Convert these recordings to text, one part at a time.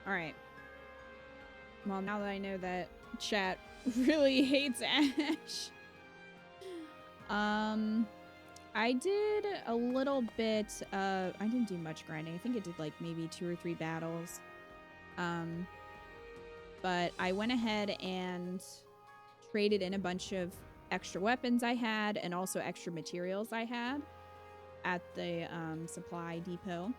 Alright. Well, now that I know that chat really hates Ash. I did a little bit of... I didn't do much grinding. I think I did like maybe 2 or 3 battles. But I went ahead and traded in a bunch of extra weapons I had and also extra materials I had at the supply depot.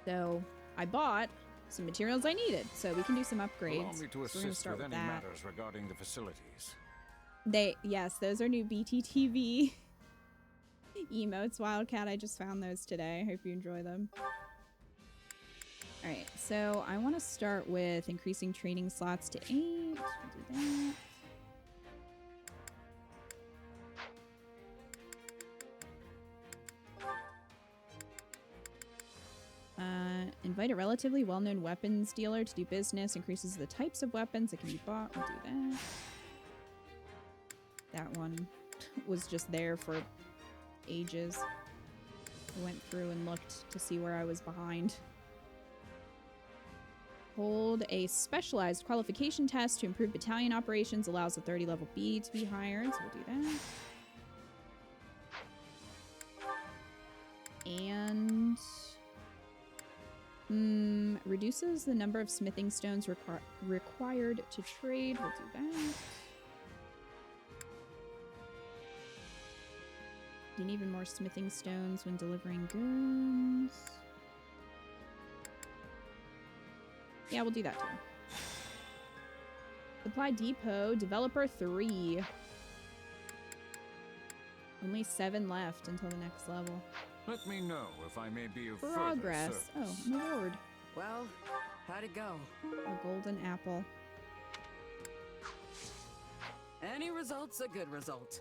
So I bought some materials I needed, so we can do some upgrades. Allow me to assist with any matters regarding the facilities. Yes, those are new BTTV emotes, Wildcat. I just found those today. I hope you enjoy them. Alright, so I want to start with increasing training slots to 8. We'll do that. Invite a relatively well-known weapons dealer to do business. Increases the types of weapons that can be bought. We'll do that. That one was just there for ages. I went through and looked to see where I was behind. Hold a specialized qualification test to improve battalion operations. Allows a 30 level B to be hired, so we'll do that. And reduces the number of smithing stones required to trade. We'll do that. Need even more smithing stones when delivering goods. Yeah, we'll do that too. Supply depot, developer 3. Only 7 left until the next level. Let me know if I may be of progress. further service. Oh, an award. Well, how'd it go? A golden apple. Any result's a good result.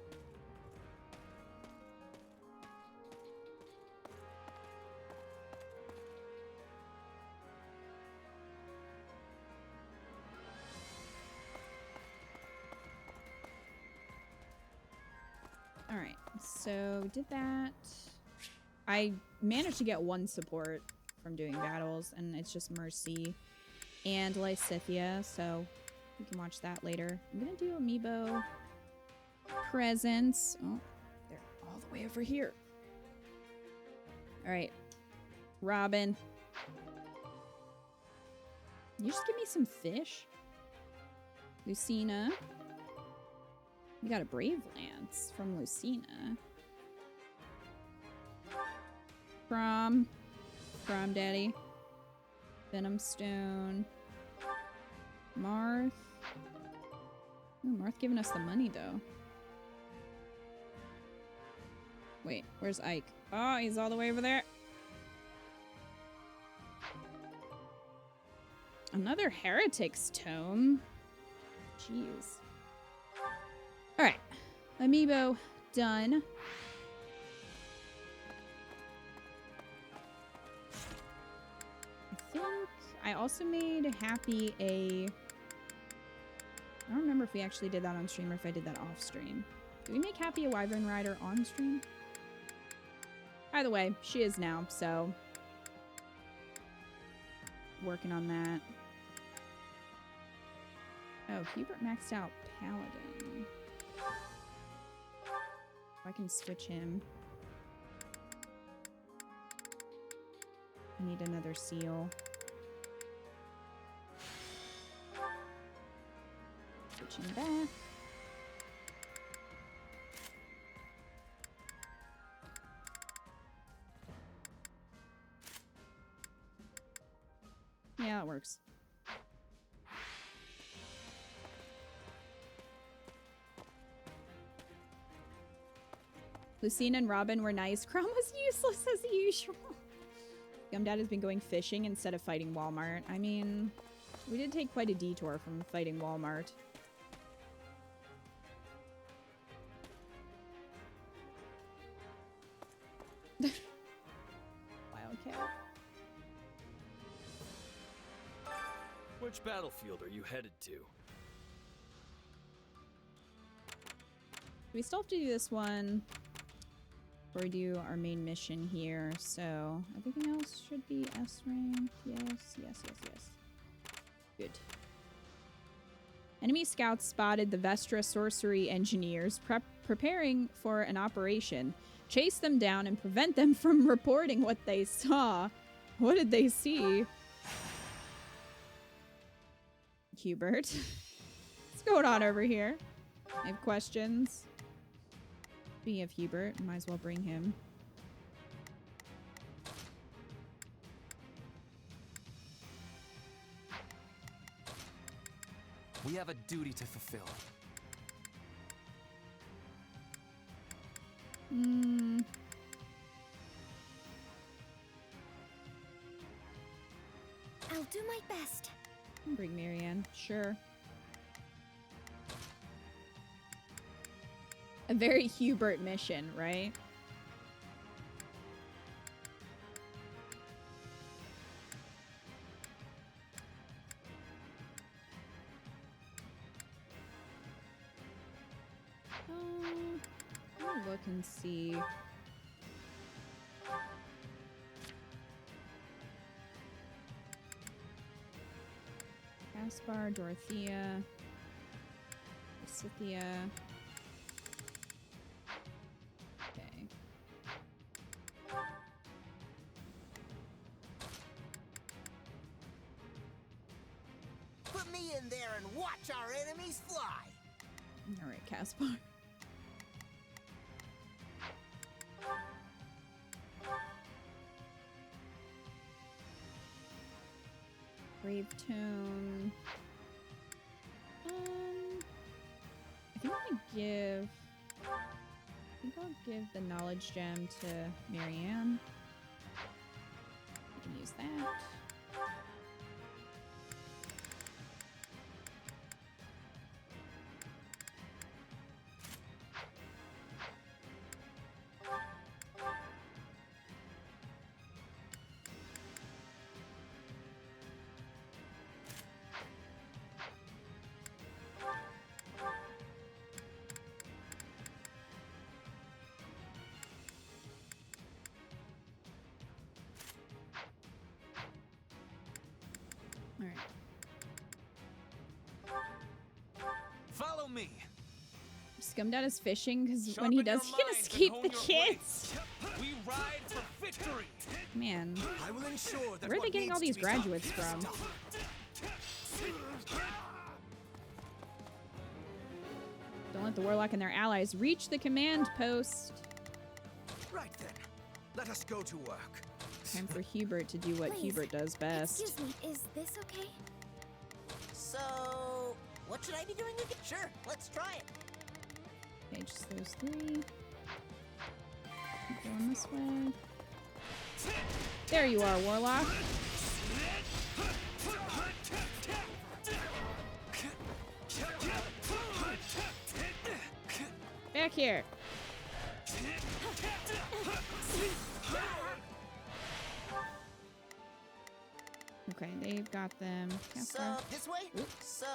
Alright, so did that. I managed to get 1 support from doing battles, and it's just Mercy and Lysithia, so we can watch that later. I'm gonna do amiibo presents. Oh, they're all the way over here. Alright, Robin. You just give me some fish? Lucina. We got a Brave Lance from Lucina. From Daddy. Venom Stone. Marth. Ooh, Marth giving us the money, though. Wait, where's Ike? Oh, he's all the way over there. Another Heretics Tome. Jeez. Alright. Amiibo done. I think I also made Happy a... I don't remember if we actually did that on stream or if I did that off stream. Did we make Happy a Wyvern Rider on stream? Either way, she is now, so... working on that. Oh, Hubert maxed out Paladin. I can switch him. I need another seal. Switching back. Yeah, that works. Lucina and Robin were nice. Crom was useless as usual. Gumdad has been going fishing instead of fighting Walmart. I mean, we did take quite a detour from fighting Walmart. Wildcat. Which battlefield are you headed to? We still have to do this one before we do our main mission here, so everything else should be S rank. Yes, yes, yes, yes. Enemy scouts spotted the Vestra sorcery engineers preparing for an operation. Chase them down and prevent them from reporting what they saw. What did they see? Hubert. What's going on over here? I have questions. Speaking of Hubert, might as well bring him. We have a duty to fulfill. I'll do my best. Bring Marianne. Sure. A very Hubert mission, right? Let me look and see. Caspar, Dorothea, Scythia. Okay. Put me in there and watch our enemies fly. All right, Caspar. Brave Tone. I think I'll give the knowledge gem to Marianne. I can use that. Follow me. Scummed out his fishing because when he does, he can escape the kids. We ride for victory. Man, I will ensure that where are they getting all these graduates from? Don't let the warlock and their allies reach the command post. Right then, let us go to work. Time for Hubert to do what Please, Hubert does best. Excuse me, is this okay? So, what should I be doing again? Sure, let's try it. Okay, just those three. Keep going this way. There you are, warlock. Back here. Okay, they've got them. So, this way? Oop. So,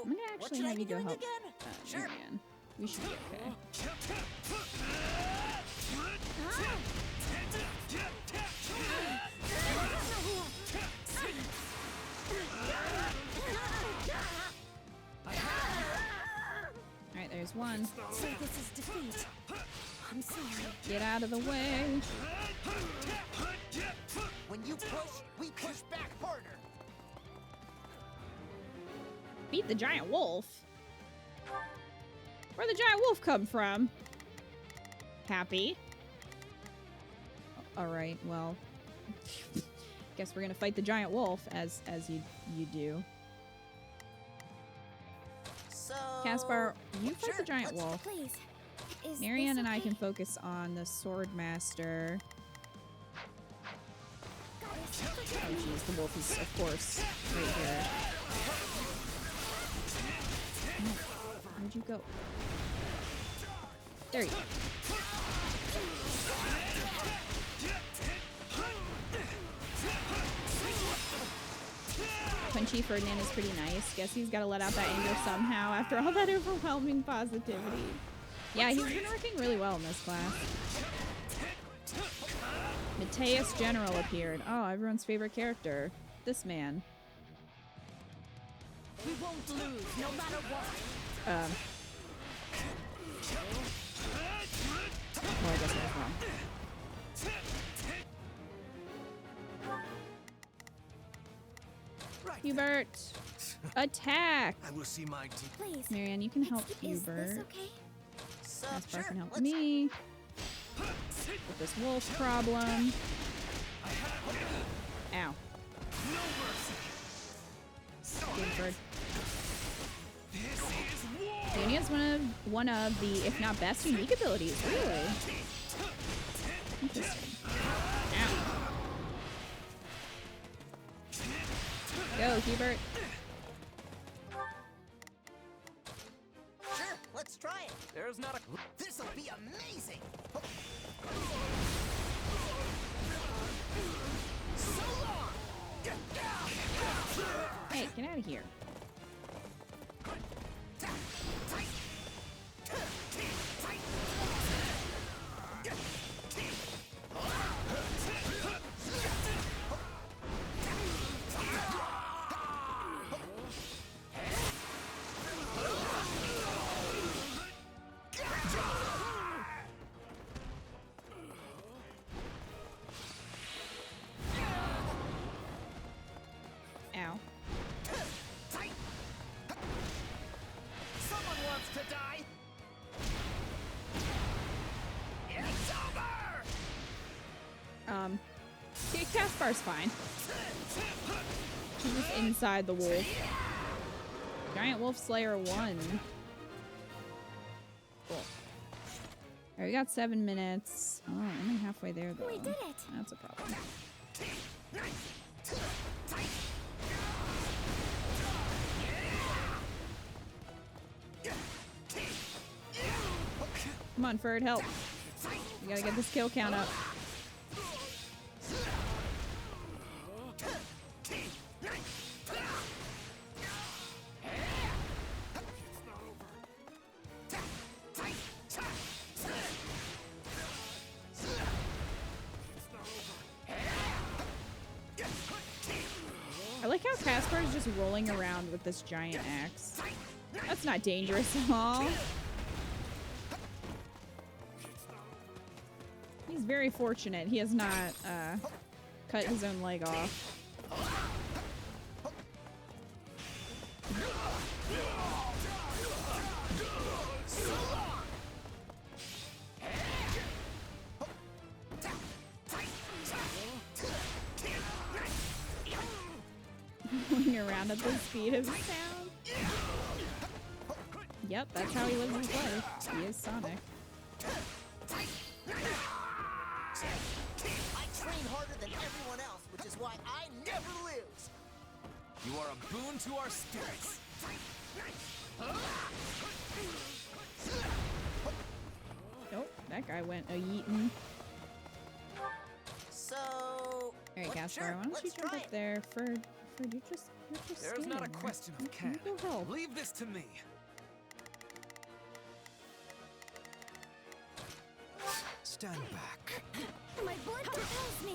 I'm gonna what actually should I have be you go doing help again? Sure. Marianne. We should be okay. Alright, there's one. So this is defeat. I'm sorry. Get out of the way. When you push, we push back harder. Beat the giant wolf. Where'd the giant wolf come from? Happy. Alright, well. Guess we're gonna fight the giant wolf as you do. So, Caspar, you fight sure, the giant let's- wolf. Please. Is Marianne this and I okay? can focus on the sword master. Guys, Oh jeez, the wolf is of course right here. Where'd you go? There you go. Punchy Ferdinand is pretty nice. Guess he's got to let out that anger somehow after all that overwhelming positivity. Yeah, he's been working really well in this class. Mateus General appeared. Oh, everyone's favorite character. This man. We won't lose, no matter what. Well, I guess I was wrong. Right. Hubert, attack! I will see my team. Please. Marianne, you can help Is this Hubert. okay? Caspar Sure, can help let's- me with this wolf problem. Ow. Hubert. He only has one of the, if not best, unique abilities. Really? Interesting. Ow. Go, Hubert. Sure, let's try it. There's not a. This'll be amazing. So long. Hey, get out of here. Ow. Someone wants to die. It's over. Caspar's fine. He's just inside the wolf. Giant Wolf Slayer 1. Cool. Alright, we got 7 minutes. Oh, only halfway there though. We did it. That's a problem. Come on, Ferd, help. We gotta get this kill count up. I like how Caspar is just rolling around with this giant axe. That's not dangerous at all. He's very fortunate. He has not cut his own leg off. Going around at the speed of sound. Yep, that's how he lives his life. He is Sonic. I train harder than everyone else, which is why I never lose. You are a boon to our spirits. Nope, that guy went a-yeetin'. So. Alright, Caspar, sure, why don't you let's jump try up it. there? Ferd, you're just There's not a standing there. question of You can. go help. Leave this to me. Stand back. My blood compels me.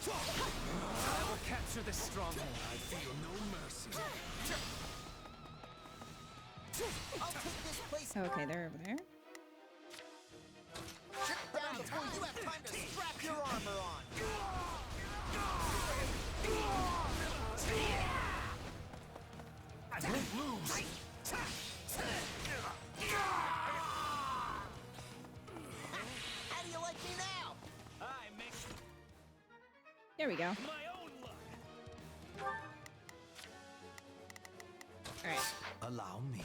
I will capture this stronghold. I feel no mercy. I'll take this place Okay, they're over there. down before you have time to strap your armor on. I won't lose. How do you like me now? I make There we go. my own luck. Alright. Allow me.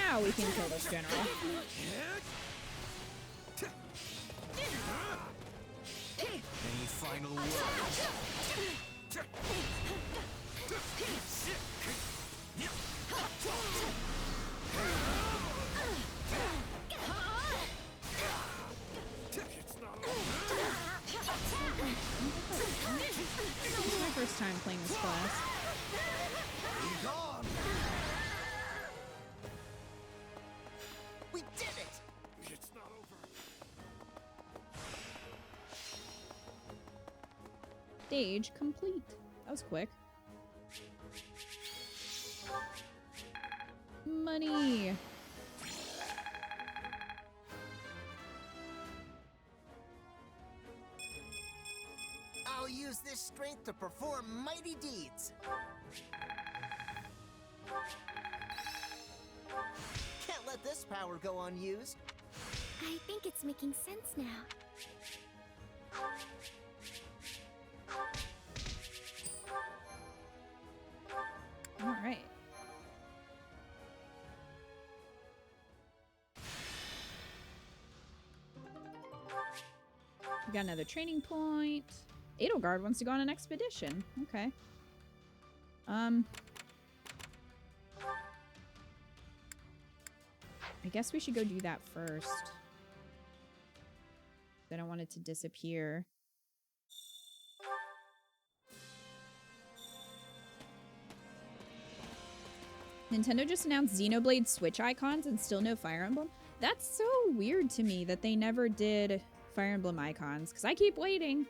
Now we can kill this general. Any final words? This is my first time playing this class. Be gone. We did it! It's not over. Stage complete. That was quick. Money. I'll use this strength to perform mighty deeds. Can't let this power go unused. I think it's making sense now. All right. We got another training point. Edelgard wants to go on an expedition. Okay. I guess we should go do that first. I don't want it to disappear. Nintendo just announced Xenoblade Switch icons and still no Fire Emblem. That's so weird to me that they never did Fire Emblem icons, because I keep waiting.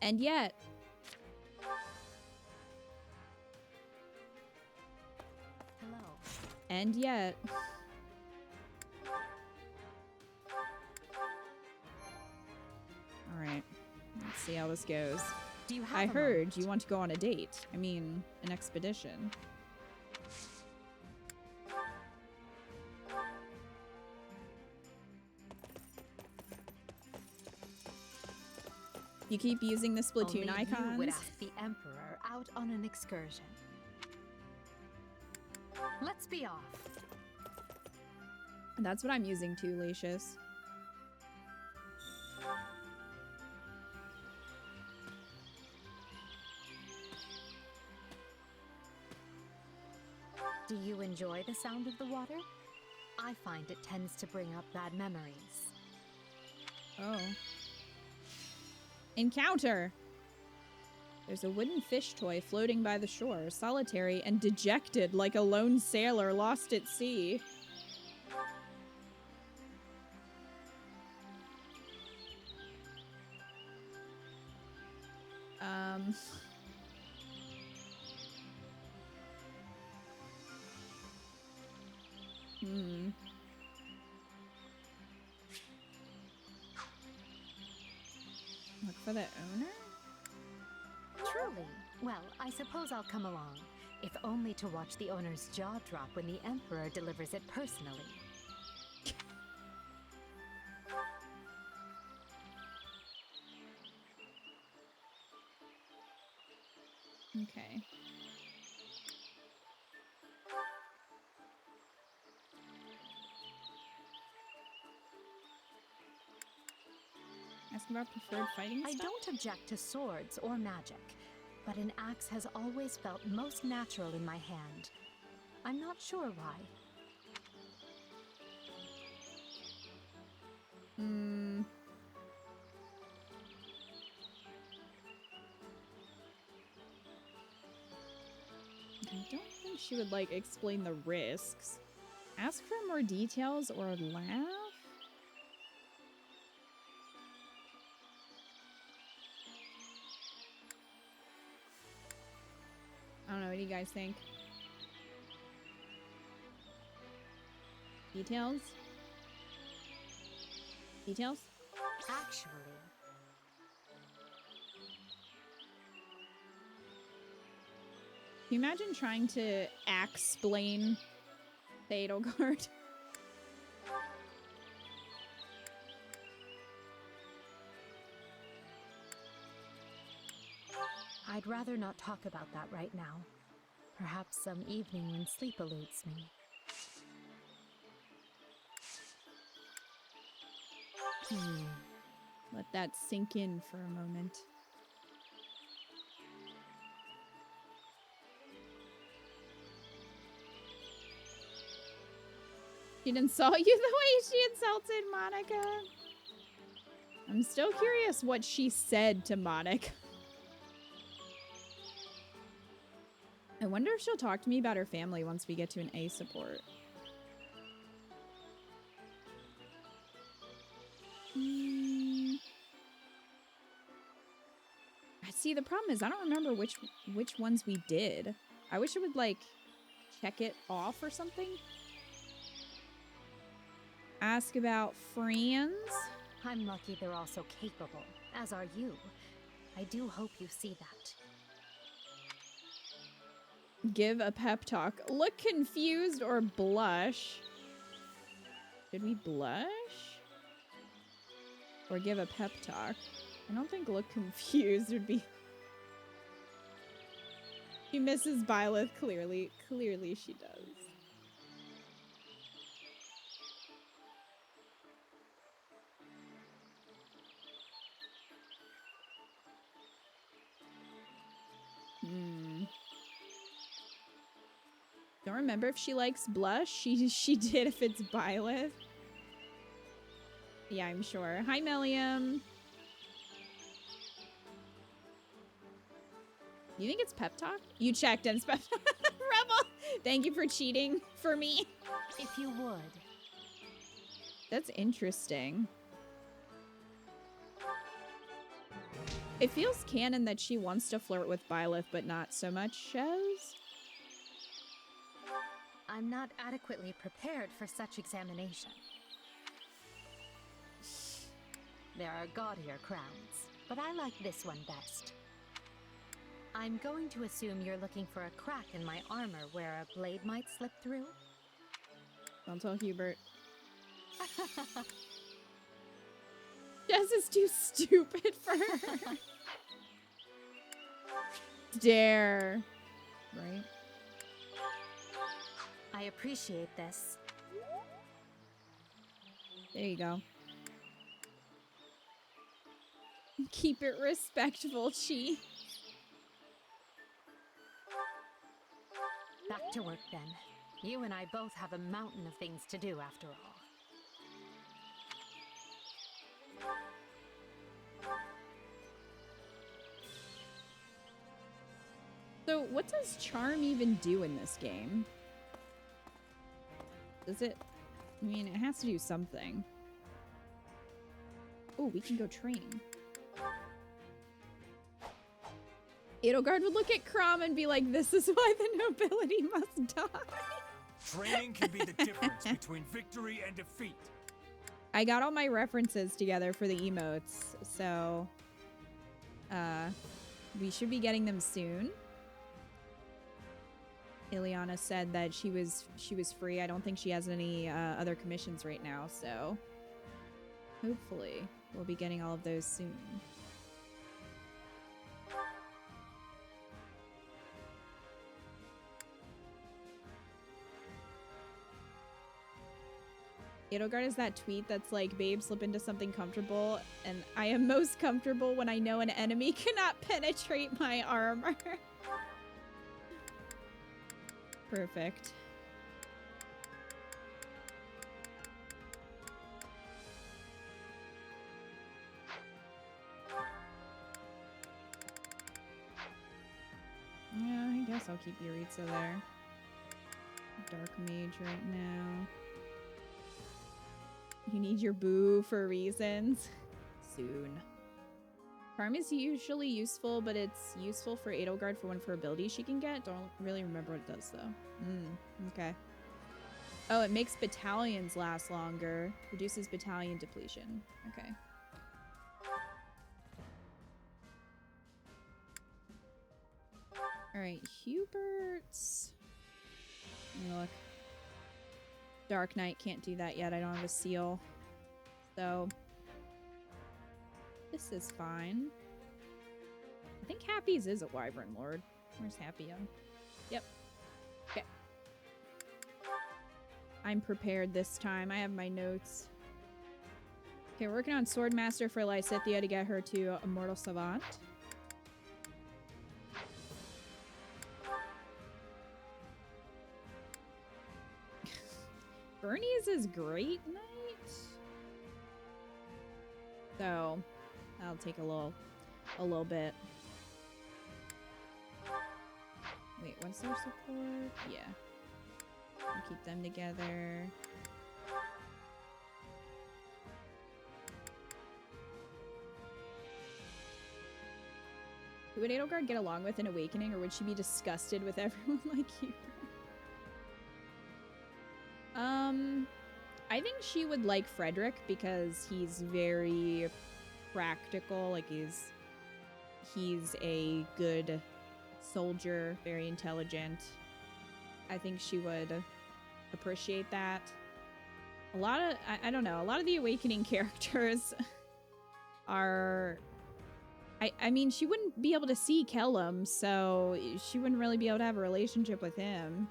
And yet... Hello. And yet... Alright. Let's see how this goes. Do you have I a heard moment? you want to go on a date. I mean, an expedition. You keep using the Splatoon Only icons? You would ask the Emperor out on an excursion. Let's be off. That's what I'm using too, Lacius. Do you enjoy the sound of the water? I find it tends to bring up bad memories. Oh. Encounter! There's a wooden fish toy floating by the shore, solitary and dejected like a lone sailor lost at sea. Look for the owner? Truly? Well, I suppose I'll come along, if only to watch the owner's jaw drop when the Emperor delivers it personally. Okay. Ask about preferred fighting I style? don't object to swords or magic, but an axe has always felt most natural in my hand. I'm not sure why. I don't think she would, like, explain the risks. Ask for more details or laugh? I don't know, what do you guys think? Details? Details? Actually, Can you imagine trying to explain the Edelgard? I'd rather not talk about that right now. Perhaps some evening when sleep eludes me. Let that sink in for a moment. She didn't insult you the way she insulted Monica. I'm still curious what she said to Monica. I wonder if she'll talk to me about her family once we get to an A support. See, the problem is I don't remember which ones we did. I wish it would, like, check it off or something. Ask about friends. I'm lucky they're all so capable, as are you. I do hope you see that. Give a pep talk. Look confused or blush. Should we blush? Or give a pep talk? I don't think look confused would be... She misses Byleth, clearly. Clearly she does. Don't remember if she likes blush. She did if it's Byleth. Yeah, I'm sure. Hi, Melium. You think it's pep talk? You checked and Rebel, thank you for cheating for me. If you would. That's interesting. It feels canon that she wants to flirt with Byleth, but not so much shows. I'm not adequately prepared for such examination. There are gaudier crowns, but I like this one best. I'm going to assume you're looking for a crack in my armor where a blade might slip through. Don't tell Hubert. Jess is too stupid for her. Dare. Right? I appreciate this. There you go. Keep it respectful, Chi. Back to work then. You and I both have a mountain of things to do after all. So what does charm even do in this game? Does it? I mean, it has to do something. Oh, we can go train. Edelgard would look at Crom and be like, this is why the nobility must die. Training can be the difference between victory and defeat. I got all my references together for the emotes, so we should be getting them soon. Ileana said that she was free. I don't think she has any other commissions right now, so hopefully we'll be getting all of those soon. Edelgard is that tweet that's like, babe, slip into something comfortable, and I am most comfortable when I know an enemy cannot penetrate my armor. Perfect. Yeah, I guess I'll keep Yuritsa there. Dark Mage right now. You need your boo for reasons. Soon. Charm is usually useful, but it's useful for Edelgard for one of her abilities she can get. Don't really remember what it does, though. Okay. Oh, it makes battalions last longer. Reduces battalion depletion. Okay. Alright, Hubert's... Let me look. Dark Knight can't do that yet. I don't have a seal. So... this is fine. I think Happy's is a Wyvern Lord. Where's Happy on? Yep. Okay. I'm prepared this time. I have my notes. Okay, we're working on Swordmaster for Lysithea to get her to Immortal Savant. Bernie's is Great Knight. So, that'll take a little bit. Wait, what's their support? Yeah. We'll keep them together. Would Edelgard get along with an awakening, or would she be disgusted with everyone like you? I think she would like Frederick because he's very practical. Like he's a good soldier, very intelligent. I think she would appreciate that. A lot of, I don't know, a lot of the awakening characters are, I mean, she wouldn't be able to see Kellum, so she wouldn't really be able to have a relationship with him.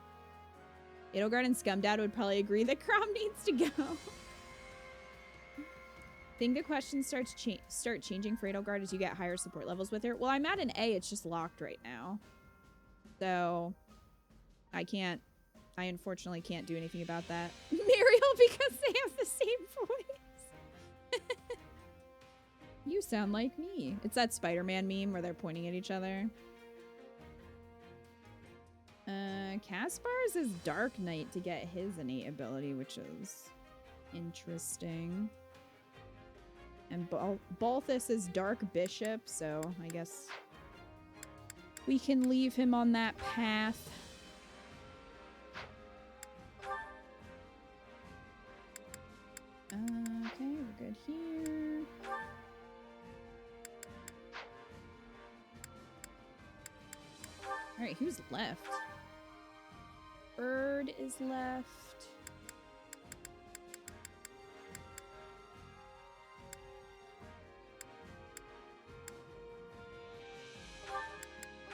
Edelgard and Scumdad would probably agree that Crom needs to go. Think the questions start changing for Edelgard as you get higher support levels with her? Well, I'm at an A, it's just locked right now. So, I unfortunately can't do anything about that. Muriel, because they have the same voice. You sound like me. It's that Spider-Man meme where they're pointing at each other. Caspar's is Dark Knight to get his innate ability, which is interesting. And Balthus is Dark Bishop, so I guess we can leave him on that path. Okay, we're good here. Alright, who's left? Bird is left.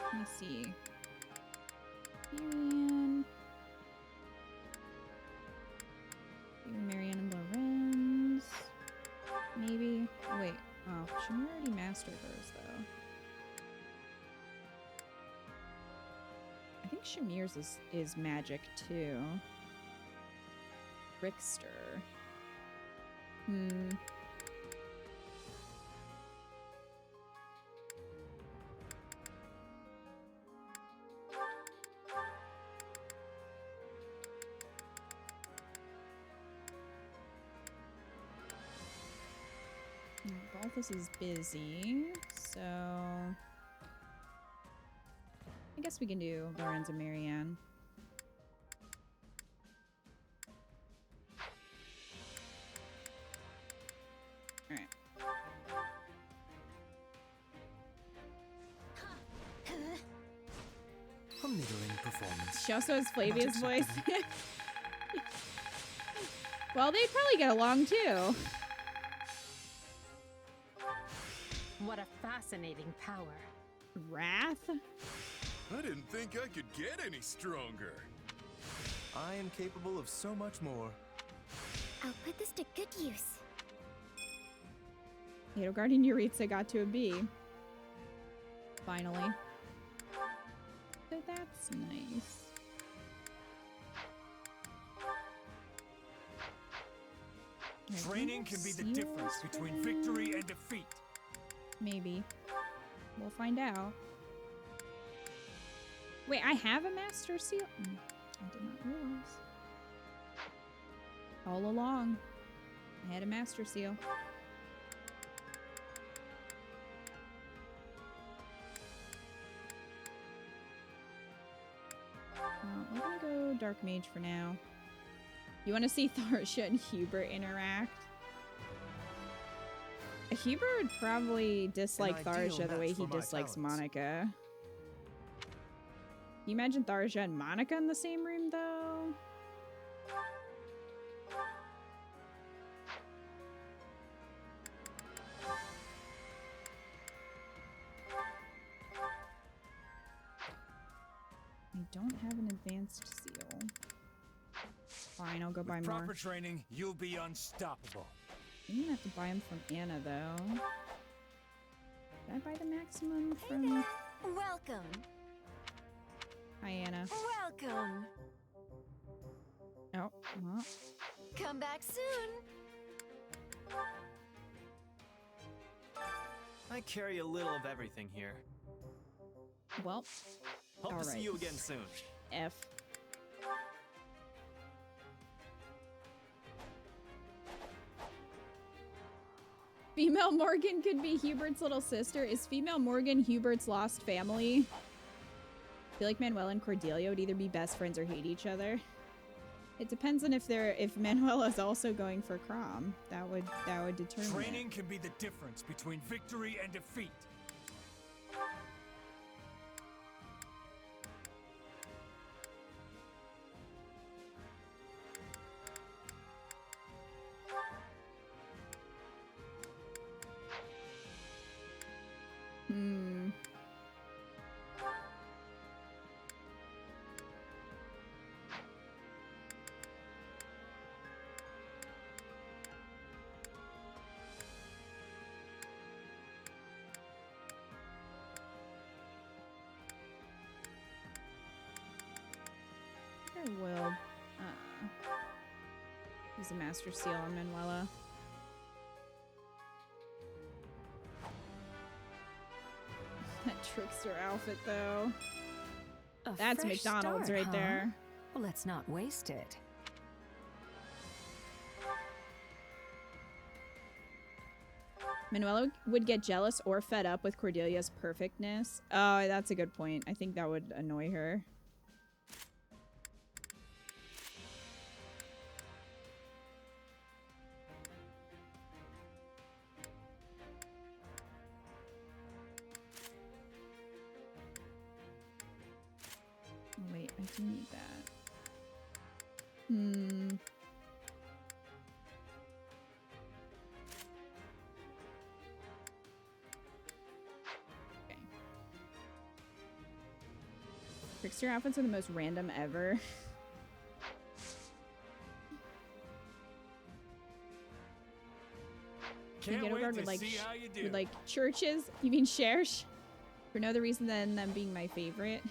Let me see. Marianne and Lorenz. Maybe. Oh, wait. Oh, Shamir already mastered hers, though. I think Shamir's is magic, too. Trickster. Balthus is busy, so I guess we can do Lorenz and Marianne. Alright. A middling performance. She also has Flavia's voice. Well, they'd probably get along too. What a fascinating power. Wrath? I didn't think I could get any stronger. I am capable of so much more. I'll put this to good use. Edelgard and Yuritsa got to a B. Finally. So that's nice. Training can be the difference between victory and defeat. Maybe. We'll find out. Wait, I have a Master Seal? I did not realize. All along, I had a Master Seal. We're gonna go Dark Mage for now. You want to see Tharsha and Hubert interact? Hubert would probably dislike Tharsha the way he dislikes Monica. Can you imagine Tharsha and Monica in the same room, though? I don't have an advanced seal. Fine, I'll go buy more. Proper training, you'll be unstoppable. I'm gonna have to buy them from Anna, though. Did I buy the maximum from... Hey there. Welcome. Hi, Anna. Welcome. Oh, well. Come back soon. I carry a little of everything here. Well, Hope to see alright. you again soon. F. Female Morgan could be Hubert's little sister. Is female Morgan Hubert's lost family? I feel like Manuel and Cordelia would either be best friends or hate each other. It depends on if Manuela's also going for Crom. That would determine. Training can be the difference between victory and defeat. Hmm. I will use a Master Seal on Manuela. That trickster outfit, though. That's McDonald's right there. Well, let's not waste it. Manuela would get jealous or fed up with Cordelia's perfectness. Oh, that's a good point. I think that would annoy her. Wait, I do need that. Hmm. Okay. Trickster outfits are the most random ever. Edelgard would like churches. You mean Cherche? For no other reason than them being my favorite.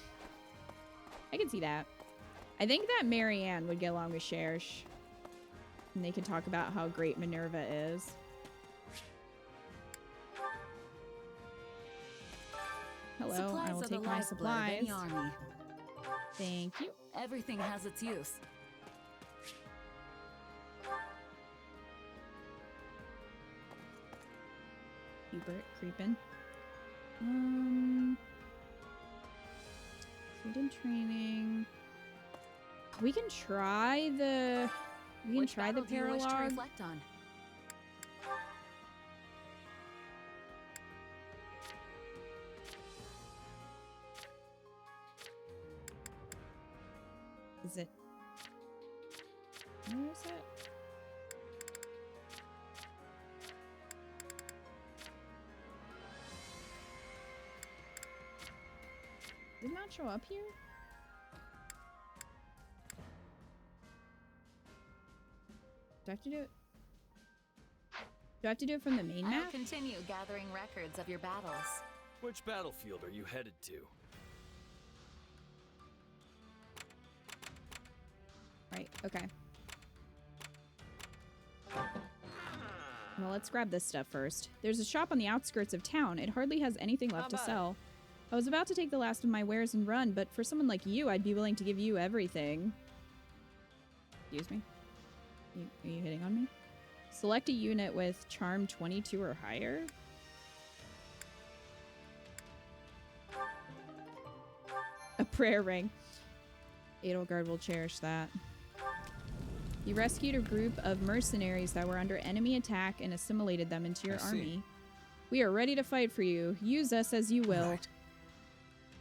I can see that. I think that Marianne would get along with Cherche. And they could talk about how great Minerva is. Hello, Supplies I will are take the my lifeblood of supplies. any army. Thank you. Everything has its use. Hubert creeping. We did training. We can try the. We can try the paralog. Reflect on? Is it? Where is it? Did it not show up here? Do I have to do it? Do I have to do it from the main I'll map? continue gathering records of your battles. Which battlefield are you headed to? Right, okay. Well, let's grab this stuff first. There's a shop on the outskirts of town. It hardly has anything left to sell. I was about to take the last of my wares and run, but for someone like you, I'd be willing to give you everything. Excuse me? Are you hitting on me? Select a unit with charm 22 or higher. A prayer ring. Edelgard will cherish that. You rescued a group of mercenaries that were under enemy attack and assimilated them into your army. We are ready to fight for you. Use us as you will. Right.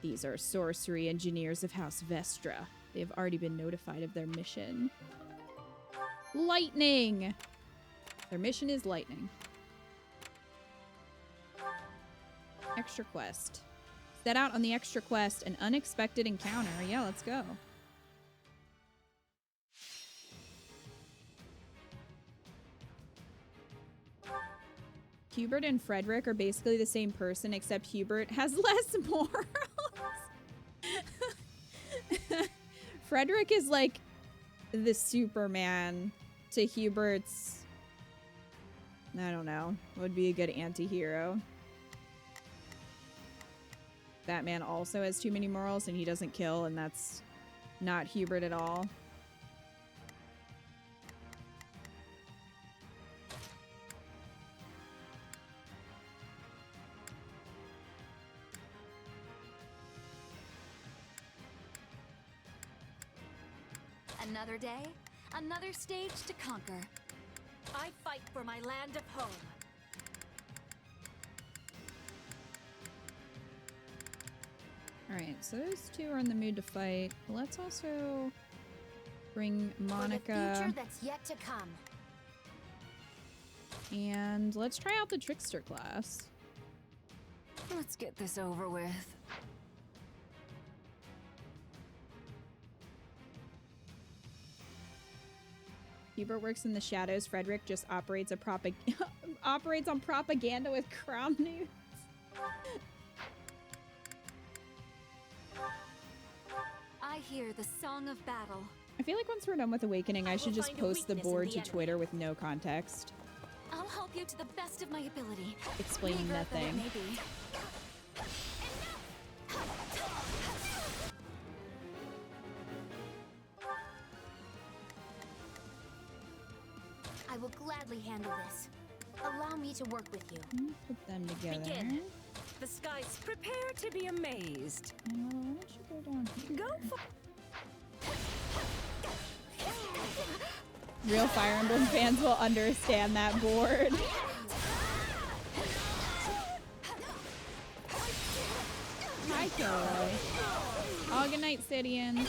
These are sorcery engineers of House Vestra. They have already been notified of their mission. Lightning! Their mission is lightning. Extra quest. Set out on the extra quest, an unexpected encounter. Yeah, let's go. Hubert and Frederick are basically the same person, except Hubert has less morals. Frederick is like the Superman to Hubert's, I don't know, would be a good anti-hero. Batman also has too many morals and he doesn't kill, and that's not Hubert at all. Another day, another stage to conquer. I fight for my land of home. Alright, so those two are in the mood to fight. Let's also bring For the Monica. future that's yet to come. And let's try out the Trickster class. Let's get this over with. Hubert works in the shadows. Frederick just operates operates on propaganda with crown news. I hear the song of battle. I feel like once we're done with Awakening, I should just post the board to Twitter with no context, I'll help you to the best of my ability. explaining Meager though it nothing. may be. I will gladly handle this. Allow me to work with you. Put them together. Begin. The skies Prepare to be amazed. And why don't you go down here? Go for Real Fire Emblem fans will understand that board. Hi, Kilroy. All good night, Sidian.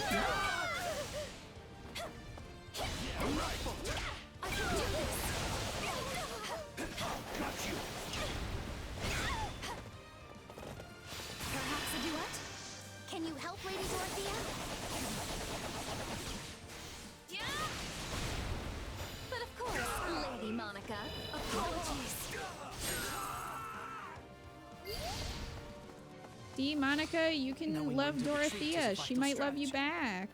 Perhaps a duet? Can you help Lady Dorothea? But of course, Lady Monica. Apologies. See, Monica, you can love Dorothea. She might love you back.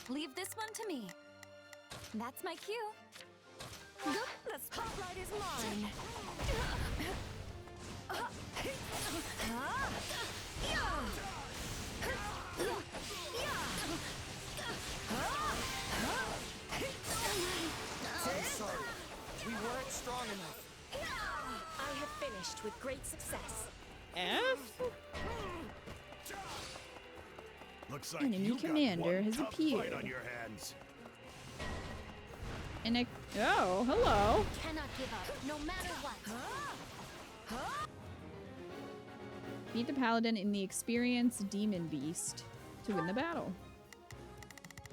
Leave this one to me. That's my cue. the spotlight is mine. I'm sorry. We weren't strong enough. I have finished with great success. F? Looks like Enemy you got commander one has tough appeared. fight on your hands. And oh, hello. Cannot give up, no matter what. Beat the paladin in the experience demon beast to win the battle.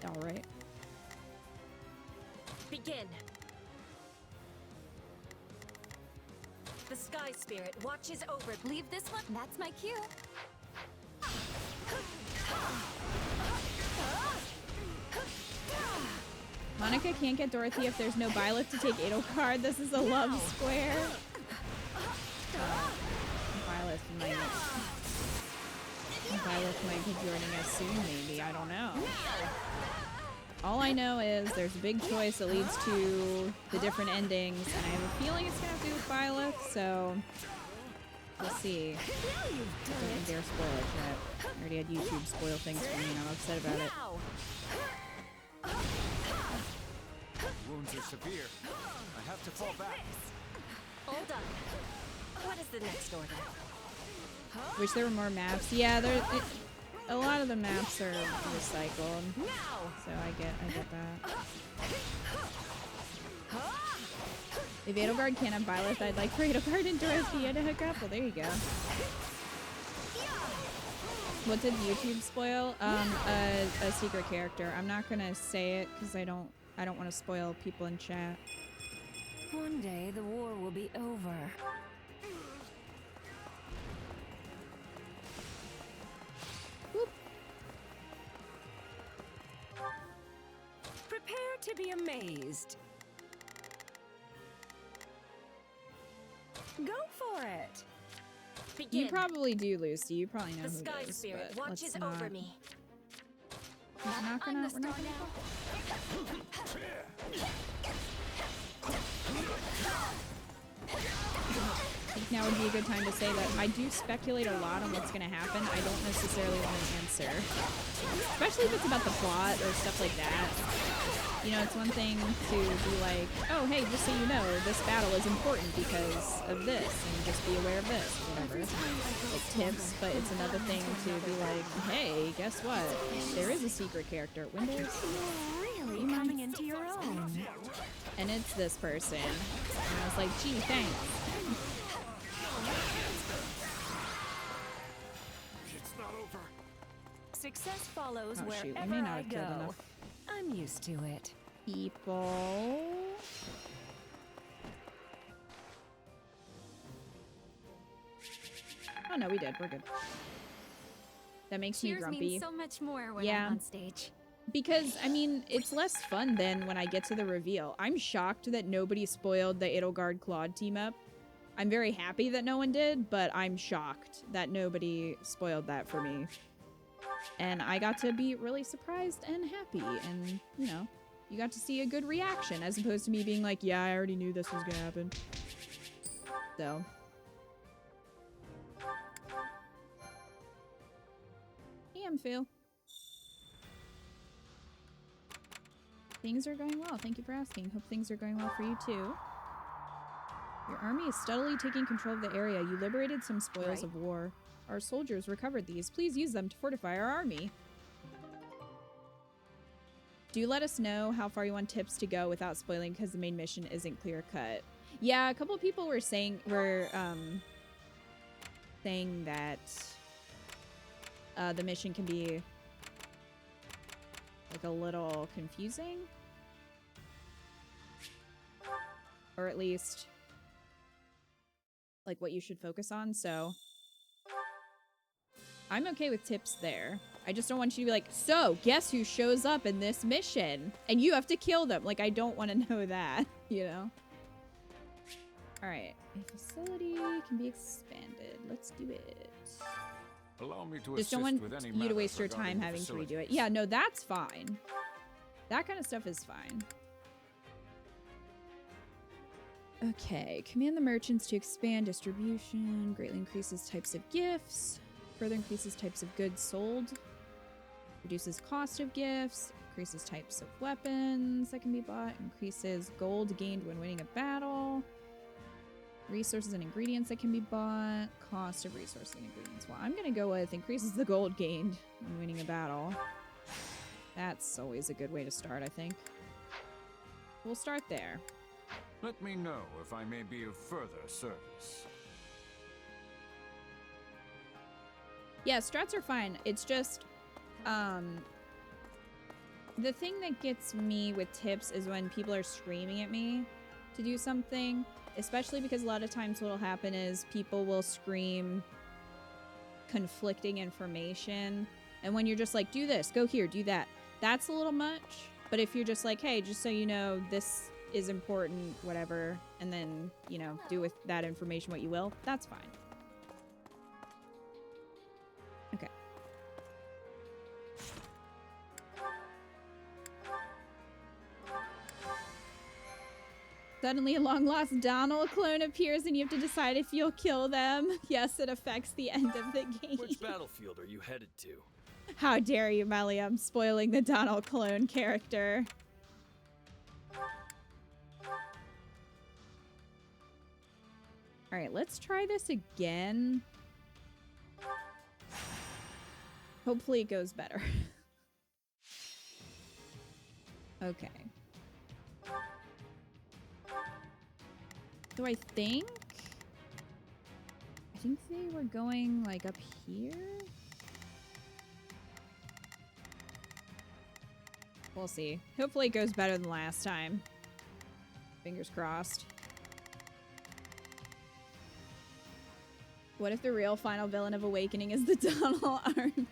All right. Begin. The Sky Spirit watches over. Leave this one. That's my cue. Monica can't get Dorothy if there's no Byleth to take Edelgard. This is a love square. Byleth might be joining us soon, maybe. I don't know. All I know is there's a big choice that leads to the different endings, and I have a feeling it's gonna have to do with Byleth, so we'll see. I don't dare spoil it yet. I already had YouTube spoil things for me, and I'm upset about it. Wounds are severe. I have to fall back. All done. What is the next order? Wish there were more maps. Yeah, a lot of the maps are recycled, so I get that. If Edelgard can't have Byleth, I'd like for Edelgard and Dorothea to hook up. Well, there you go. What did YouTube spoil? A secret character. I'm not gonna say it because I don't want to spoil people in chat. One day the war will be over. Whoop. Prepare to be amazed. Go for it. Begin. You probably do, Lucy. You probably know The who Sky it is, Spirit but watches let's not. over me. We're not I'm gonna. the We're not star gonna. now. now would be a good time to say that I do speculate a lot on what's going to happen. I don't necessarily want an answer. Especially if it's about the plot or stuff like that. You know, it's one thing to be like, oh, hey, just so you know, this battle is important because of this, and just be aware of this, whatever. Like tips, but it's another thing to be like, hey, guess what? There is a secret character. Windows? Really coming into your own. And it's this person. And I was like, gee, thanks. It's not over. Success follows Oh, shoot, we wherever may not I have killed go. enough I'm used to it. people. Oh no, we did. We're good. That makes me Cheers grumpy. means so much more when Yeah. I'm on stage. Because, I mean, it's less fun then when I get to the reveal. I'm shocked that nobody spoiled the Edelgard Claude team up. I'm very happy that no one did, but I'm shocked that nobody spoiled that for me. And I got to be really surprised and happy, and, you know, you got to see a good reaction as opposed to me being like, yeah, I already knew this was gonna happen. So. Damn, Phil. Things are going well. Thank you for asking. Hope things are going well for you too. Your army is steadily taking control of the area. You liberated some spoils of war. Our soldiers recovered these. Please use them to fortify our army. Do let us know how far you want tips to go without spoiling because the main mission isn't clear cut. Yeah, a couple people were saying that the mission can be like a little confusing. Or at least like what you should focus on, so I'm okay with tips there. I just don't want you to be like, so guess who shows up in this mission? And you have to kill them. Like, I don't want to know that, you know? Alright. A facility can be expanded. Let's do it. Allow me to Just don't assist want with any you to waste matters your time regarding the having to redo it. facilities. Yeah, no, that's fine. That kind of stuff is fine. Okay, command the merchants to expand distribution, greatly increases types of gifts, further increases types of goods sold, reduces cost of gifts, increases types of weapons that can be bought, increases gold gained when winning a battle, resources and ingredients that can be bought, cost of resources and ingredients. Well, I'm gonna go with increases the gold gained when winning a battle. That's always a good way to start, I think. We'll start there. Let me know if I may be of further service. Yeah, strats are fine. It's just, the thing that gets me with tips is when people are screaming at me to do something, especially because a lot of times what'll happen is people will scream conflicting information. And when you're just like, do this, go here, do that, that's a little much. But if you're just like, hey, just so you know, this is important, whatever, and then, you know, do with that information what you will, that's fine. Okay. Suddenly a long-lost Donald clone appears and you have to decide if you'll kill them. Yes, it affects the end of the game. Which battlefield are you headed to? How dare you, Melly? I'm spoiling the Donald clone character. Alright, let's try this again. Hopefully it goes better. Okay. So I think they were going like up here. We'll see. Hopefully it goes better than last time. Fingers crossed. What if the real final villain of Awakening is the Donald army?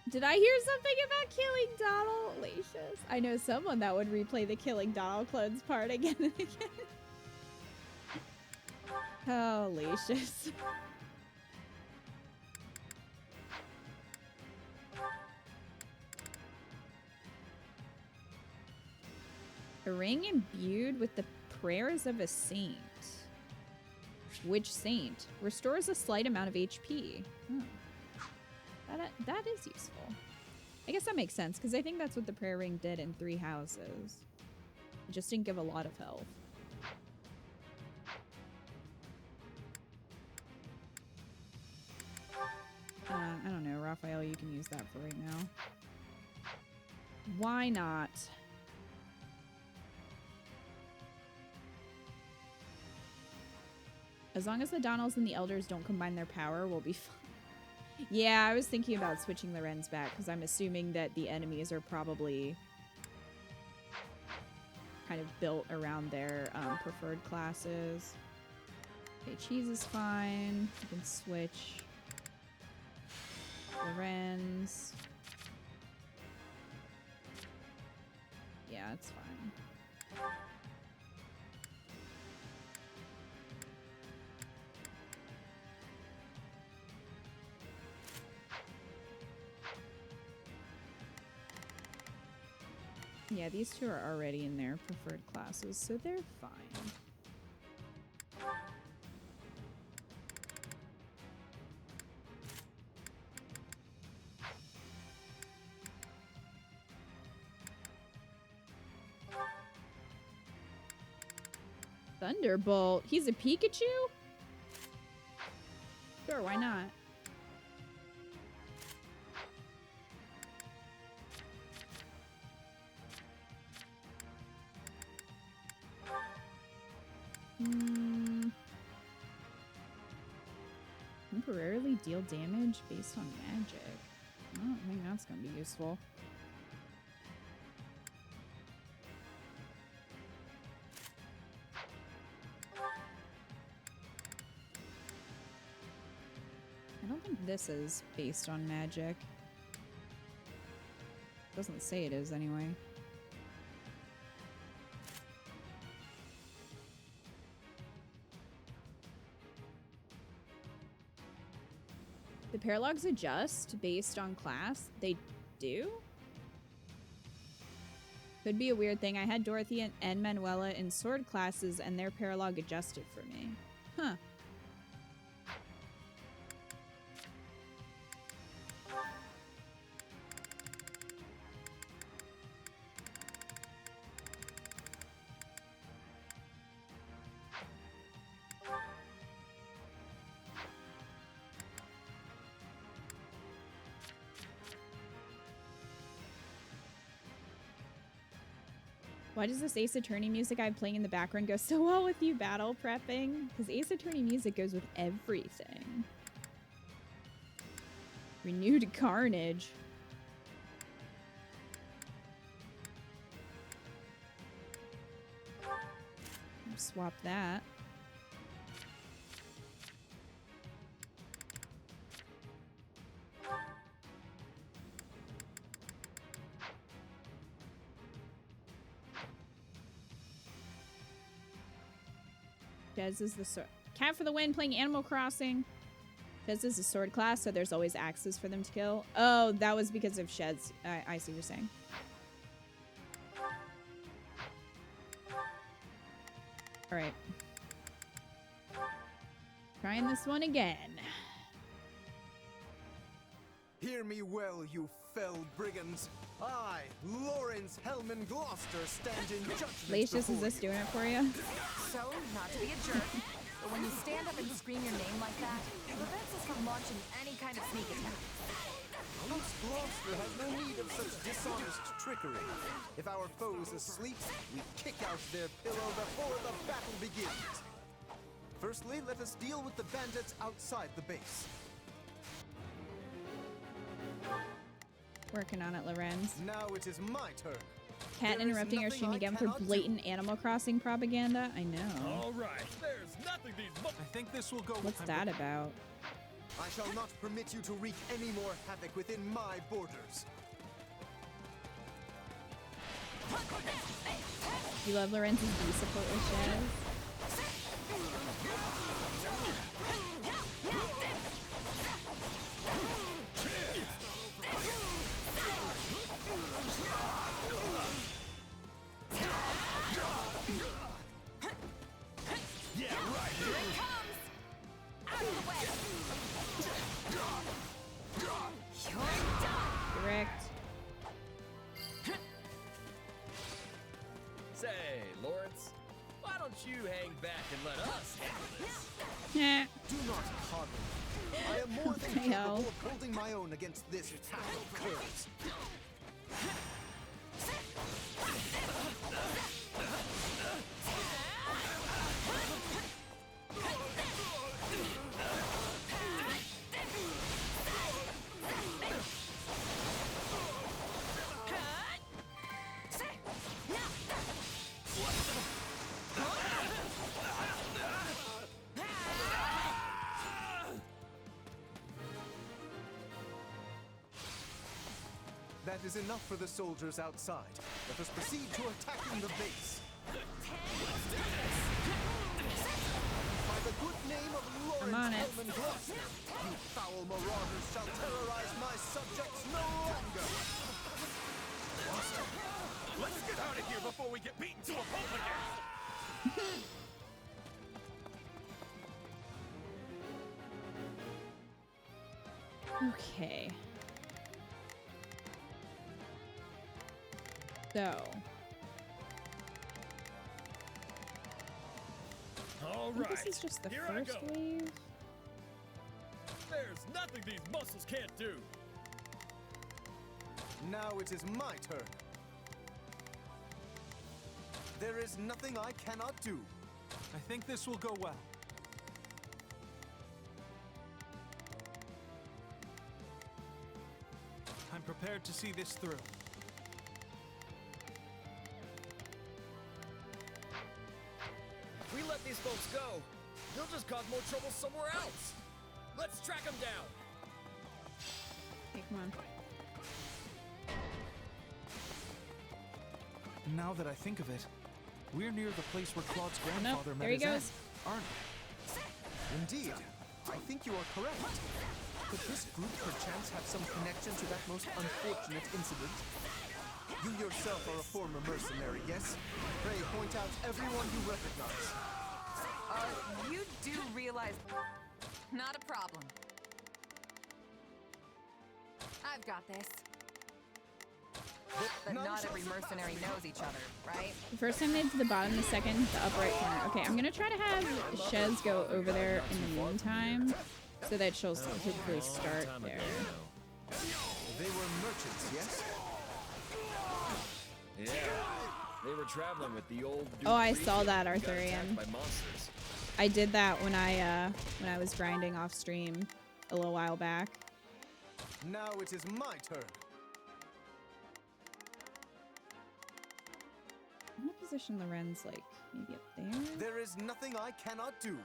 Did I hear something about killing Donald? Lacious. I know someone that would replay the killing Donald clones part again and again. Oh, Lacious. A ring imbued with the prayers of a saint. Which saint? Restores a slight amount of HP. Oh. That is useful. I guess that makes sense, because I think that's what the prayer ring did in 3 houses. It just didn't give a lot of health. I don't know, Raphael, you can use that for right now. Why not? As long as the Donnells and the Elders don't combine their power, we'll be fine. Yeah, I was thinking about switching the Wrens back, because I'm assuming that the enemies are probably kind of built around their preferred classes. Okay, cheese is fine. You can switch the Wrens. Yeah, it's fine. Yeah, these two are already in their preferred classes, so they're fine. Thunderbolt. He's a Pikachu? Sure, why not? Temporarily deal damage based on magic. I don't think that's gonna be useful. I don't think this is based on magic. Doesn't say it is anyway. The paralogs adjust based on class? They do? Could be a weird thing. I had Dorothy and Manuela in sword classes and their paralog adjusted for me. Huh. Why does this Ace Attorney music I have playing in the background go so well with you battle prepping? Because Ace Attorney music goes with everything. Renewed Carnage. Swap that. Fez is the sword. Cat for the win, playing Animal Crossing. Fez is a sword class, so there's always axes for them to kill. Oh, that was because of Sheds. I see what you're saying. Alright. Trying this one again. Hear me well, you fell brigands. I, Lawrence Hellman Gloucester, stand in judgment. Lacius, is this doing it for you? So, not to be a jerk, but when you stand up and scream your name like that, it prevents us from launching any kind of sneak attack. House Gloucester has no need of such dishonest trickery. If our foe is asleep, we kick out their pillow before the battle begins. Firstly, let us deal with the bandits outside the base. Working on it, Lorenz. Now it is my turn. Cat interrupting our stream again for blatant Animal Crossing propaganda? I know. All right, there's nothing these. I think this will go. What's that about? I shall not permit you to wreak any more havoc within my borders. You love Lorenz's B support with Shaz? Say, Lawrence, why don't you hang back and let us handle this? Yeah. Do not coddle me. I am more than capable of holding my own against this pack of curs. That is enough for the soldiers outside. Let us proceed to attacking the base. By the good name of Lawrence Hellman Gloucester, you foul marauders shall terrorize my subjects no longer. Let's get out of here before we get beaten to a pulp again! Okay. So. All I think right, this is just the here I first go. wave. There's nothing these muscles can't do. Now it is my turn. There is nothing I cannot do. I think this will go well. I'm prepared to see this through. If we let these folks go, they'll just cause more trouble somewhere else. Let's track them down. Okay, come on. Now that I think of it, we're near the place where Claude's Nope, grandfather there met he his goes. aunt, aren't we? Indeed. I think you are correct. Could this group perchance have some connection to that most unfortunate incident? You yourself are a former mercenary, yes? Pray point out everyone you recognize. You do realize... Not a problem. I've got this. But not every mercenary knows each other, right? The first time they to the bottom, the second, the upper right corner. Okay, I'm gonna try to have Shez go over there in the meantime, so that she'll hopefully start there. They were merchants, yes? Yeah, they were traveling with the old dude. Oh, I saw Freaky, that, who got Arthurian. attacked by monsters. I did that when I was grinding off stream a little while back. Now it is my turn. I'm gonna position the Wrens like maybe up there. There is nothing I cannot do.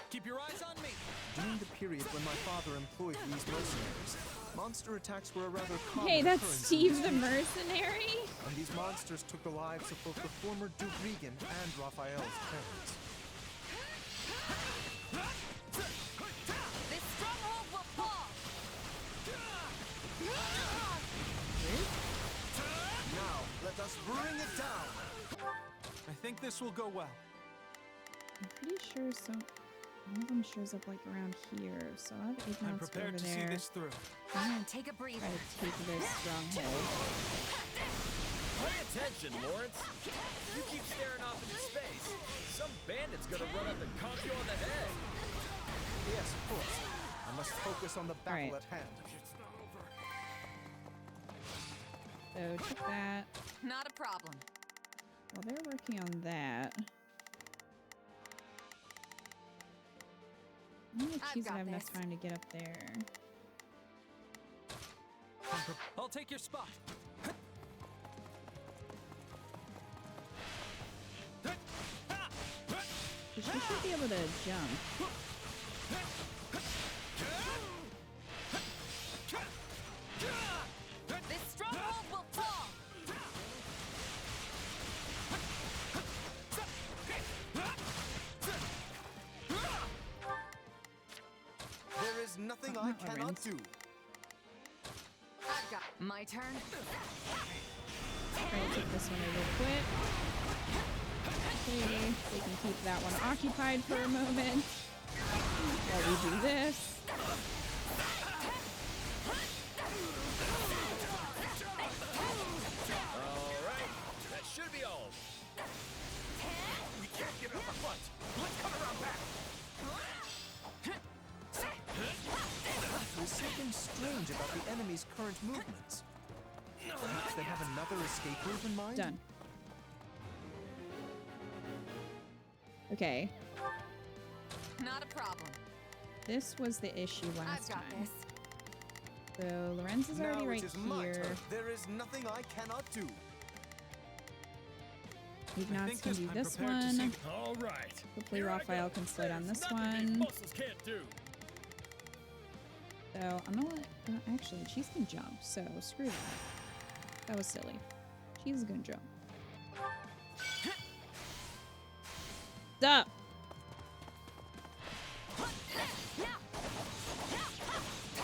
Keep your eyes on me! During the period when my father employed these mercenaries, monster attacks were a rather common Hey, that's occurrence in Steve these the regions. Mercenary. And these monsters took the lives of both the former Duke Regan and Raphael's parents. This stronghold will fall! Now, let us bring it down! I think this will go well. I'm pretty sure one of them shows up like around here, so I'll have I'm Ignots over prepared to see there. this through. I'm gonna Take a breather. try to take this stronghold. Pay attention, Lawrence. You keep staring off into space. Some bandit's gonna run up and conk you on the head. Yes, of course. I must focus on the battle Alright. at hand. So check that. Not a problem. While they're working on that, I'm gonna I've choose to got have enough this. time to get up there. I'll take your spot. She should be able to jump. This stronghold will fall! There is nothing I cannot Lawrence. do. I've got my turn. Try to take this one real quick. Okay, we can keep that one occupied for a moment while we do this. enemy's current movements. Perhaps they have another escape route in mind? Done. Okay. Not a problem. This was the issue last I've got time. this. So Lorenz is already Now right it is my here. turn. There is nothing I cannot do. Ignatz can do this one. All right. Hopefully Here I Raphael go. can slow down There's this nothing these one. muscles can't do. So I'm gonna let, actually, Cheese can jump, so screw that. That was silly. Cheese is gonna jump. Up.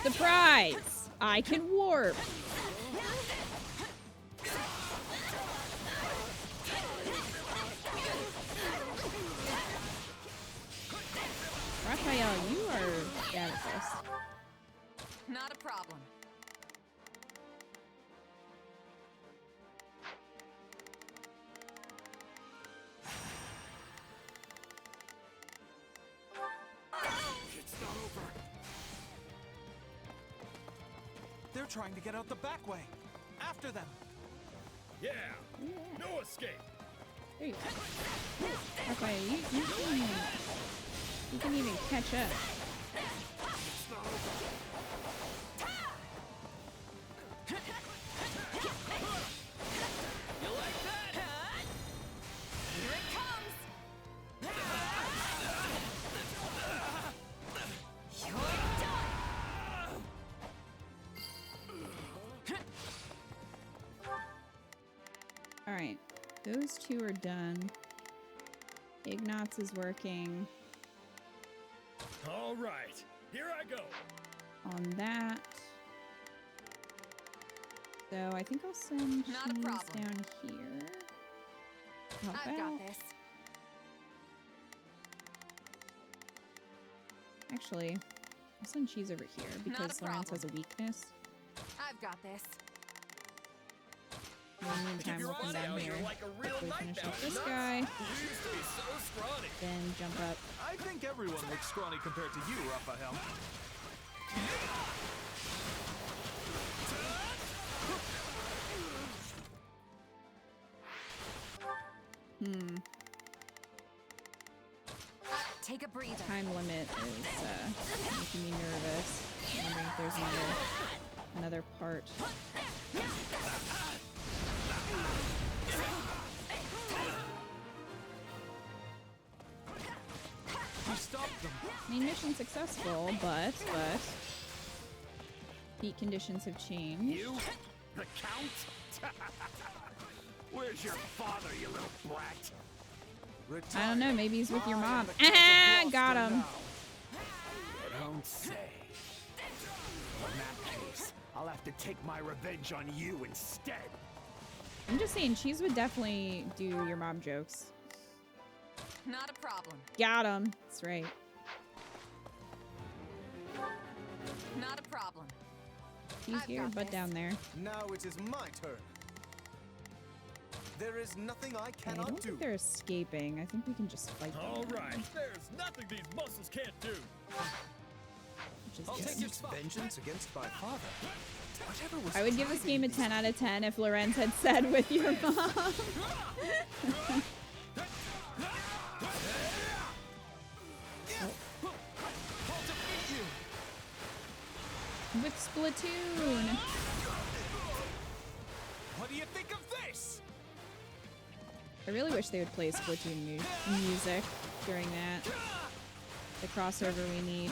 Surprise! I can warp. Raphael, you are bad at this. Not a problem. It's not over. They're trying to get out the back way. After them. Yeah. No escape. There you go. Raphael, you can even catch up. It's not over. You like that? Here it comes. You're done. All right, those two are done. Ignatz is working All right. Here I go. on that. So I think I'll send Not a Cheese problem. down here. Help I've out. got this. Actually, I'll send Cheese over here because a Lorenz has a problem. weakness. I've got this. In the meantime, You're we'll come on down now, here. you're like a real Hopefully knight finish now, up this nuts. guy, You used to be so scrawny. then jump up. I think everyone looks scrawny compared to you, Raphael. Take a breather. Time limit is making me nervous. I'm wondering if there's another part. You stopped them. I mean, mission successful, but heat conditions have changed. You? The Count? Where's your father, you little brat? I don't know, maybe he's with your mom. Ah, got him. You don't say. In that case, I'll have to take my revenge on you instead. I'm just saying, Cheese would definitely do your mom jokes. Not a problem. Got him. That's right. Not a problem. He's I've here, got but this. down there. Now it is my turn. There is nothing I Okay, I cannot don't do. think they're escaping. I think we can just fight them. All right. There's nothing these muscles can't do. Which is I'll good. take your Seeks spot. vengeance against my father. Whatever was I would give this driving game a these 10 out of 10 if Lorenz had said with your mom. With Splatoon. What do you think of this? I really wish they would play Splatoon music during that. The crossover we need.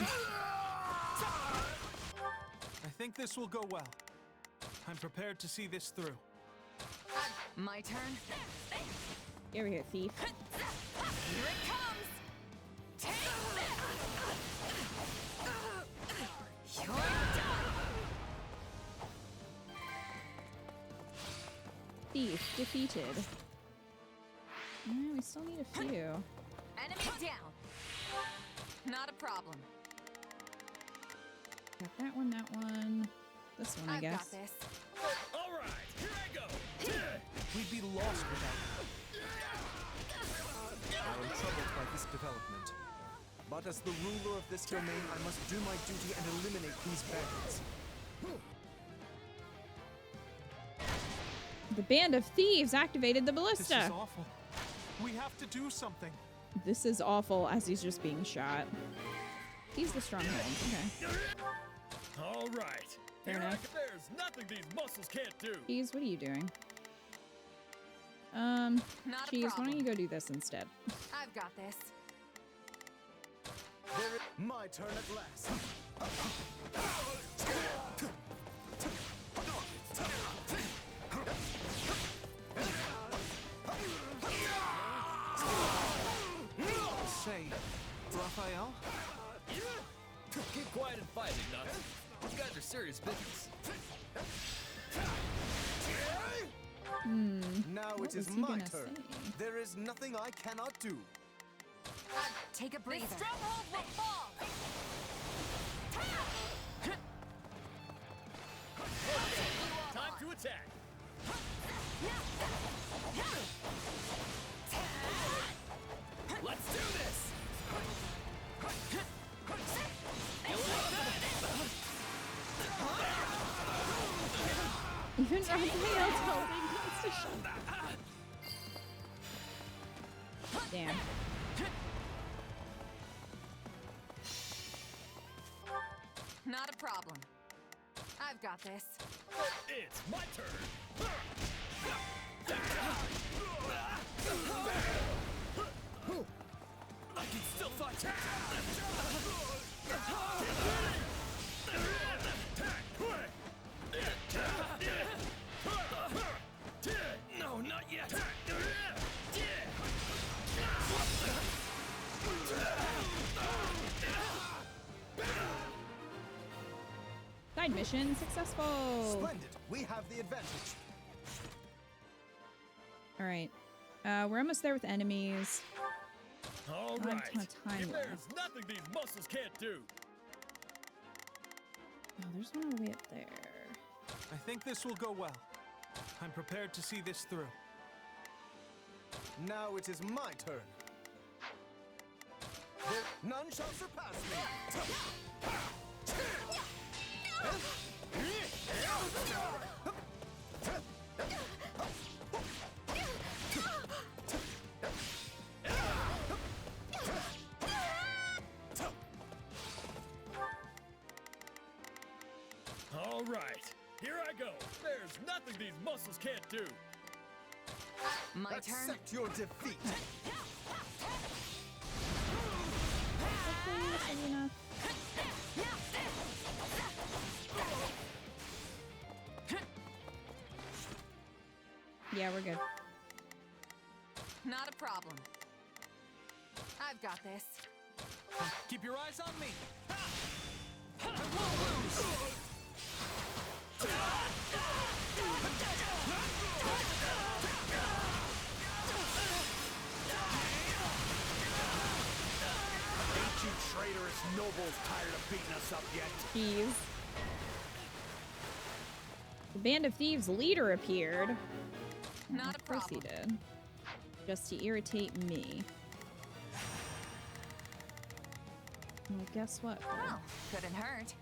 I think this will go well. I'm prepared to see this through. My turn. Get over here, thief. Here it comes. Take You're done. Thief defeated. We still need a few. Enemy down. Not a problem. Got that one, this one, I I've guess. got this. All right. Here I go. We'd be lost without them. I am troubled by this development. But as the ruler of this domain, I must do my duty and eliminate these bandits. The band of thieves activated the This is ballista. awful. We have to do something. This is awful as he's just being shot. He's the stronghold. Okay. All right. Fair enough. There's nothing these muscles can't do. Cheese, what are you doing? Not a Cheese, why problem. don't you go do this instead? I've got this. My turn at last. Say, Raphael? Keep quiet and fight, Ignatius. These guys are serious business. Now What it is was he my gonna turn. say? There is nothing I cannot do. Take a breather. The stronghold will fall! Time to attack. Let's do this. Even Raphael's holding wants to shut that. Damn. Not a problem. I've got this. It's my turn. I can still fight. No, not yet. Side mission successful. Splendid. We have the advantage. All right. We're almost there with enemies. All Not a right. ton of time There's left. nothing these muscles can't do. Oh, there's one all the way up there. I think this will go well. I'm prepared to see this through. Now it is my turn. None shall surpass me. All right. Here I go. There's nothing these muscles can't do. My turn. Accept your defeat. Hopefully this is enough. Yeah, we're good. Not a problem. I've got this. Keep your eyes on me. I won't lose. Ain't you traitorous nobles tired of beating us up yet? Jeez. The band of thieves leader appeared. Not a Of course he problem. did. Just to irritate me. Well, guess what? bro? Well, couldn't hurt.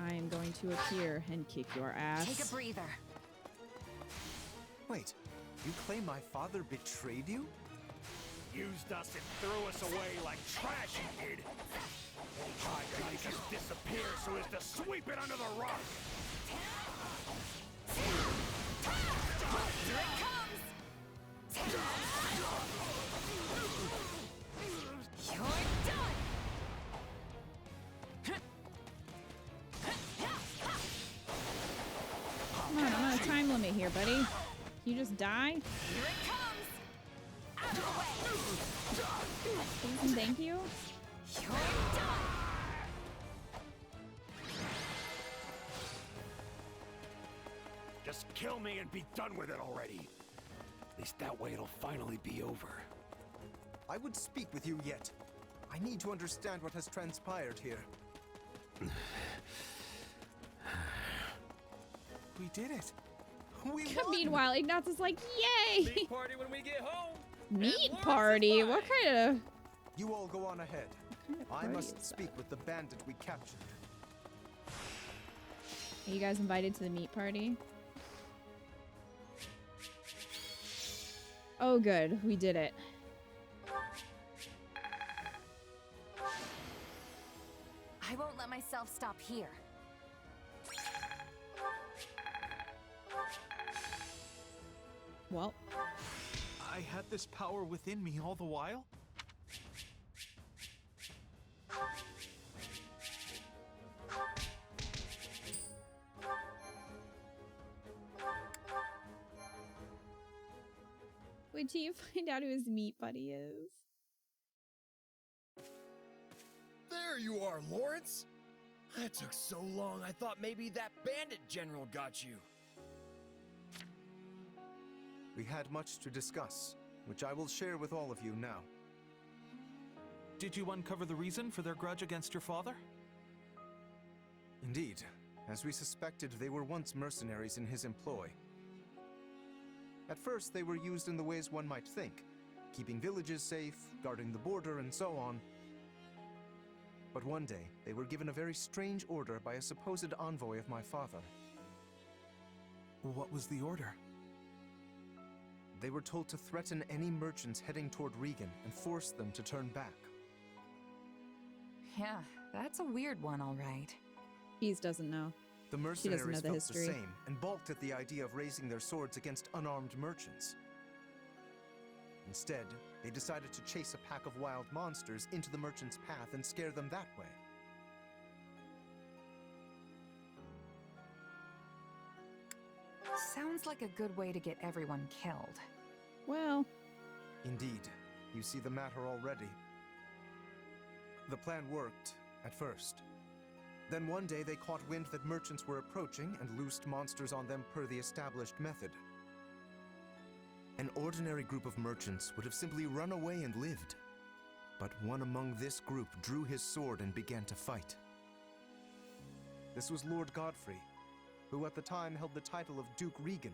I am going to appear and kick your ass. Take a breather. Wait, you claim my father betrayed you? Used us and threw us away like trash he did. Tried to make us disappear so as to sweep it under the rug. Here it comes! You're done! Come on, I'm on a time limit here, buddy. Can you just die? Here it comes! Out of the way! Please and thank you. You're done! Just kill me and be done with it already. At least that way it'll finally be over. I would speak with you yet. I need to understand what has transpired here. We did it. We won! Meanwhile, Ignatius is like, yay! Meat party when we get home. Meat And Lawrence party? is What mine. kind of... You all go on ahead. What kind of I party must is speak that? with the bandit we captured. Are you guys invited to the meat party? Oh, good. We did it. I won't let myself stop here. Well, I had this power within me all the while? wait till you find out who his meat buddy is. There you are, Lawrence! That took so long, I thought maybe that bandit general got you. We had much to discuss, which I will share with all of you now. Did you uncover the reason for their grudge against your father? Indeed, as we suspected, they were once mercenaries in his employ. At first, they were used in the ways one might think, keeping villages safe, guarding the border, and so on. But one day, they were given a very strange order by a supposed envoy of my father. What was the order? They were told to threaten any merchants heading toward Regan and force them to turn back. Yeah, that's a weird one, all right. Cheese doesn't know. The She doesn't know mercenaries the felt history. the same and balked at the idea of raising their swords against unarmed merchants. Instead, they decided to chase a pack of wild monsters into the merchants' path and scare them that way. Sounds like a good way to get everyone killed. Well, Indeed, you see the matter already. The plan worked, at first. Then one day they caught wind that merchants were approaching and loosed monsters on them per the established method. An ordinary group of merchants would have simply run away and lived. But one among this group drew his sword and began to fight. This was Lord Godfrey, who at the time held the title of Duke Regan.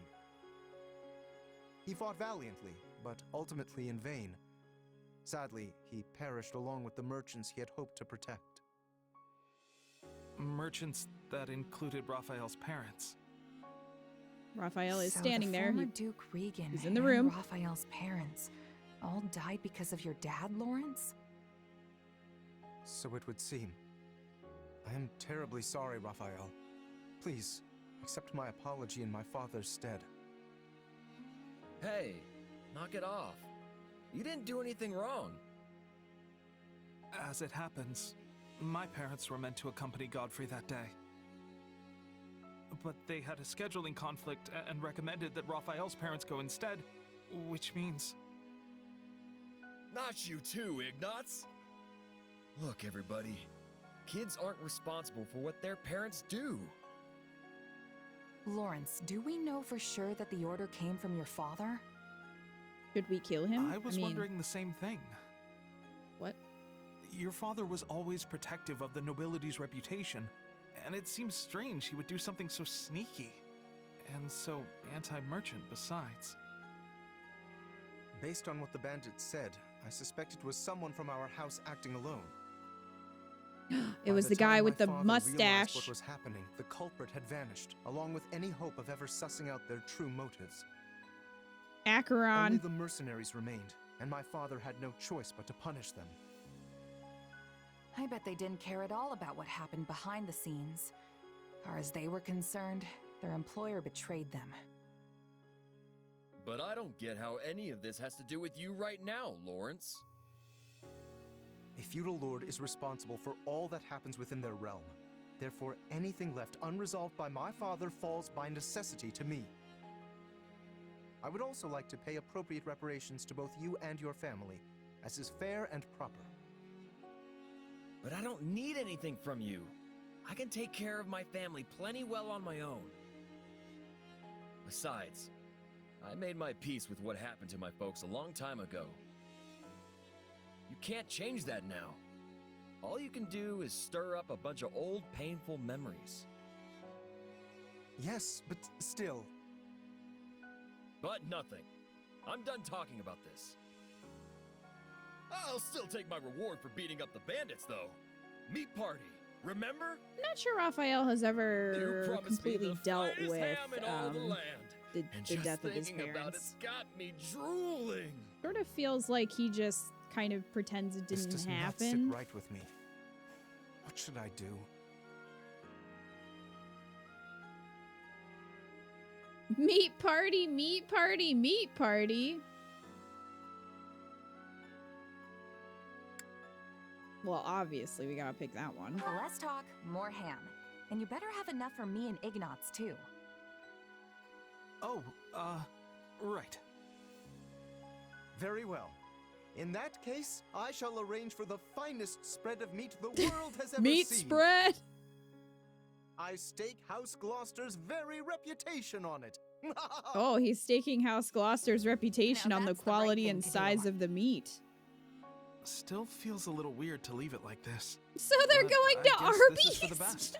He fought valiantly, but ultimately in vain. Sadly, he perished along with the merchants he had hoped to protect. Merchants that included Raphael's parents. Raphael is So standing the there. former Duke Regan he's in the and room. Raphael's parents all died because of your dad, Lawrence? So it would seem. I am terribly sorry, Raphael. Please, accept my apology in my father's stead. Hey, knock it off. You didn't do anything wrong. As it happens, my parents were meant to accompany Godfrey that day. But they had a scheduling conflict and recommended that Raphael's parents go instead, which means... Not you too, Ignatz! Look, everybody. Kids aren't responsible for what their parents do. Lawrence, do we know for sure that the order came from your father? Should we kill him? I was wondering the same thing. What? Your father was always protective of the nobility's reputation, and it seems strange he would do something so sneaky, and so anti-merchant besides. Based on what the bandits said, I suspect it was someone from our house acting alone. It was the guy with the By time my father realized mustache. what was happening, the culprit had vanished, along with any hope of ever sussing out their true motives. Only Acheron. the mercenaries remained, and my father had no choice but to punish them. I bet they didn't care at all about what happened behind the scenes. Far as they were concerned, their employer betrayed them. But I don't get how any of this has to do with you right now, Lawrence. A feudal lord is responsible for all that happens within their realm. Therefore, anything left unresolved by my father falls by necessity to me. I would also like to pay appropriate reparations to both you and your family, as is fair and proper. But I don't need anything from you. I can take care of my family plenty well on my own. Besides, I made my peace with what happened to my folks a long time ago. You can't change that now. All you can do is stir up a bunch of old, painful memories. Yes, but still... But nothing. I'm done talking about this. I'll still take my reward for beating up the bandits, though. Meat party. Remember? I'm not sure Raphael has You ever promised me completely the dealt finest with ham in all the land. the And just death of his thinking about parents. it's got me drooling. Sort of feels like he just kind of pretends it This didn't does not sit happen. right with me. What should I do? Meat party, meat party, meat party. Well, obviously we gotta pick that one. Less talk, more ham. And you better have enough for me and Ignatz, too. Oh, right. Very well. In that case, I shall arrange for the finest spread of meat the world has ever Meat seen. spread. I stake House Gloucester's very reputation on it. Oh, he's staking House Gloucester's reputation Now on the that's the right quality thing and to do. size of the meat. Still feels a little weird to leave it like this. So they're But going I to guess Arby's. This is for the best.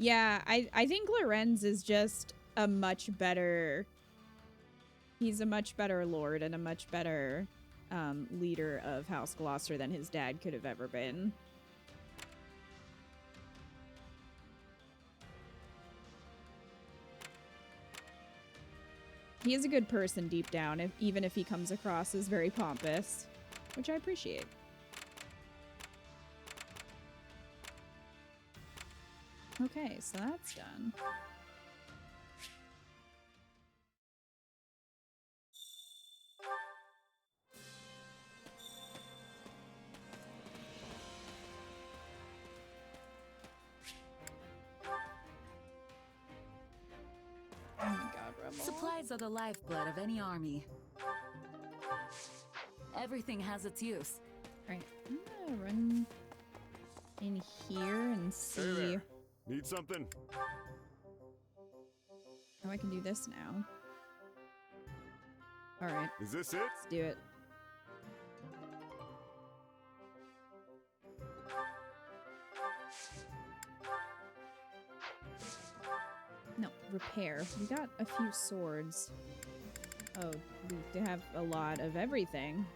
Yeah, I think Lorenz is just a much better... He's a much better lord and a much better leader of House Gloucester than his dad could have ever been. He is a good person deep down, even if he comes across as very pompous, which I appreciate. Okay, so that's done. Oh my god, Rebel. Supplies are the lifeblood of any army. Everything has its use. Alright, I'm gonna run in here and see. Hey there. Need something? Oh, I can do this now. Alright, Is this it? let's do it. No, repair. We got a few swords. Oh, we have a lot of everything.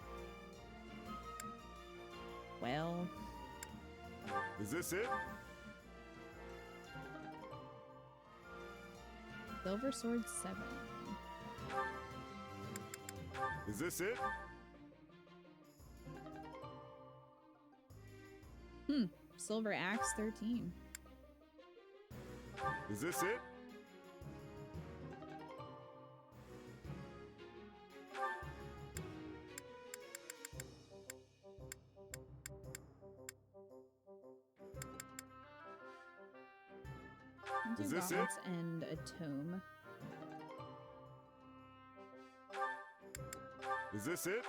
Well, Is this it? silver sword 7. Is this it? Silver axe 13. Is this it? I'll do Is this it? gauntlets and a tome. Is this it?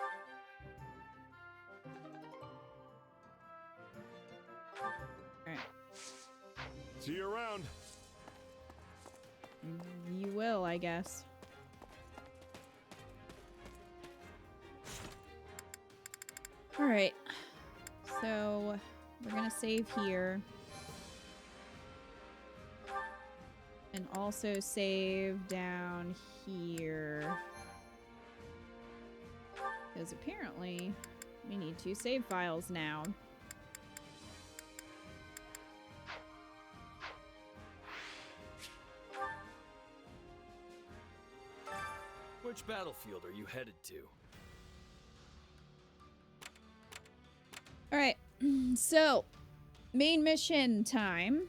Alright. See you around. You will, I guess. Alright. So, we're gonna save here. And also save down here. Because apparently, we need 2 save files now. Which battlefield are you headed to? Alright, so, main mission time.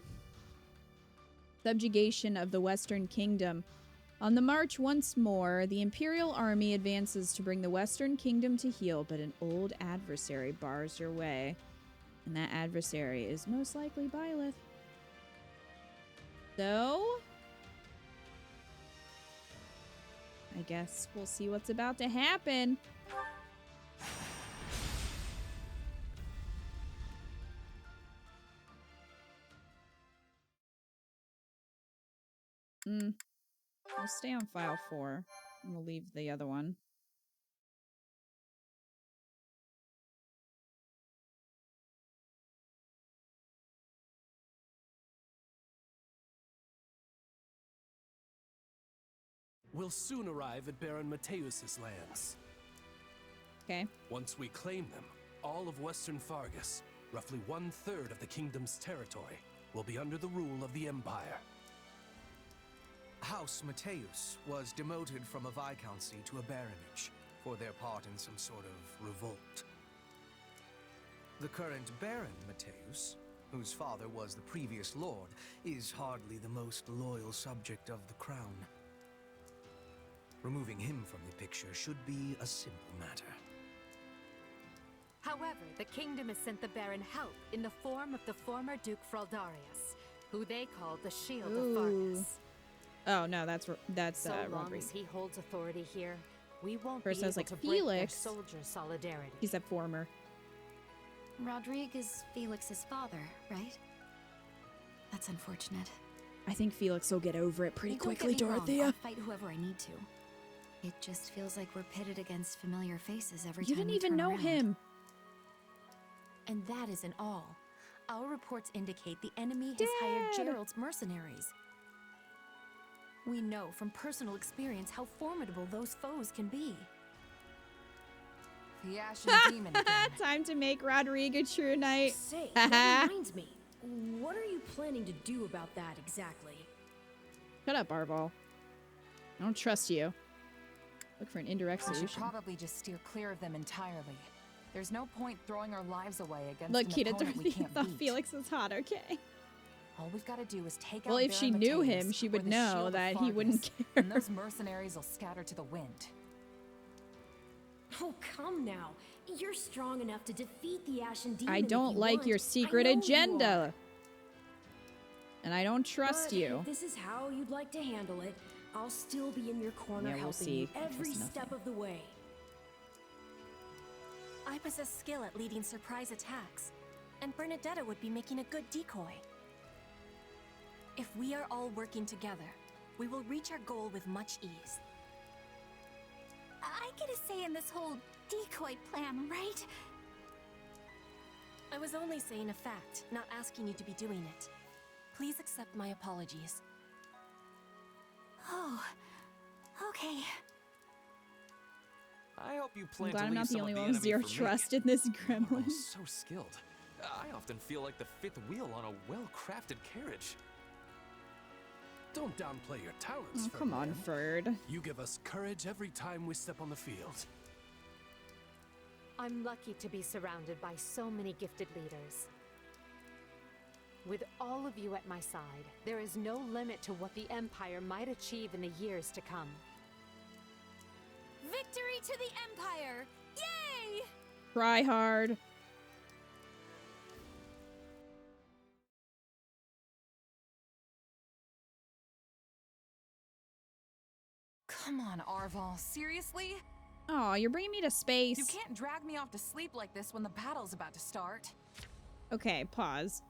Subjugation of the Western Kingdom. On the march once more, the Imperial Army advances to bring the Western Kingdom to heel, but an old adversary bars your way. And that adversary is most likely Byleth. So, I guess we'll see what's about to happen. We'll stay on file 4. And we'll leave the other one. We'll soon arrive at Baron Mateus's lands. Okay. Once we claim them, all of Western Fargus, roughly 1/3 of the kingdom's territory, will be under the rule of the Empire. House Mateus was demoted from a viscountcy to a baronage for their part in some sort of revolt. The current Baron Mateus, whose father was the previous lord, is hardly the most loyal subject of the crown. Removing him from the picture should be a simple matter. However, the kingdom has sent the Baron help in the form of the former Duke Fraldarius, who they call the Shield of Fargus. Oh no, that's so long Rodrigue. as he holds authority here, we won't First be I was able like, to break their Felix. soldier solidarity. He said former. Rodrigue is Felix's father, right? That's unfortunate. I think Felix will get over it pretty Don't get quickly, me wrong, Dorothea. I'll fight whoever I need to. It just feels like we're pitted against familiar faces every You time didn't we even turn know around. him. And that isn't all. Our reports indicate the enemy has hired Dad. Gerald's mercenaries. We know from personal experience how formidable those foes can be. The Ashen Demon again. Time to make Rodrigue a true knight. Say, that reminds me. What are you planning to do about that exactly? Shut up, Arval. I don't trust you. Look for an indirect We should solution. probably just steer clear of them entirely. There's no point throwing our lives away against Look, an Kita opponent we Dorothea can't thought beat. Felix was hot, okay. All we've got to do is take Well, out if she Baron knew Mateus him, she or would the know Shield of that he wouldn't Fargus, care. And those mercenaries will scatter to the wind. Oh, come now. You're strong enough to defeat the Ashen Demon. I if don't you like want. your I secret know you agenda. are. And I don't trust But you. if this is how you'd like to handle it, I'll still be in your corner Yeah, we'll helping see. you I every trust step of the way. I possess skill at leading surprise attacks, and Bernadetta would be making a good decoy. If we are all working together, we will reach our goal with much ease. I get a say in this whole decoy plan, right? I was only saying a fact, not asking you to be doing it. Please accept my apologies. Oh, okay. I hope you I'm plan glad to I'm leave not the some only of the one with enemy zero for me. trust in this gremlin. Oh, so skilled. I often feel like the fifth wheel on a well-crafted carriage. Don't downplay your talents, Oh, come on, Ferdinand. Ferd. You give us courage every time we step on the field. I'm lucky to be surrounded by so many gifted leaders. With all of you at my side, there is no limit to what the Empire might achieve in the years to come. Victory to the Empire! Yay! Try hard. Come on, Arval. Seriously? Oh, you're bringing me to space. You can't drag me off to sleep like this when the battle's about to start. Okay, pause.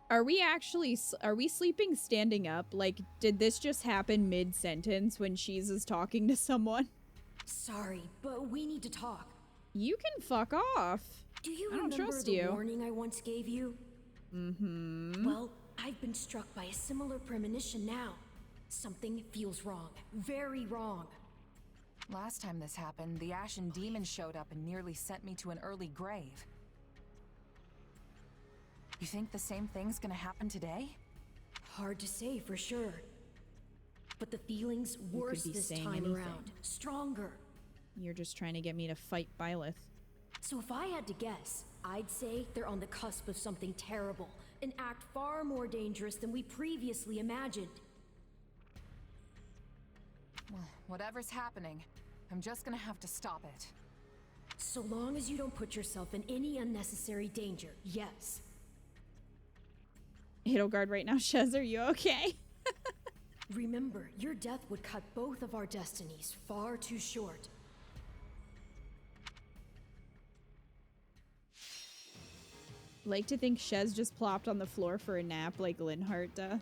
Are we sleeping standing up? Like, did this just happen mid-sentence when Cheese is talking to someone? Sorry, but we need to talk. You can fuck off. Do you I don't remember trust the you. warning I once gave you? Mm-hmm. Well, I've been struck by a similar premonition now. Something feels wrong. Very wrong. Last time this happened, the Ashen Demon showed up and nearly sent me to an early grave. You think the same thing's gonna happen today? Hard to say for sure. But the feeling's You could worse be this saying time anything. around. Stronger. You're just trying to get me to fight Byleth. So if I had to guess, I'd say they're on the cusp of something terrible. An act far more dangerous than we previously imagined. Well, whatever's happening, I'm just gonna have to stop it. So long as you don't put yourself in any unnecessary danger, yes. Edelgard right now, Shez, are you okay? Remember, your death would cut both of our destinies far too short. Like to think Shez just plopped on the floor for a nap like Linhart does.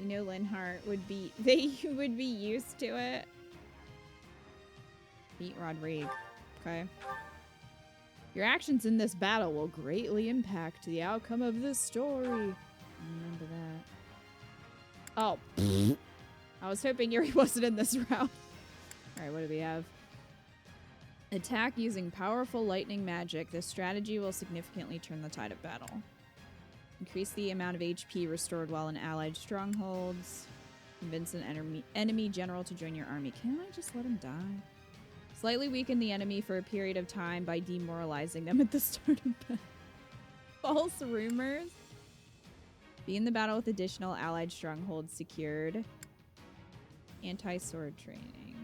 know Linhart would be they would be used to it. Meet Rodrigue. Okay. Your actions in this battle will greatly impact the outcome of this story. Remember that. Oh. I was hoping Yuri wasn't in this round. Alright, what do we have? Attack using powerful lightning magic. This strategy will significantly turn the tide of battle. Increase the amount of HP restored while in allied strongholds. Convince an enemy general to join your army. Can't I just let him die? Slightly weaken the enemy for a period of time by demoralizing them at the start of battle. False rumors. Be in the battle with additional allied strongholds secured. Anti-sword training.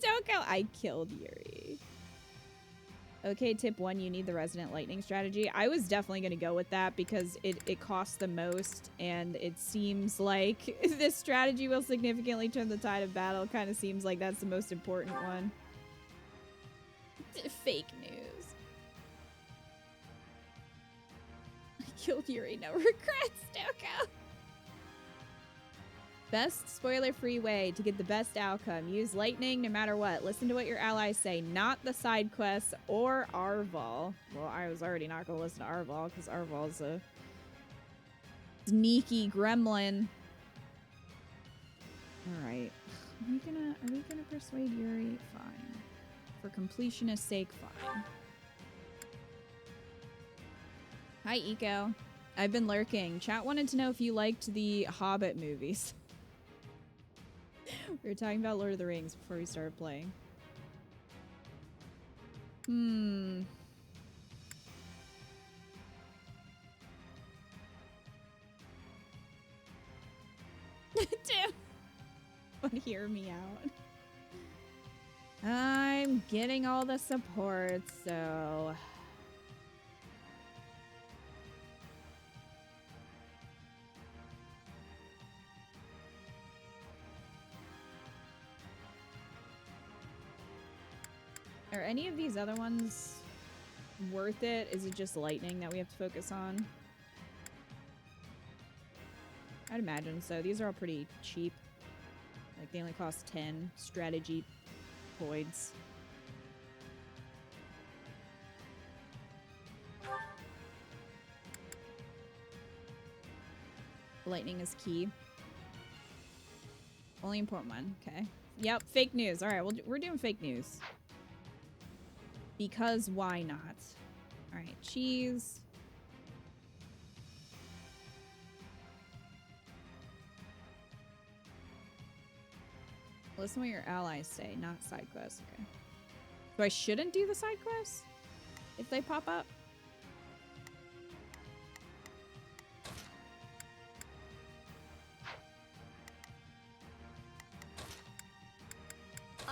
Don't go. I killed Yuri. Okay, tip 1, you need the Resonant Lightning strategy. I was definitely going to go with that because it costs the most, and it seems like this strategy will significantly turn the tide of battle. Kind of seems like that's the most important one. Fake news. I killed Yuri. No regrets, Doko. Best spoiler-free way to get the best outcome. Use lightning no matter what. Listen to what your allies say, not the side quests or Arval. Well, I was already not going to listen to Arval because Arval's a sneaky gremlin. All right. Are we gonna persuade Yuri? Fine. For completionist's sake, fine. Hi, Eco. I've been lurking. Chat wanted to know if you liked the Hobbit movies. We were talking about Lord of the Rings before we started playing. Damn. But hear me out. I'm getting all the support, so... Are any of these other ones worth it? Is it just lightning that we have to focus on? I'd imagine so. These are all pretty cheap. Like, they only cost 10 strategy points. Lightning is key. Only important one. Okay. Yep, fake news. All right, we're doing fake news. Because why not? All right, cheese. Listen to what your allies say, not side quests. Okay. So I shouldn't do the side quests if they pop up?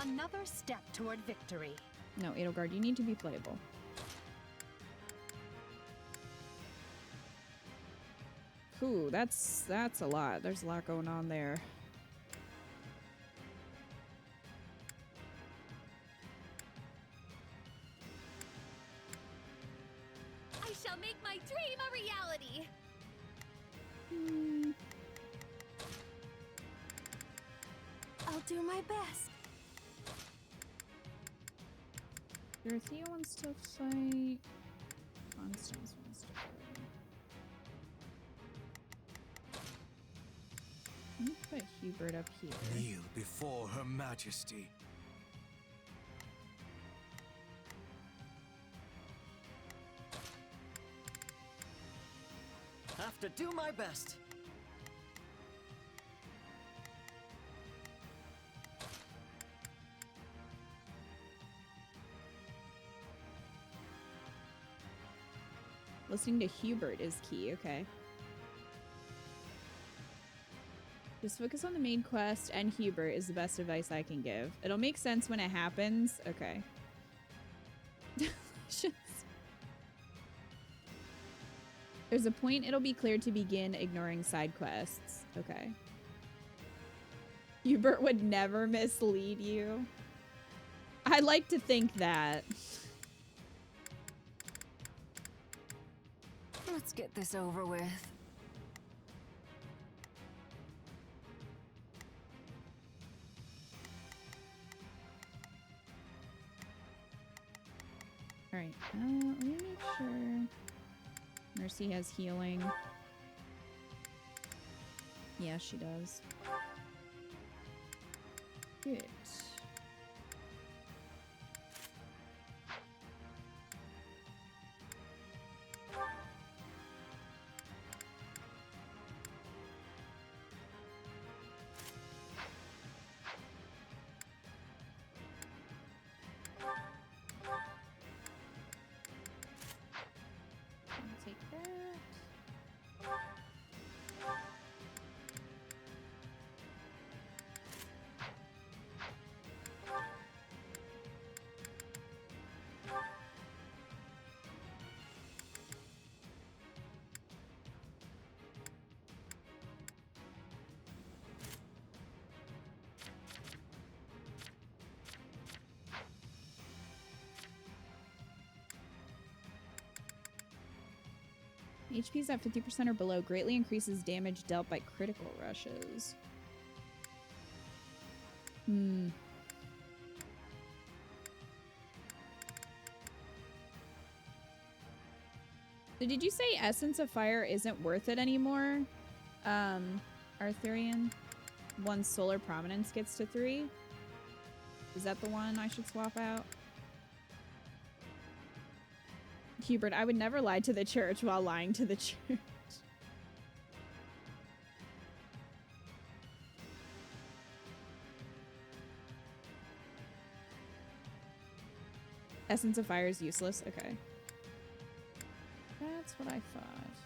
Another step toward victory. No, Edelgard, you need to be playable. Ooh, that's a lot. There's a lot going on there. I shall make my dream a reality. I'll do my best. Dorothea wants to fight. Constance wants to fight. I'm gonna put Hubert up here. Kneel before Her Majesty. Have to do my best. Listening to Hubert is key, okay. Just focus on the main quest and Hubert is the best advice I can give. It'll make sense when it happens. Okay. There's a point it'll be clear to begin ignoring side quests. Okay. Hubert would never mislead you. I like to think that. Let's get this over with. Alright, let me make sure Mercy has healing. Yeah, she does. Good. Take that. HP's at 50% or below greatly increases damage dealt by critical rushes. Hmm. So did you say Essence of Fire isn't worth it anymore, Arthurian? Once Solar Prominence gets to 3? Is that the one I should swap out? Hubert, I would never lie to the church while lying to the church. Essence of Fire is useless? Okay. That's what I thought.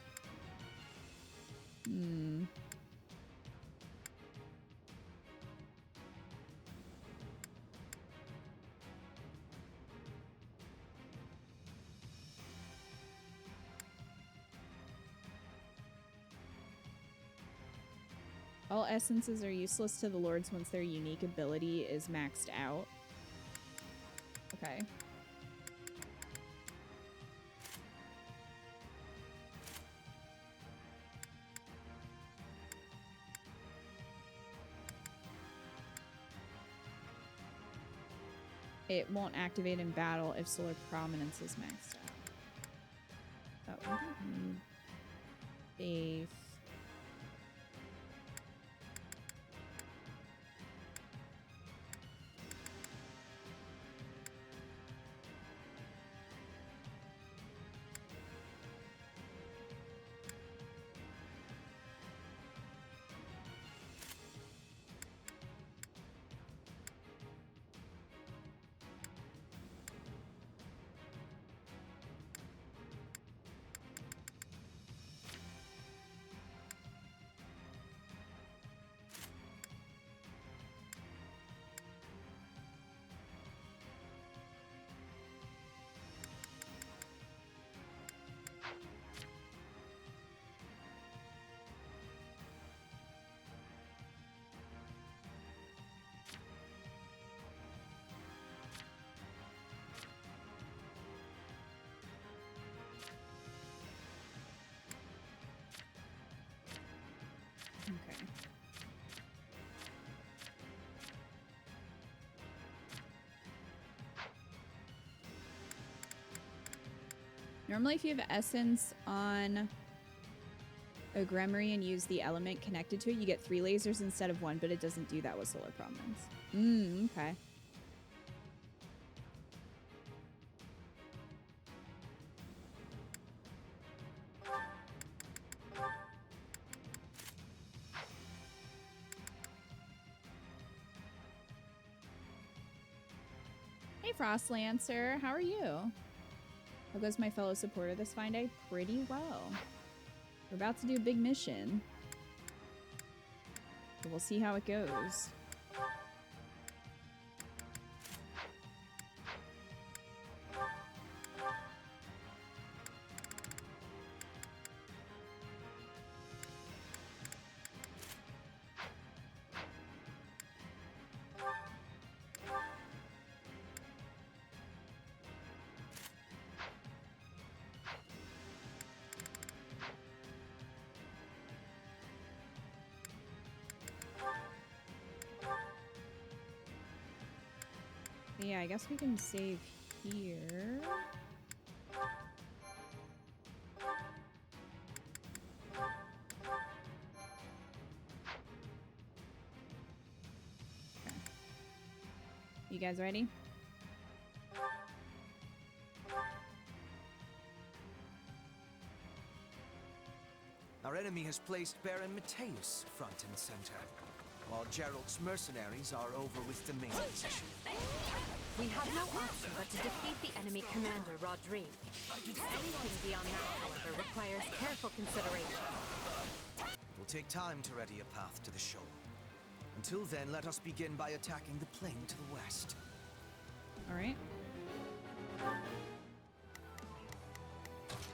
Hmm. All essences are useless to the lords once their unique ability is maxed out. Okay. It won't activate in battle if Solar Prominence is maxed out. Oh, we don't need faith. Okay. Normally, if you have Essence on a Gremory and use the element connected to it, you get 3 lasers instead of 1, but it doesn't do that with Solar Prominence. Okay. Hey, Frostlancer, how are you? How goes my fellow supporter this fine day? Pretty well. We're about to do a big mission. So we'll see how it goes. Yeah, I guess we can save here. You guys ready? Our enemy has placed Baron Mateus front and center, while Gerald's mercenaries are over with the main position. We have no option but to defeat the enemy commander, Rodrigue. Anything beyond that, however, requires careful consideration. It will take time to ready a path to the shore. Until then, let us begin by attacking the plain to the west. All right.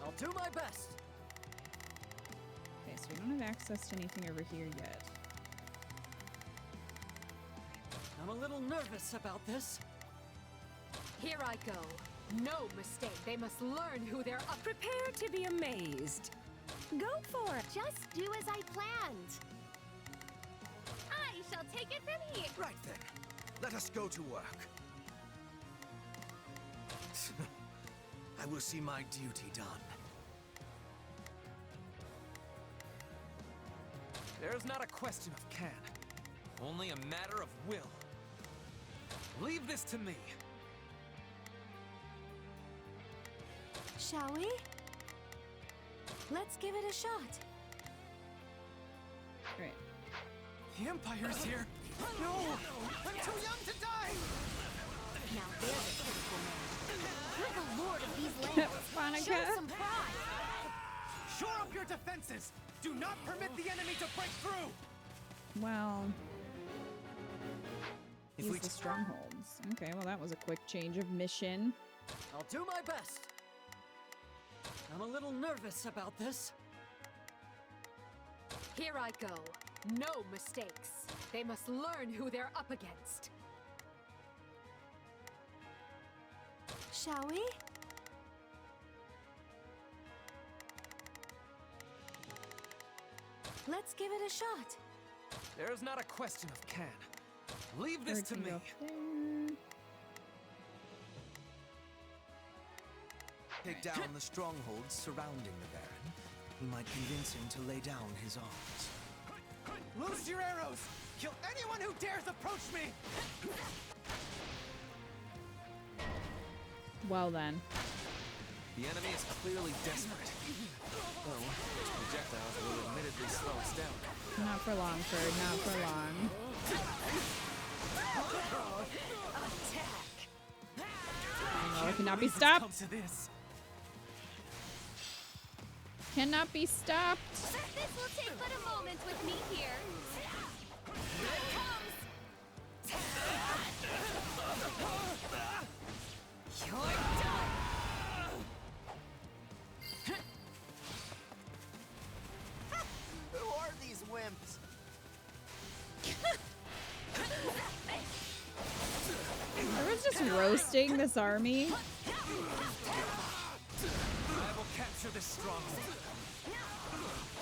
I'll do my best. Okay, so we don't have access to anything over here yet. I'm a little nervous about this. Here I go. No mistake. They must learn who they're up. Prepare to be amazed. Go for it. Just do as I planned. I shall take it from here. Right then, let us go to work. I will see my duty done. There's not a question of can, only a matter of will. Leave this to me. Shall we? Let's give it a shot. Great. The Empire's here. No! I'm too young to die! Now there's a critical man. You're the lord of these lands. Show Monica. some pride. Shore up your defenses! Do not permit the enemy to break through! Well, If use we the strongholds. Okay, well that was a quick change of mission. I'll do my best. I'm a little nervous about this. Here I go. No mistakes. They must learn who they're up against. Shall we? Let's give it a shot. There's not a question of can. Leave this to me. Up there. Take down the strongholds surrounding the Baron. We might convince him to lay down his arms. Loose your arrows! Kill anyone who dares approach me! Well then. The enemy is clearly desperate. Though, those projectiles will admittedly slow us down. Not for long, Ferd. Not for long. Oh, it cannot be stopped. Cannot be stopped. This will take but a moment with me here. Here it comes. You're done. Who are these wimps? Everyone's just roasting this army. I will capture this stronghold.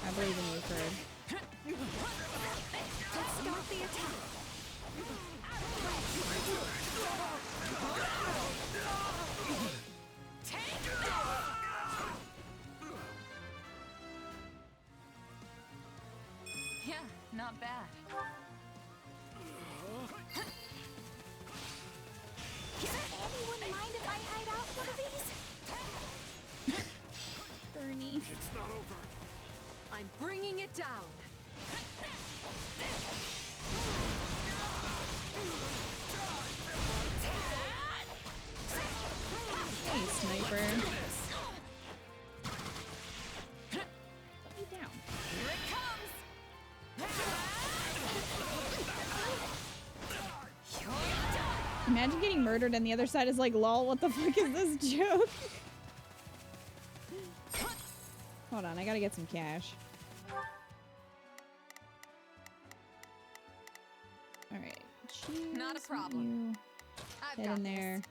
I believe in you, Ferd. Let's start the attack. Yeah, not bad. Does anyone mind if I hide out one of these? Bernie. It's not over. I'm bringing it down. Hey, sniper. Put me down. Here it comes. You're done. Imagine getting murdered and the other side is like, lol, what the fuck is this joke? Hold on, I gotta get some cash. Alright. Not a problem. I've Get got in this. there.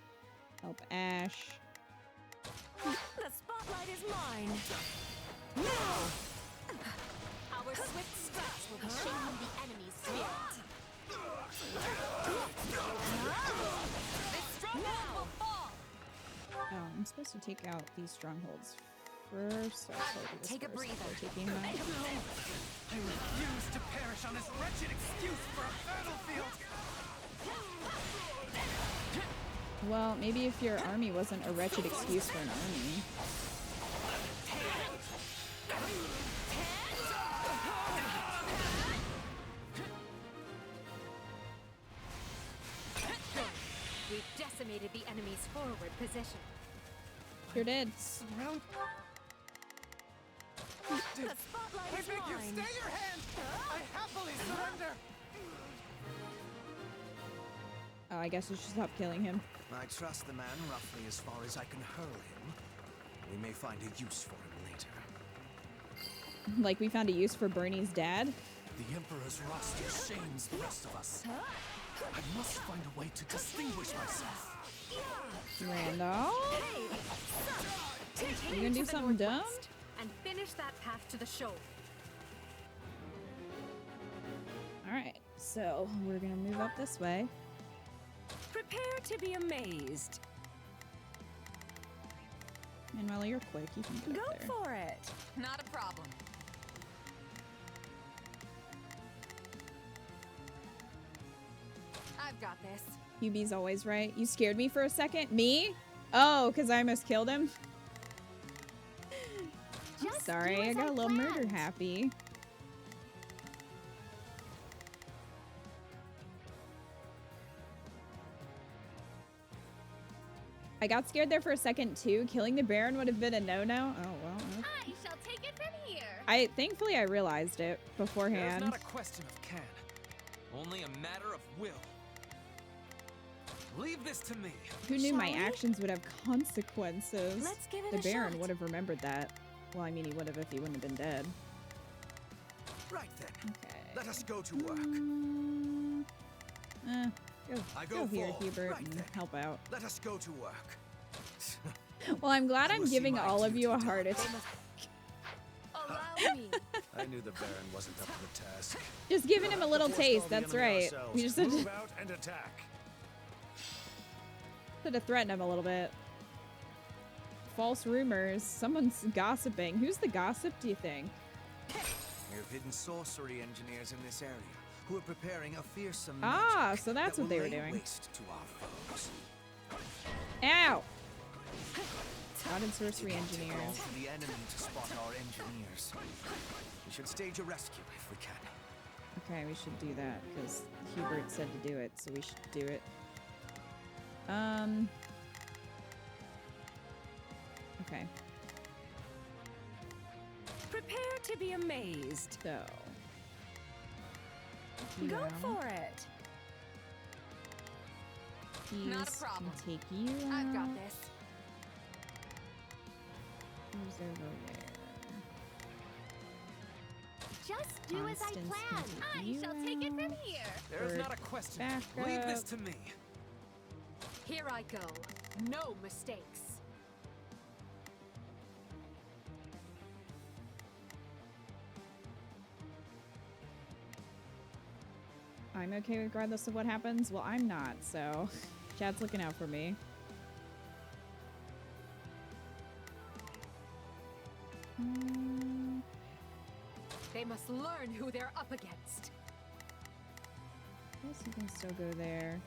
Help Ash. The spotlight is mine. Our swift steps will be shaking the enemy's spirit. This stronghold will fall. I'm supposed to take out these strongholds first. So Take a breather. Taking my... I refuse to perish on this wretched excuse for a battlefield! Well, maybe if your army wasn't a wretched excuse for an army. We've decimated the enemy's forward position. Sure did. Surround. The spotlight I is beg you, mine. stay your hand! I happily surrender! Oh, I guess we should stop killing him. I trust the man roughly as far as I can hurl him. We may find a use for him later. Like we found a use for Bernie's dad? The Emperor's roster shames the rest of us. I must find a way to distinguish myself. Randolph? Take You gonna do something dumb? And finish that path to the shoal. Alright, so we're gonna move up this way. Prepare to be amazed. Manuela, you're quick. You can get Go up there. for it. Not a problem. I've got this. Hubie's always right. You scared me for a second. Me? Oh, because I almost killed him? I'm sorry, I got a little murder happy. I got scared there for a second too. Killing the Baron would have been a no-no. Oh well. I shall take it from here. Thankfully I realized it beforehand. There's not a question of can, only a matter of will. Leave this to me. Who knew my actions would have consequences? Let's give it The a Baron shot. would have remembered that. Well, I mean, he would have if he wouldn't have been dead. Right then. Okay. Let us go to work. Go here, forward. Hubert, Right and then. help out. Let us go to work. Well, I'm glad You I'm will see giving my all of duty you a done. heart attack. Allow me. I knew the Baron wasn't up to the task. Just giving him a little Forestall taste. the That's enemy right. ourselves. We just Move out and attack. had to threaten him a little bit. False rumors. Someone's gossiping. Who's the gossip, do you think? We have hidden sorcery engineers in this area who are preparing a fearsome Ah, magic so that's that what they will were lay doing. waste to our foes. Ow! Spotted sorcery It won't take long engineers. for the enemy to spot our engineers. We should stage a rescue if we can. Okay, we should do that because Hubert said to do it, so we should do it. Okay. Prepare to be amazed. So. Go Yeah. for it. Not a These problem. can take you out. I've got this. Who's over there? Just do as I Constance can planned. take I you shall take it from out. here. There's Bird not a question. back Leave this up. to me. Here I go. No mistakes. I'm okay regardless of what happens. Well, I'm not, so Chad's looking out for me. They must learn who they're up against. I guess you can still go there.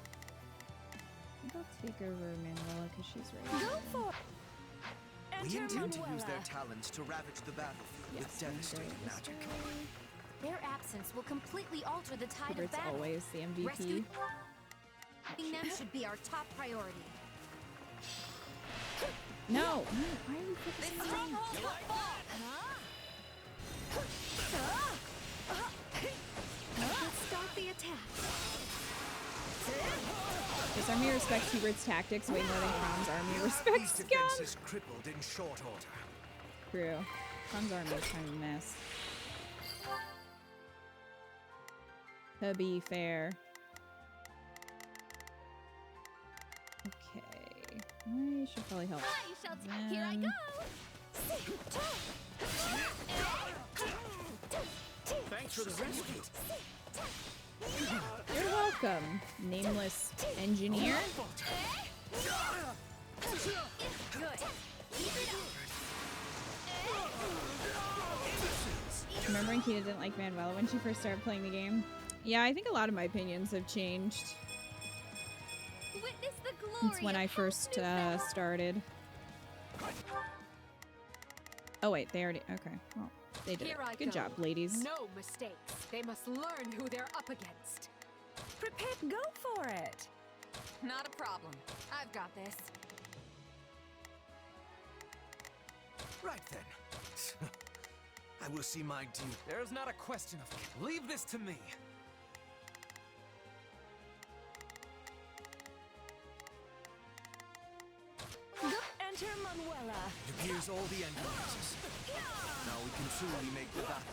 I think I'll take over Manuela because she's right Go here. for We Enter intend to use Manuela. their talents to ravage the battlefield Yes, with devastating this magic. Their absence will completely alter the tide of Hubert's battle. always the MVP. Rescuing them should be our top priority. No! No, why are you This focusing on me? stronghold will fall. Let's start the attack. This army respects Hubert's tactics way more than Kron's army These respects Scum. defenses crippled in short order. True. Kron's army is kind of a mess. To be fair. Okay. I should probably help. I shall take. Here I them. go. Thanks for the rescue. You're welcome, nameless engineer. Good. Keep it up. Remembering Kita didn't like Manuela when she first started playing the game. Yeah, I think a lot of my opinions have changed Witness the glory since when of I first started. Oh wait, they already. Okay, well, they did. Here it. I Good go. job, ladies. No mistakes. They must learn who they're up against. Prepare, go for it. Not a problem. I've got this. Right then. I will see my duty. There's not a question of it. Leave this to me. Enter Manuela. It appears all the enemies. Now we can truly make the battle.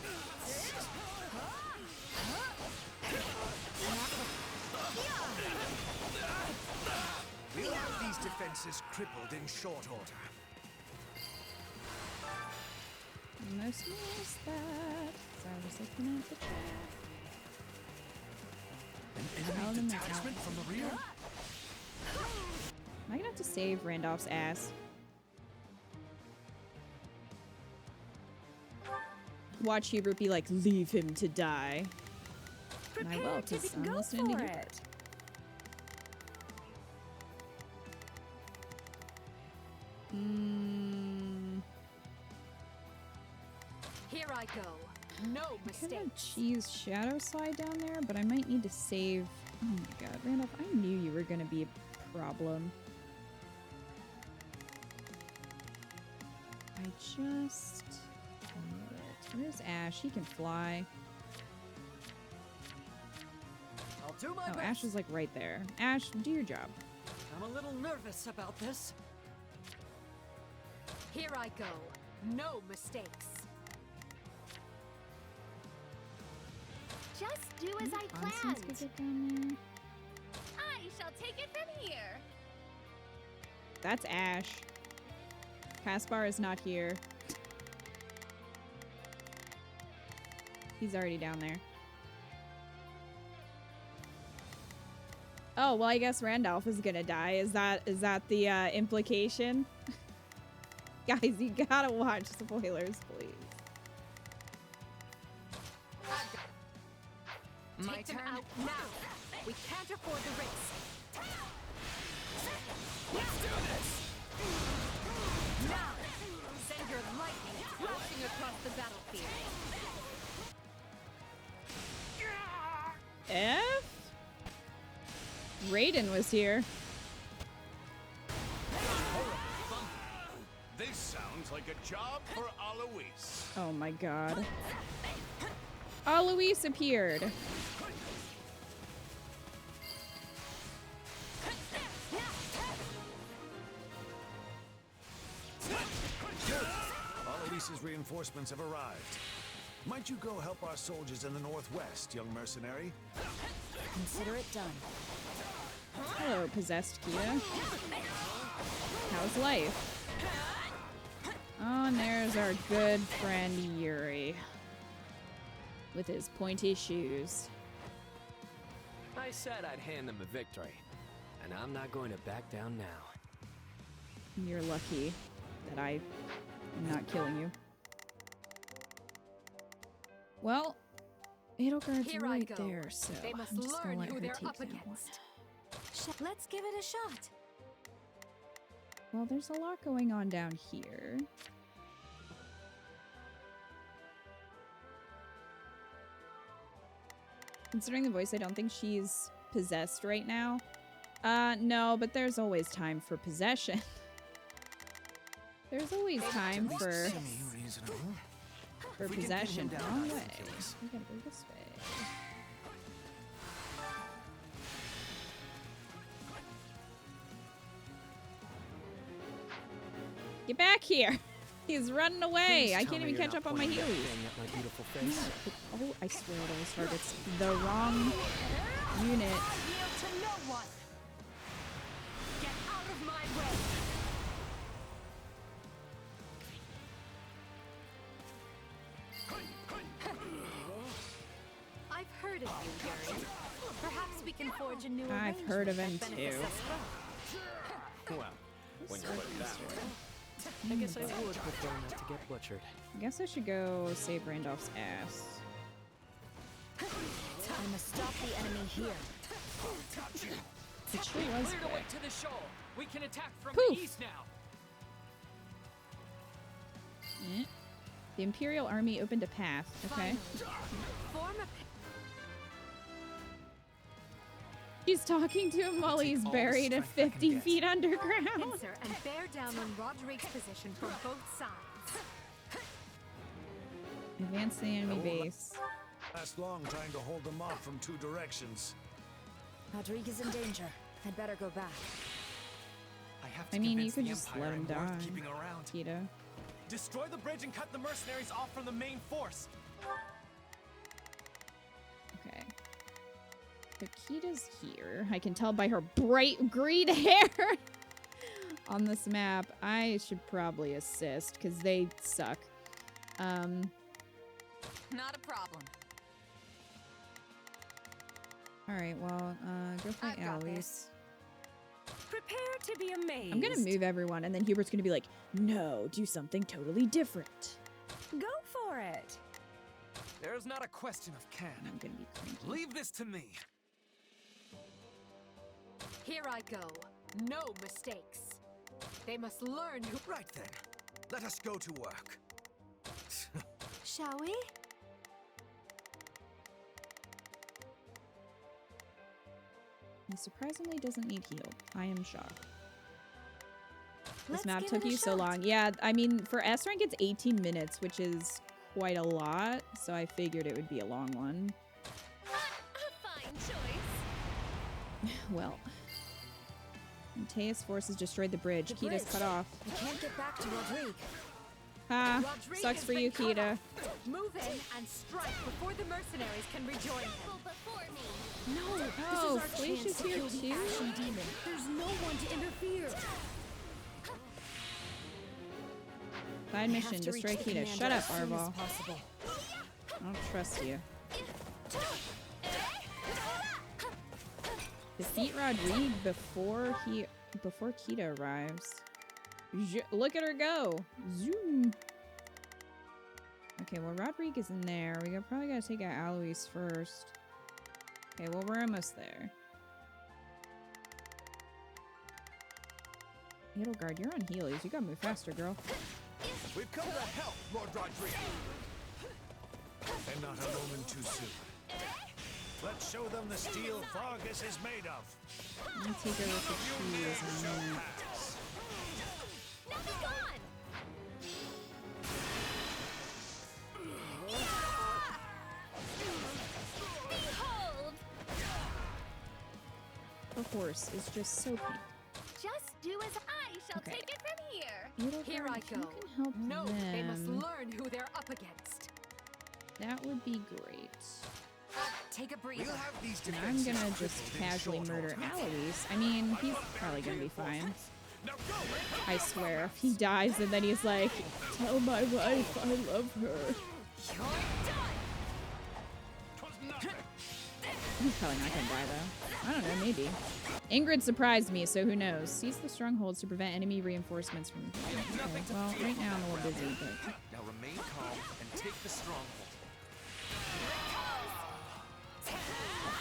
We'll have these defenses crippled in short order. Almost missed that. So I was looking at the chat. An enemy detachment from the rear? Am I gonna have to save Randolph's ass? Watch Hubert be like, leave him to die. And I will, because I'm listening to Hubert. Here I go. No I could mistakes. have cheese shadow slide down there, but I might need to save. Oh my god, Randolph, I knew you were gonna be a problem. I just knew it. Where's Ash? He can fly. I'll do my Oh, best. Ash is like right there. Ash, do your job. I'm a little nervous about this. Here I go. No mistakes. Just do as I Constance could planned. get down there. I shall take it from here. That's Ash. Caspar is not here. He's already down there. Oh, well, I guess Randolph is gonna die. Is that the implication? Guys, you gotta watch spoilers, please. My turn. Out now. We can't afford the risk. Let's do this! Now, send your lightning crashing across the battlefield. F? Raiden was here. This sounds like a job for Alois. Oh my god. Alois appeared. Alois's reinforcements have arrived. Might you go help our soldiers in the northwest, young mercenary? Consider it done. Hello, possessed Kita. How's life? Oh, and there's our good friend Yuri. With his pointy shoes. I said I'd hand them a victory, and I'm not going to back down now. You're lucky that I'm not killing you. Well, Edelgard's Here I right go. there, so They must I'm just gonna learn let who her they're take up that against. Let's give it a shot. Well, there's a lot going on down here. Considering the voice, I don't think she's possessed right now. No, but there's always time for possession. There's always time for possession. Wrong way. We gotta go this way. Get back here! He's running away! I can't even catch up on my heelys. My beautiful face. Oh, I swear it always targets the wrong unit. Yield to no one. Get out of my way. I've heard of you, Yuri. Perhaps we can forge a new I've heard of him too. Well, when you put it that way. I guess I would prefer not to get butchered. I guess I should go save Randolph's ass. I must stop the enemy here. It sure was Cleared quick. away to the shoal. We can attack from Poof. the east now. The Imperial Army opened a path. Okay. Form a She's talking to him while he's buried at 50 feet underground. Pincer and bear down on Roderick's position from both sides. Advance the enemy base. Last long trying to hold them off from 2 directions. Rodrigue is in danger. I'd better go back. I mean, you could just let him die. Keeping around. Kita. Destroy the bridge and cut the mercenaries off from the main force. Okay. So Kita's here. I can tell by her bright green hair on this map. I should probably assist because they suck. Not a problem. Alright, well, go fight I've got Alois. this. Prepare to be amazed. I'm gonna move everyone, and then Hubert's gonna be like, no, do something totally different. Go for it. There's not a question of can. I'm gonna be cranky. Leave this to me. Here I go. No mistakes. They must learn who. Right then. Let us go to work. Shall we? He surprisingly doesn't need heal. I am shocked. This Let's map give took it a you so shot. long. Yeah, I mean, for S rank, it's 18 minutes, which is quite a lot. So I figured it would be a long one. A fine choice. Well, Mateus' forces destroyed the bridge. The Kita's bridge. cut off. I can't get back to Rodrigue. Ha! Rodrigue Sucks has for been you, cut Kita. off. Move in and strike before the mercenaries can rejoin him. Well, before me. No, Oh, this is our Felicia's chance to here kill the too? Ashen Demon. There's no one to interfere. Side mission, Have to destroy reach the Kita. commander Shut up, as soon as Arval. possible. I don't trust you. Defeat Rodrigue before Kita arrives. Look at her go! Zoom! Okay, well, Rodrigue is in there. We probably gotta take out Alois first. Okay, well, we're almost there. Edelgard, you're on healies. You gotta move faster, girl. We've come to help, Lord Rodrigue. And not a moment too soon. Let's show them the steel Fargus is made of. Let me take over for cheese in a minute. Now be gone. Behold. Her horse is just so pink. Just do as I shall Okay. take it from here. Edelgard, Here I if you go. can help No, they must them, learn who they're up against. that would be great. Take a breather. We'll have these And I'm defenses gonna just crippled in casually short murder order. Alois. I mean, he's probably gonna be fine. I swear, if he dies and then he's like, tell my wife I love her. He's probably not gonna die though. I don't know, maybe. Ingrid surprised me, so who knows? Seize the strongholds to prevent enemy reinforcements from coming. Okay, well, right now I'm a little busy, but... Now remain calm and take the stronghold.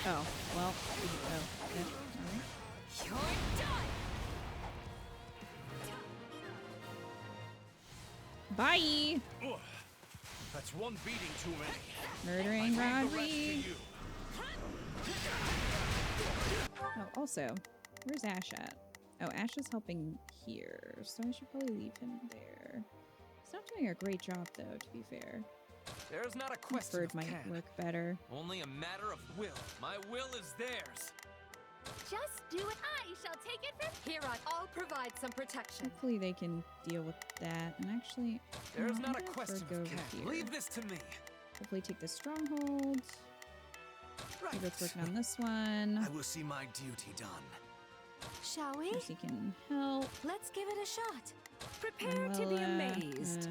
Oh, well. Oh, yeah, alright. Bye! Ugh. That's one beating too many. Murdering I leave the rest to Rodrigue. you. Oh, also, where's Ash at? Oh, Ash is helping here, so I should probably leave him there. He's not doing a great job, though, to be fair. There's not a question Bird of might can. work better. Only a matter of will. My will is theirs. Just do it. I shall take it from Here I'll provide some protection. Hopefully they can deal with that. And actually, There's I'm not a gonna question go of over can. here. Leave this to me. Hopefully take the stronghold. Right. Hubert's working on this one. I will see my duty done. Shall we? Percy can help. Let's give it a shot. Prepare to be amazed.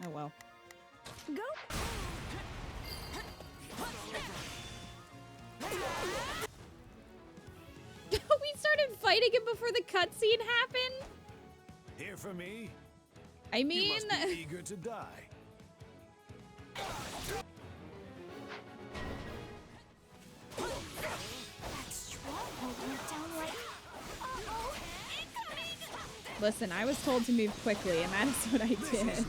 Oh well. Go. We we started fighting him before the cutscene happened? Here for me? I mean, You must be eager to die. That stronghold went down like... Uh-oh, incoming! listen, I was told to move quickly, and that is what I did.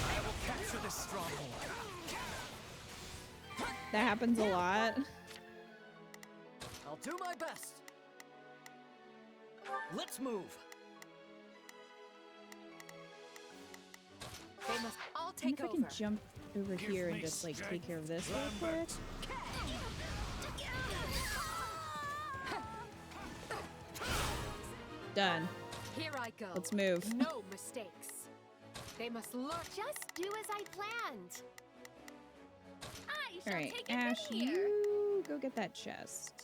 I will capture this stronghold. That happens a lot. I'll do my best. Let's move. They must all I wonder take if I over. can jump over here and just like take care of this real quick. Done. Here I go. Let's move. No mistakes. They must learn. Just do as I planned. I shall Alright, take a Ash, thing here. you go get that chest.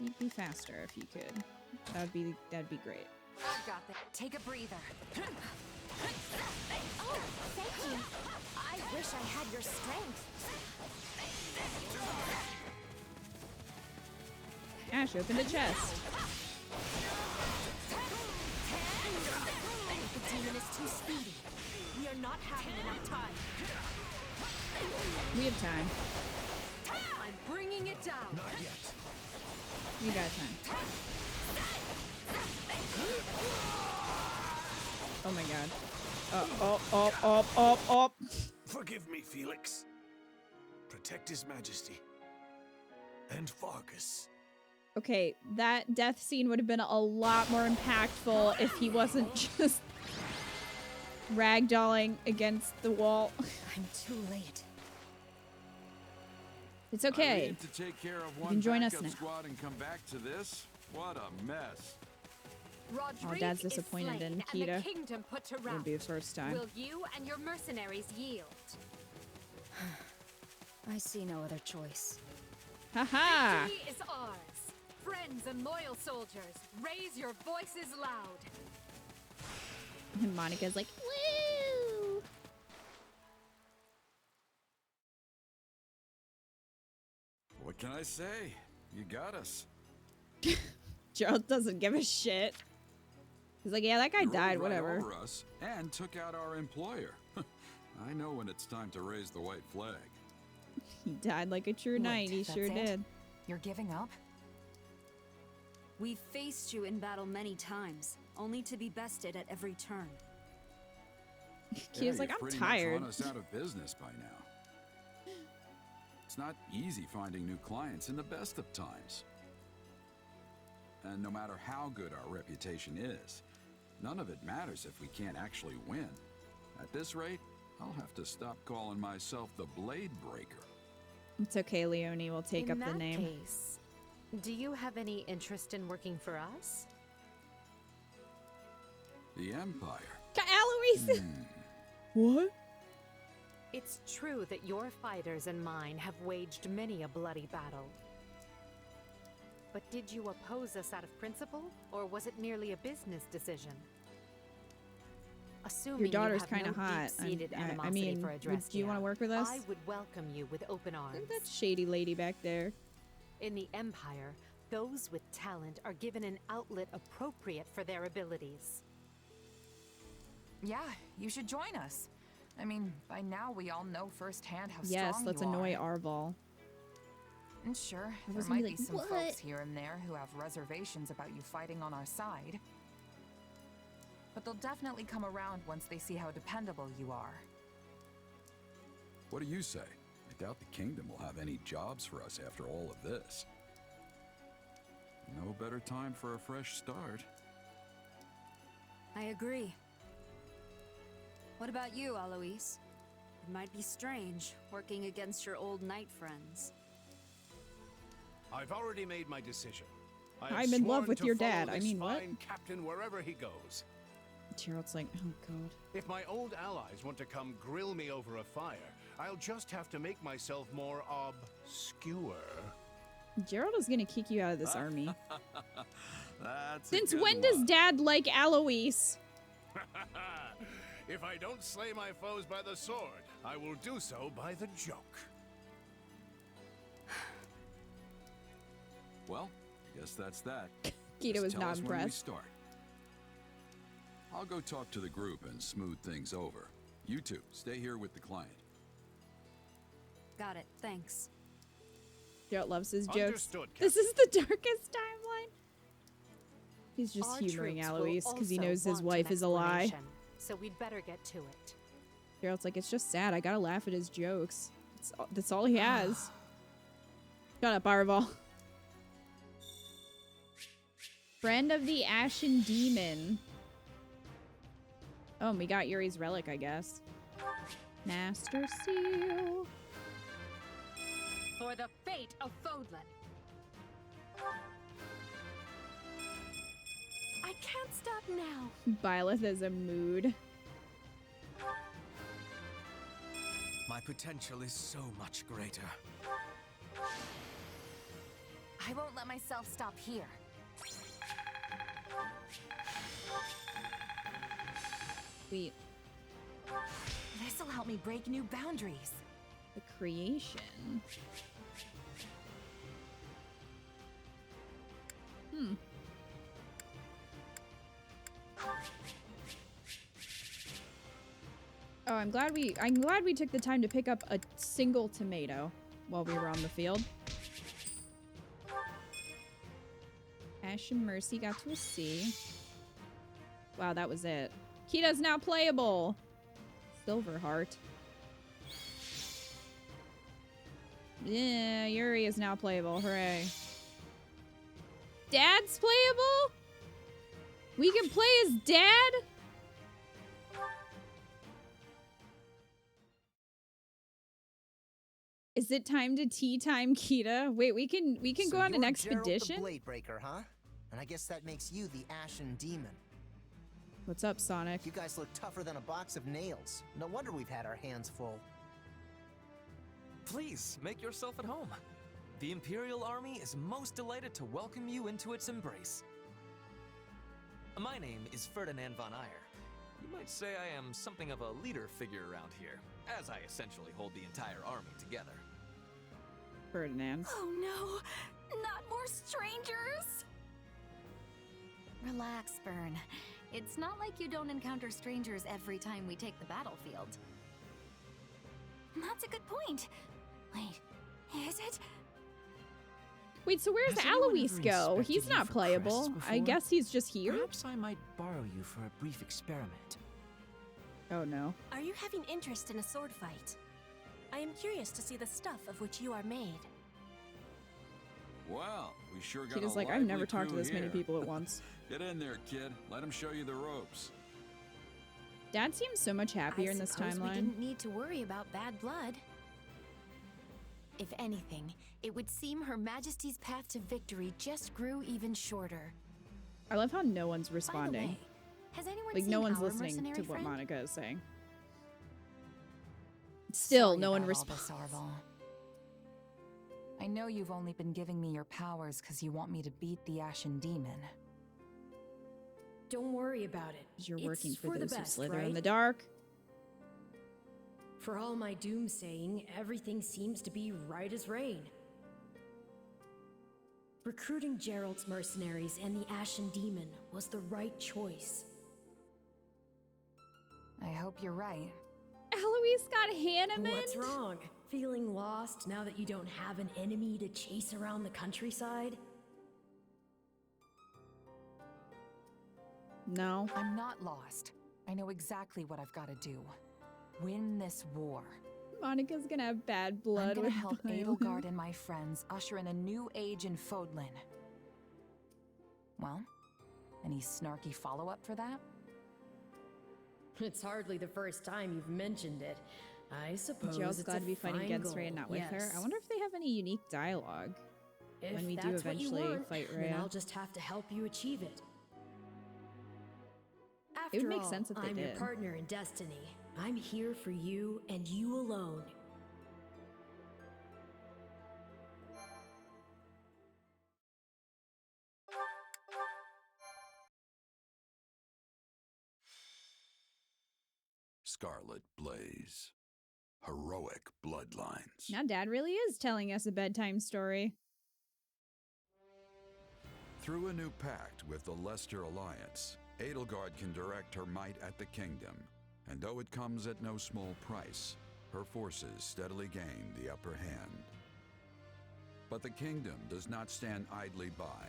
You'd be faster if you could. That'd be great. I've got that. Take a breather. Oh, thank you. I wish I had your strength. Ash, open the chest. The demon is too speedy. We are not having enough time. We have time. I'm bringing it down. Not yet. We got time. Oh my god. Up. Forgive me, Felix. Protect His Majesty. And Fargus. Okay, that death scene would have been a lot more impactful if he wasn't just ragdolling against the wall. I'm too late. It's okay. I need to take care of You one can join us backup now. squad and come back to this. What a mess. Rodrigue Dad's is disappointed slain in and Kita. the kingdom put to It'll rest. be the first time. Will you and your mercenaries yield? I see no other choice. Haha! Victory is ours. Friends and loyal soldiers, raise your voices loud. And Monica's like, woo! What can I say? You got us. Gerald doesn't give a shit. He's like, yeah, that guy You rode died, right whatever. over us and took out our employer. I know when it's time to raise the white flag. He died like a true Wait, knight, he that's sure it? did. You're giving up? We've faced you in battle many times, only to be bested at every turn. He was like, you've I'm pretty tired. much run us out of business by now. It's not easy finding new clients in the best of times. And no matter how good our reputation is, none of it matters if we can't actually win. At this rate, I'll have to stop calling myself the Blade Breaker. It's okay, Leonie will take up In the that name. case, do you have any interest in working for us? The Empire. Alois! What? It's true that your fighters and mine have waged many a bloody battle. But did you oppose us out of principle, or was it merely a business decision? Assuming Your daughter's you have kind of no hot. deep-seated I animosity mean, for do you want to work with us? I would welcome you with open arms. Look at that shady lady back there. In the Empire, those with talent are given an outlet appropriate for their abilities. Yeah, you should join us. I mean, by now we all know firsthand how Yes, strong let's you annoy are. Arval. And sure, I there was might gonna be be some like, folks "What?" here and there who have reservations about you fighting on our side. But they'll definitely come around once they see how dependable you are. What do you say? I doubt the kingdom will have any jobs for us after all of this. No better time for a fresh start. I agree. What about you, Alois? It might be strange, working against your old knight friends. I've already made my decision. I I'm in love sworn with to your follow dad. I this mean, what? fine captain wherever he goes. Gerald's like, oh god. If my old allies want to come grill me over a fire, I'll just have to make myself more obscure. Gerald is gonna kick you out of this army. That's Since when does Dad like Alois? If I don't slay my foes by the sword, I will do so by the joke. Well, guess that's that. Kita Just was tell not us when we impressed. start. I'll go talk to the group and smooth things over. You two, stay here with the client. Got it, thanks. Geralt loves his jokes. Understood, This is the darkest timeline. He's just Our humoring troops will Alois because he also knows his want wife an is a lie. explanation, So we'd better get to it. Geralt's like, it's just sad. I gotta laugh at his jokes. That's all he has. Shut up, Arval. Friend of the Ashen Demon. Oh, and we got Yuri's relic, I guess. Master Seal. For the fate of Fodlan. I can't stop now. Byleth is a mood. My potential is so much greater. I won't let myself stop here. Sweet. This'll help me break new boundaries. The creation. Hmm. Oh, I'm glad we took the time to pick up a single tomato while we were on the field. Ashen Mercy got to a C. Wow, that was it. Kita's now playable. Silverheart. Yeah, Yuri is now playable. Hooray. Dad's playable? We can play as Dad? Is it time to tea time, Kita? Wait, we can go on an expedition? Geralt the Bladebreaker, huh? And I guess that makes you the Ashen Demon. What's up, Sonic? You guys look tougher than a box of nails. No wonder we've had our hands full. Please, make yourself at home. The Imperial Army is most delighted to welcome you into its embrace. My name is Ferdinand von Eyre. You might say I am something of a leader figure around here, as I essentially hold the entire army together. Ferdinand. Oh no, not more strangers! Relax, Bern. It's not like you don't encounter strangers every time we take the battlefield. That's a good point. Wait, is it? Wait, so where's Alois go? He's not playable. I guess he's just here? Perhaps I might borrow you for a brief experiment. Oh no. Are you having interest in a sword fight? I am curious to see the stuff of which you are made. Well, we sure got Kita's a like, I've never lively talked to crew this many here. people at once. Get in there, kid. Let him show you the ropes. Dad seems so much happier in this suppose timeline. We didn't need to worry about bad blood. If anything, it would seem Her Majesty's path to victory just grew even shorter. I love how no one's responding. way, has anyone Like, seen no one's our listening to mercenary what friend? Monica is saying. Still, Sorry no one about all responds. this, Arval. I know you've only been giving me your powers because you want me to beat the Ashen Demon. Don't worry about it. You're working It's for the those who best, slither in right? the dark. For all my doomsaying, everything seems to be right as rain. Recruiting Geralt's mercenaries and the Ashen Demon was the right choice. I hope you're right. Eloise got Hannah. What's wrong? Feeling lost now that you don't have an enemy to chase around the countryside? No. I'm not lost. I know exactly what I've got to do. Win this war. Monica's gonna have bad blood. I'm gonna with help Violet. Edelgard and my friends usher in a new age in Fodlan. Well, any snarky follow-up for that? It's hardly the first time you've mentioned it. I suppose Gerald's it's glad a to be fighting fine against goal, Rhea, not with her. yes. I wonder if they have any unique dialogue If when we do that's what you eventually want, fight then Rhea. I'll just have to help you achieve it. It would After make all, sense if they I'm your did. partner in destiny. I'm here for you and you alone. Scarlet Blaze. Heroic bloodlines. Now Dad really is telling us a bedtime story. Through a new pact with the Leicester Alliance, Edelgard can direct her might at the kingdom, and though it comes at no small price, her forces steadily gain the upper hand. But the kingdom does not stand idly by.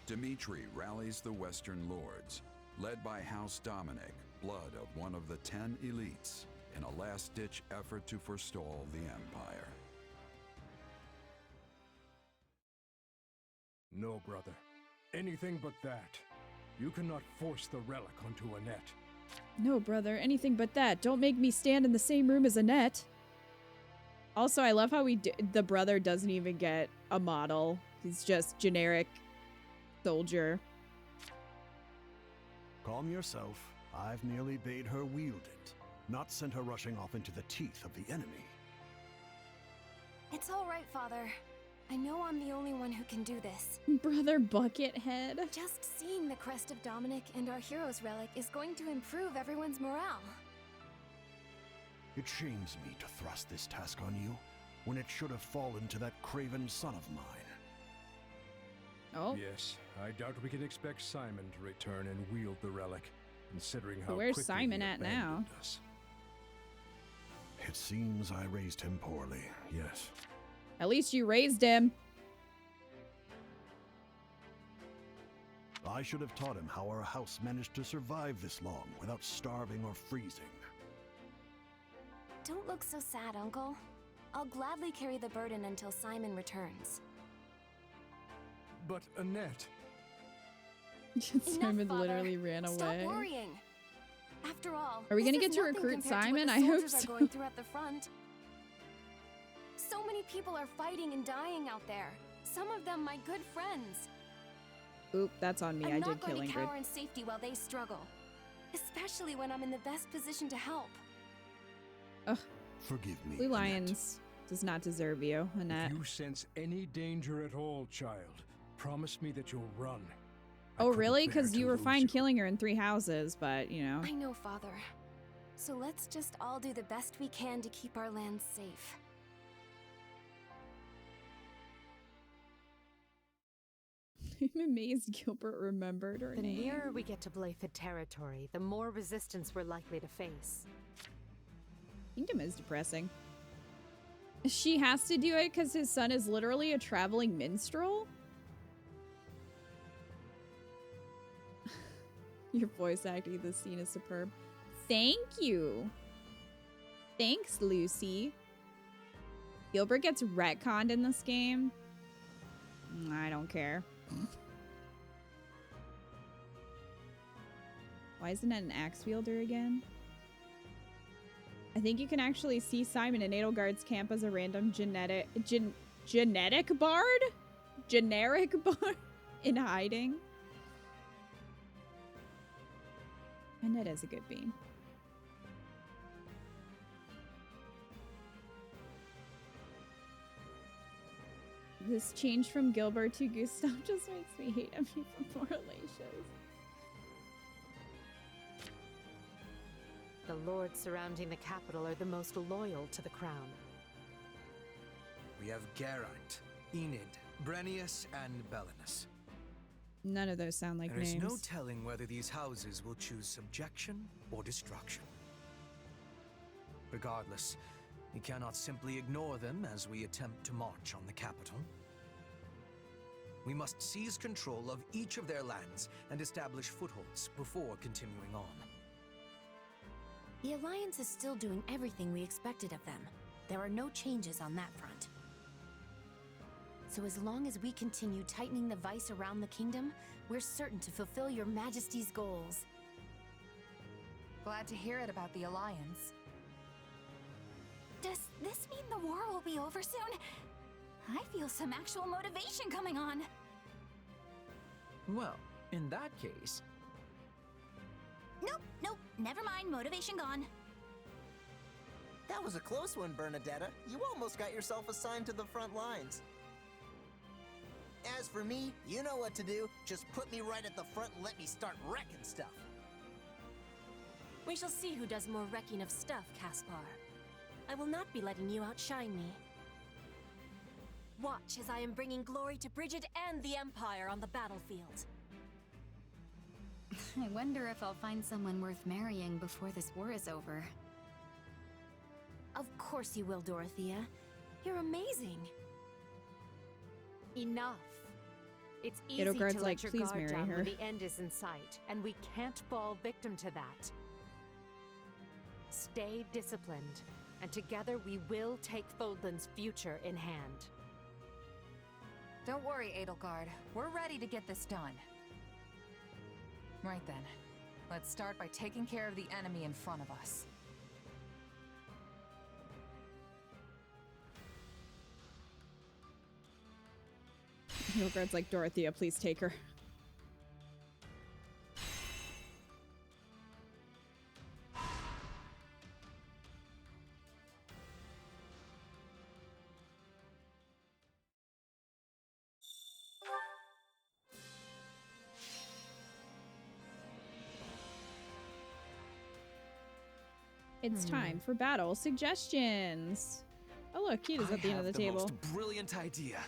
Dimitri rallies the Western lords, led by House Dominic, blood of one of the 10 elites, in a last-ditch effort to forestall the Empire. No, brother. Anything but that. You cannot force the relic onto Annette. No, brother, anything but that. Don't make me stand in the same room as Annette. Also, I love how the brother doesn't even get a model. He's just generic soldier. Calm yourself. I've merely bade her wield it, not sent her rushing off into the teeth of the enemy. It's all right, Father. I know I'm the only one who can do this. Brother Buckethead. Just seeing the crest of Dominic and our hero's relic is going to improve everyone's morale. It shames me to thrust this task on you, when it should have fallen to that craven son of mine. Oh. Yes, I doubt we can expect Simon to return and wield the relic, considering how Where's quickly Simon he at now? abandoned us. It seems I raised him poorly, yes. At least you raised him. I should have taught him how our house managed to survive this long without starving or freezing. Don't look so sad, Uncle. I'll gladly carry the burden until Simon returns. But Annette... Simon Enough, literally Father. ran away. Stop worrying. After all, Are we gonna this get is to nothing recruit compared to Simon? what I the hope soldiers so. are going through at the front. So many people are fighting and dying out there. Some of them my good friends. Oop, that's on me. I'm I not did kill going to Ingrid. cower in safety while they struggle. Especially when I'm in the best position to help. Ugh. Forgive me, Blue Lions does not deserve you, Annette. If you sense any danger at all, child, promise me that you'll run. Oh, really? Because you were fine killing her in 3 houses, but, you know. I know, Father. So let's just all do the best we can to keep our land safe. I'm amazed Gilbert remembered her The name. nearer we get to Blythe territory, the more resistance we're likely to face. Kingdom is depressing. She has to do it because his son is literally a traveling minstrel? Your voice acting this scene is superb. Thank you. Thanks, Lucy. Gilbert gets retconned in this game. I don't care. Why isn't it an axe wielder again? I think you can actually see Simon in Edelgard's camp as a random genetic bard? Generic bard in hiding. And it is a good beam. This change from Gilbert to Gustav just makes me hate him even more, Alicia's. The lords surrounding the capital are the most loyal to the crown. We have Geraint, Enid, Brennius, and Belinus. None of those sound like There is names. no telling whether these houses will choose subjection or destruction. Regardless, we cannot simply ignore them as we attempt to march on the capital. We must seize control of each of their lands and establish footholds before continuing on. The Alliance is still doing everything we expected of them. There are no changes on that front. So as long as we continue tightening the vice around the kingdom, we're certain to fulfill your Majesty's goals. Glad to hear it about the Alliance. Does this mean the war will be over soon? I feel some actual motivation coming on. Well, in that case... Nope, never mind, motivation gone. That was a close one, Bernadetta. You almost got yourself assigned to the front lines. As for me, you know what to do. Just put me right at the front and let me start wrecking stuff. We shall see who does more wrecking of stuff, Caspar. I will not be letting you outshine me. Watch as I am bringing glory to Bridget and the Empire on the battlefield. I wonder if I'll find someone worth marrying before this war is over. Of course you will, Dorothea. You're amazing. Enough. It's easy Edelgard's to like, let your "Please guard marry down her." when the end is in sight, and we can't fall victim to that. Stay disciplined, and together we will take Fodlan's future in hand. Don't worry, Edelgard. We're ready to get this done. Right then. Let's start by taking care of the enemy in front of us. Edelgard's like, "Dorothea, please take her." It's time for battle suggestions. Oh look, Kita's at the end of the table. Most brilliant idea.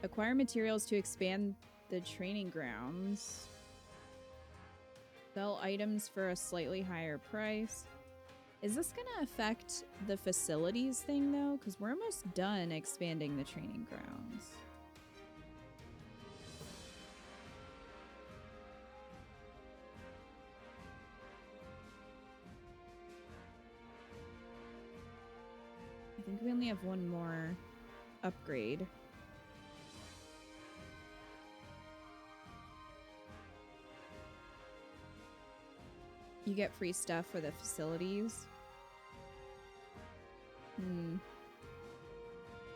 Acquire materials to expand the training grounds. Sell items for a slightly higher price. Is this gonna affect the facilities thing though? Because we're almost done expanding the training grounds. I think we only have one more upgrade. You get free stuff for the facilities.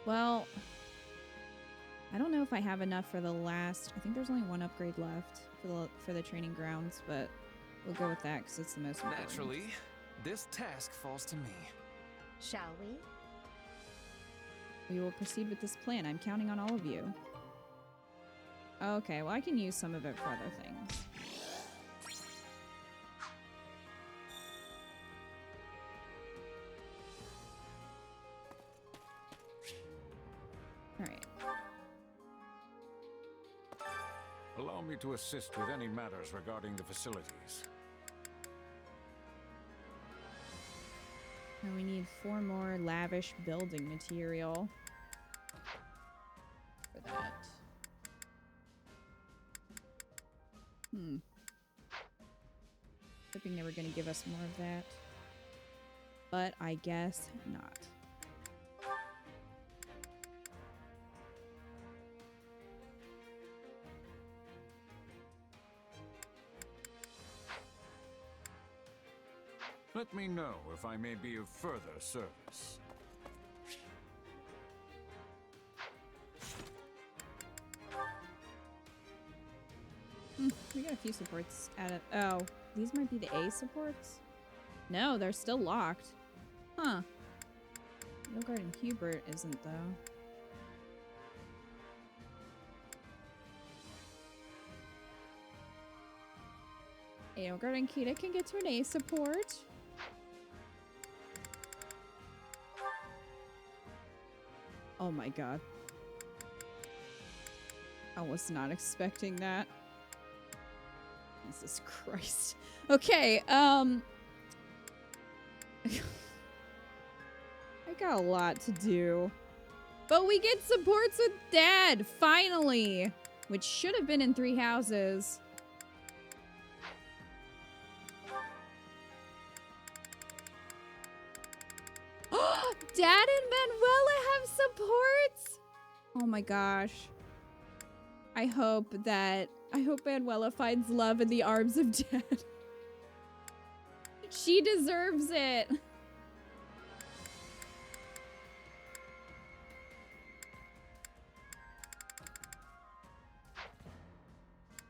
Well, I don't know if I have enough for the last. I think there's only one upgrade left for the training grounds, but we'll go with that because it's the most important. Naturally, this task falls to me. Shall we? We will proceed with this plan. I'm counting on all of you. Okay, well I can use some of it for other things. Alright. Allow me to assist with any matters regarding the facilities. And we need 4 more lavish building material for that. Hoping they were going to give us more of that. But I guess not. Let me know if I may be of further service. We got a few supports added. Oh, these might be the A supports? No, they're still locked. Huh. Edelgard and Hubert isn't, though. Edelgard and Kita can get to an A support. Oh my god. I was not expecting that. Jesus Christ. Okay, I got a lot to do. But we get supports with Dad, finally! Which should have been in 3 houses. Dad and Manuela have supports! Oh my gosh. I hope Manuela finds love in the arms of Dad. She deserves it.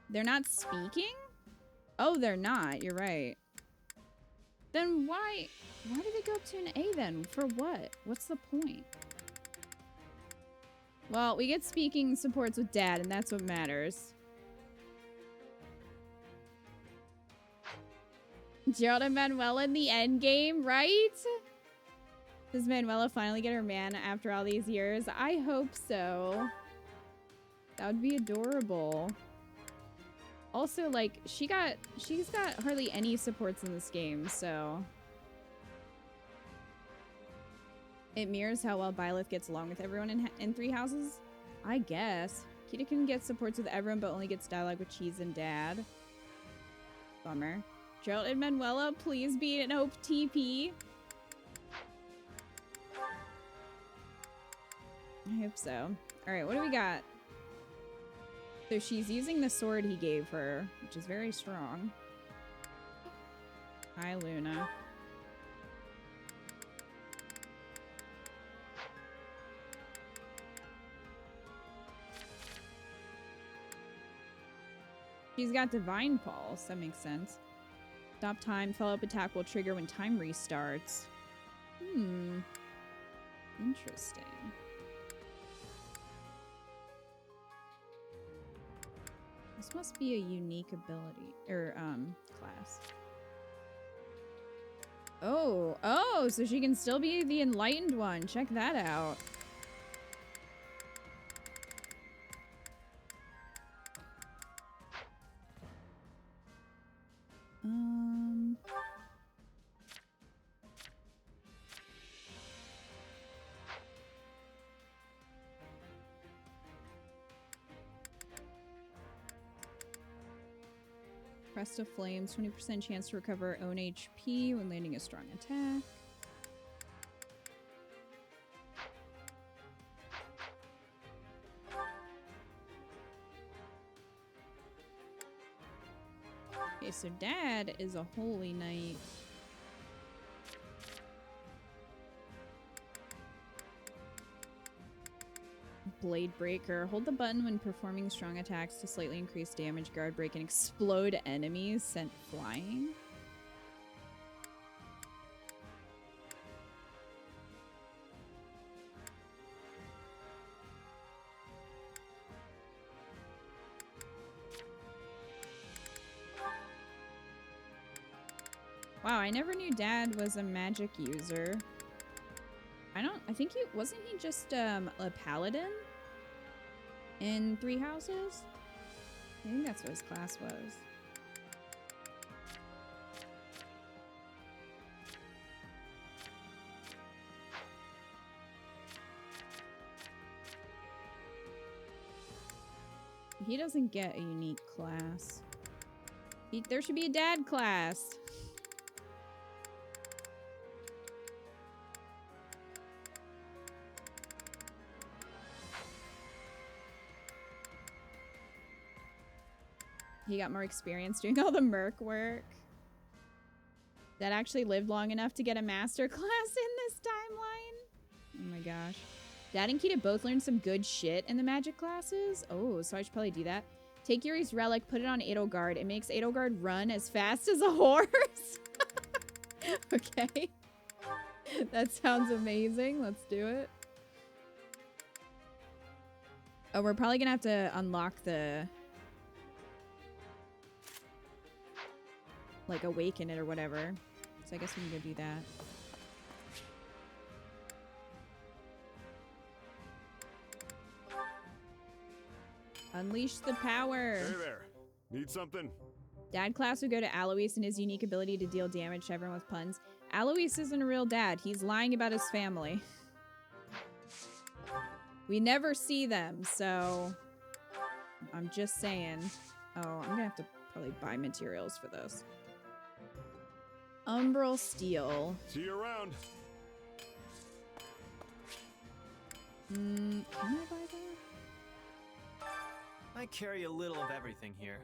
They're not speaking? Oh, they're not. You're right. Then why did they go up to an A then? For what? What's the point? Well, we get speaking supports with Dad, and that's what matters. Gerald and Manuela in the end game, right? Does Manuela finally get her man after all these years? I hope so. That would be adorable. Also, like, she's got hardly any supports in this game, so it mirrors how well Byleth gets along with everyone in Three Houses. I guess. Kita can get supports with everyone, but only gets dialogue with Cheese and Dad. Bummer. Gerald and Manuela, please be an OTP. I hope so. Alright, what do we got? So she's using the sword he gave her, which is very strong. Hi, Luna. She's got Divine Pulse. That makes sense. Stop time. Follow-up attack will trigger when time restarts. Interesting. This must be a unique ability, or, class. Oh, so she can still be the enlightened one. Check that out. Crest of Flames, 20% chance to recover own HP when landing a strong attack. Okay, so Dad is a holy knight. Blade Breaker. Hold the button when performing strong attacks to slightly increase damage, guard break, and explode enemies sent flying. Wow, I never knew Dad was a magic user. I think wasn't he just a paladin in Three Houses? I think that's what his class was. He doesn't get a unique class. There should be a Dad class. He got more experience doing all the merc work. That actually lived long enough to get a master class in this timeline. Oh my gosh. Dad and Kita both learned some good shit in the magic classes. Oh, so I should probably do that. Take Yuri's relic, put it on Edelgard. It makes Edelgard run as fast as a horse. Okay. That sounds amazing. Let's do it. Oh, we're probably gonna have to unlock the... like, awaken it or whatever. So I guess we can go do that. Unleash the power. Hey there. Need something? Dad class would go to Alois and his unique ability to deal damage to everyone with puns. Alois isn't a real dad. He's lying about his family. We never see them, so... I'm just saying. Oh, I'm gonna have to probably buy materials for this. Umbral Steel. See you around. Can I buy that? I carry a little of everything here.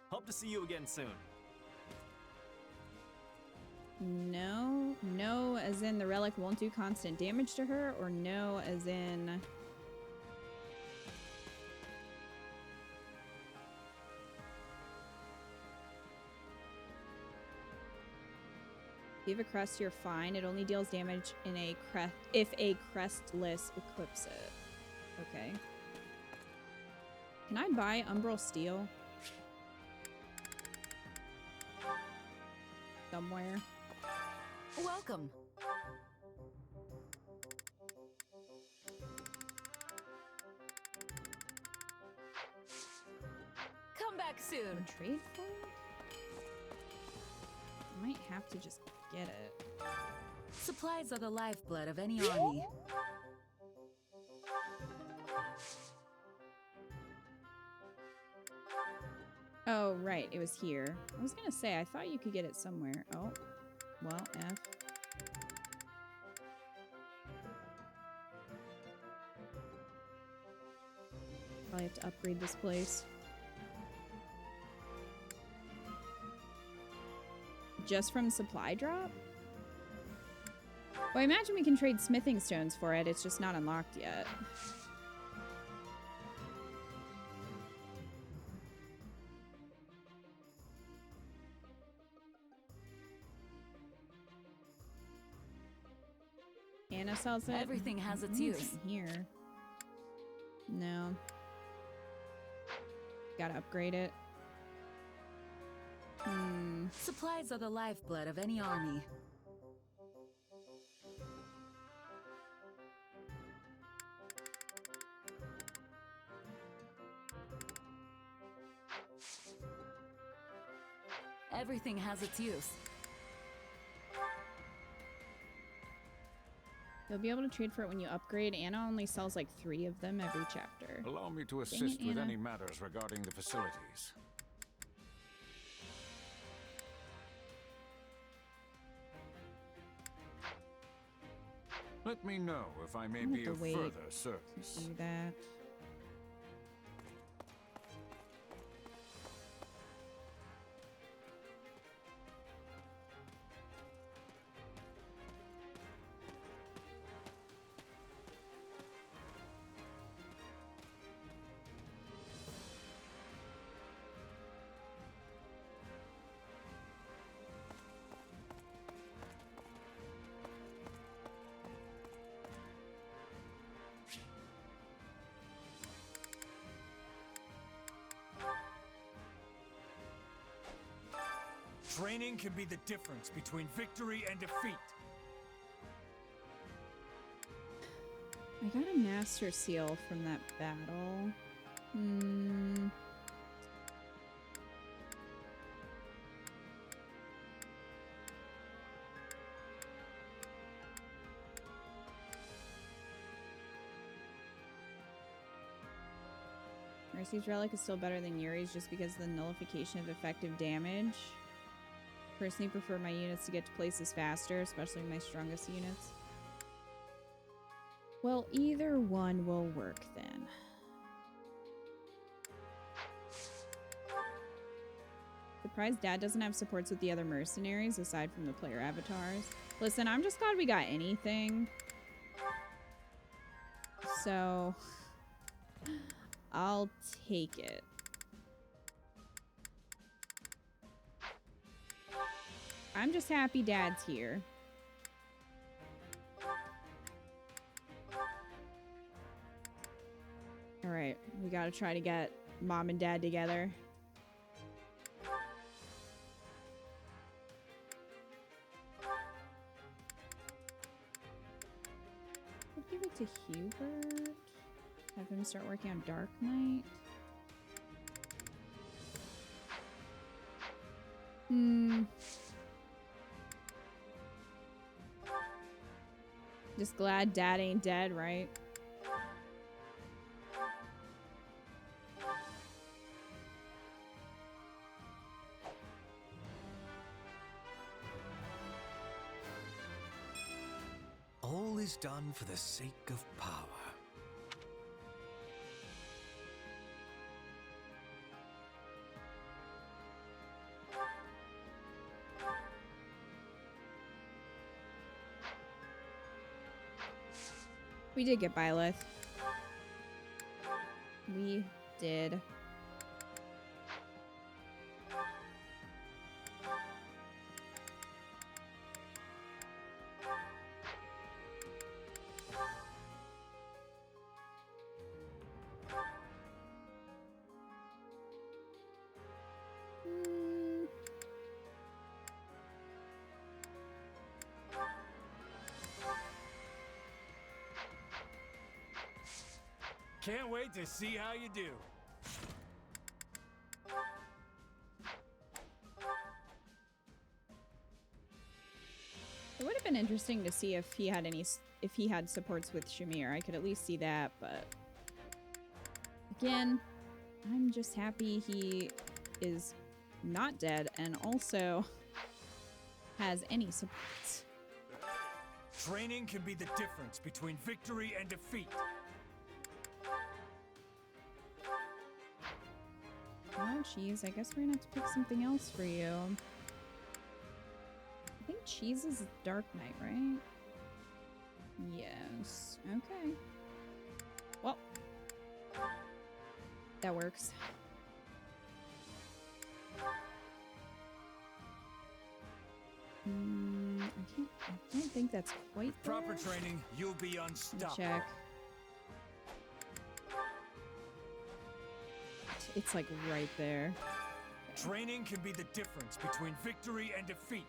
Hope to see you again soon. No. No as in the relic won't do constant damage to her, or no as in... If you have a crest, you're fine. It only deals damage in a crest if a crestless equips it. Okay. Can I buy umbral steel? Somewhere. Welcome. Come back soon. Trade for it? I might have to just get it. Supplies are the lifeblood of any army. Oh, right. It was here. I was gonna say, I thought you could get it somewhere. Oh, well, F. Probably have to upgrade this place. Just from supply drop? Well, I imagine we can trade smithing stones for it. It's just not unlocked yet. Anna sells it. Everything has its Anything use. Here. No. Gotta upgrade it. Supplies are the lifeblood of any army. Everything has its use. You'll be able to trade for it when you upgrade. Anna only sells like 3 of them every chapter. Allow me to Dang it, assist with Anna. any matters regarding the facilities. Let me know if I may I'm gonna be have of to wait further service. Do that. Training can be the difference between victory and defeat. I got a master seal from that battle. Mercy's relic is still better than Yuri's just because of the nullification of effective damage. Personally prefer my units to get to places faster, especially my strongest units. Well, either one will work then. Surprised Dad doesn't have supports with the other mercenaries aside from the player avatars. Listen, I'm just glad we got anything. So I'll take it. I'm just happy Dad's here. Alright, we gotta try to get Mom and Dad together. I'll give it to Hubert. Have him start working on Dark Knight. Just glad Dad ain't dead, right? All is done for the sake of power. We did get Byleth. We did. Can't wait to see how you do. It would have been interesting to see if he had supports with Shamir. I could at least see that, but again, I'm just happy he is not dead and also has any supports. Training can be the difference between victory and defeat. Oh, Cheese, I guess we're gonna have to pick something else for you. I think Cheese is Dark Knight, right? Yes. Okay. Well, that works. I don't think that's quite With proper there. training, you'll be unstoppable. Check. It's like right there. Training can be the difference between victory and defeat.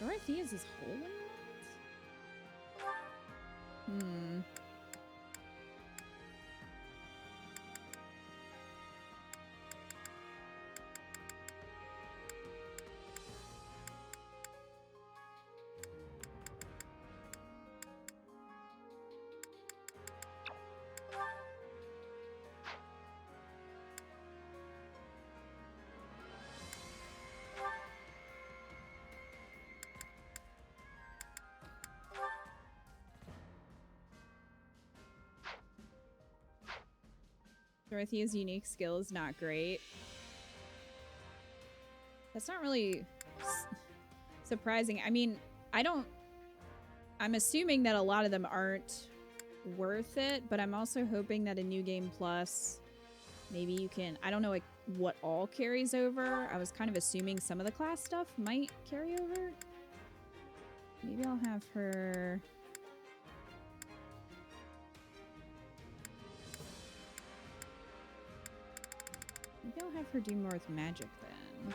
Dorothea's is holding it? Hmm. Dorothea's unique skill is not great. That's not really surprising. I mean, I'm assuming that a lot of them aren't worth it, but I'm also hoping that a New Game Plus, maybe you can, I don't know like what all carries over. I was kind of assuming some of the class stuff might carry over. Maybe I'll have her... Maybe I'll have her do more with magic then.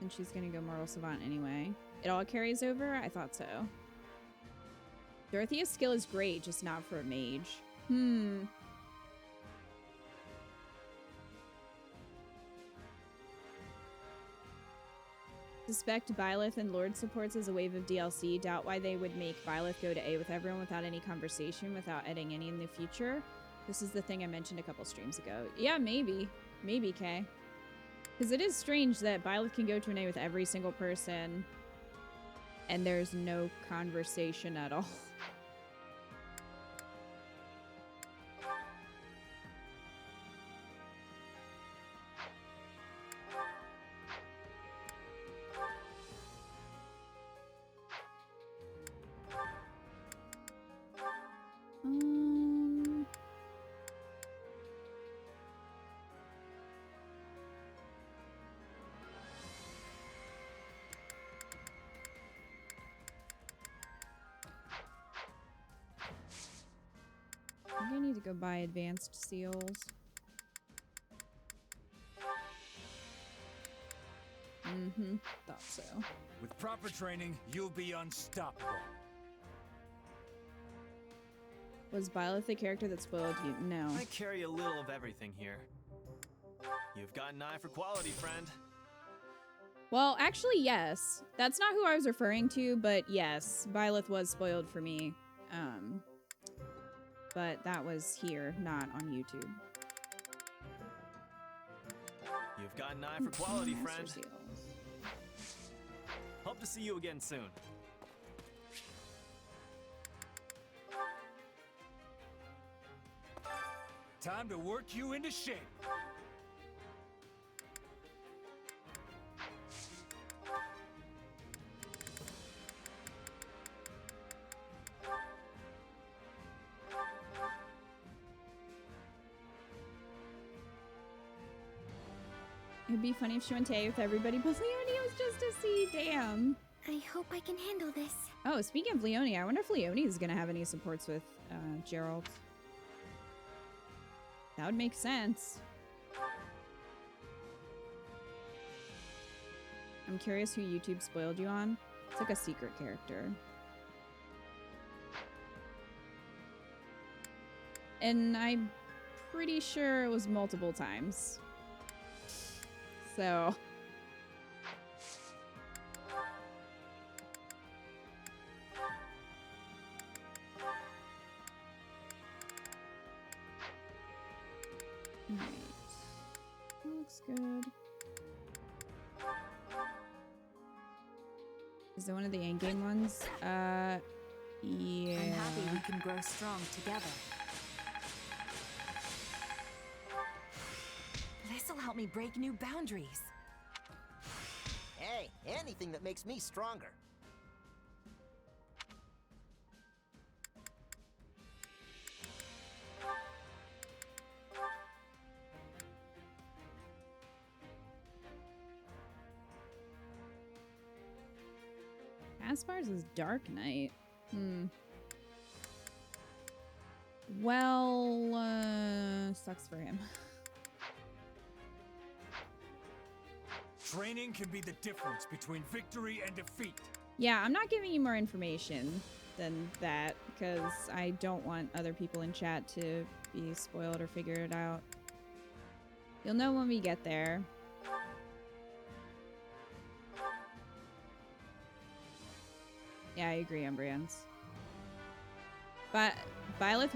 And she's gonna go Mortal Savant anyway. It all carries over? I thought so. Dorothea's skill is great, just not for a mage. Suspect Byleth and Lord supports as a wave of DLC. Doubt why they would make Byleth go to A with everyone without any conversation, without adding any in the future. This is the thing I mentioned a couple streams ago. Yeah, maybe. Maybe, Kay. Because it is strange that Byleth can go to an A with every single person and there's no conversation at all. I need to go buy advanced seals. Thought so. With proper training, you'll be unstoppable. Was Byleth the character that spoiled you? No. I carry a little of everything here. You've got an eye for quality, friend. Well, actually, yes. That's not who I was referring to, but yes, Byleth was spoiled for me. But that was here, not on YouTube. You've got an eye for quality, friend. Hope to see you again soon. Time to work you into shape. It'd be funny if she went to A with everybody, but Leonie was just to see. Damn. I hope I can handle this. Oh, speaking of Leonie, I wonder if Leonie is gonna have any supports with Geralt. That would make sense. I'm curious who YouTube spoiled you on. It's like a secret character. And I'm pretty sure it was multiple times. So... Alright. Looks good. Is it one of the endgame ones? Yeah. I'm happy we can grow strong together. This'll help me break new boundaries. Hey, anything that makes me stronger. Aspar's is Dark Knight. Well, sucks for him. Training can be the difference between victory and defeat. Yeah, I'm not giving you more information than that because I don't want other people in chat to be spoiled or figure it out. You'll know when we get there. Yeah, I agree, Umbrians. But Byleth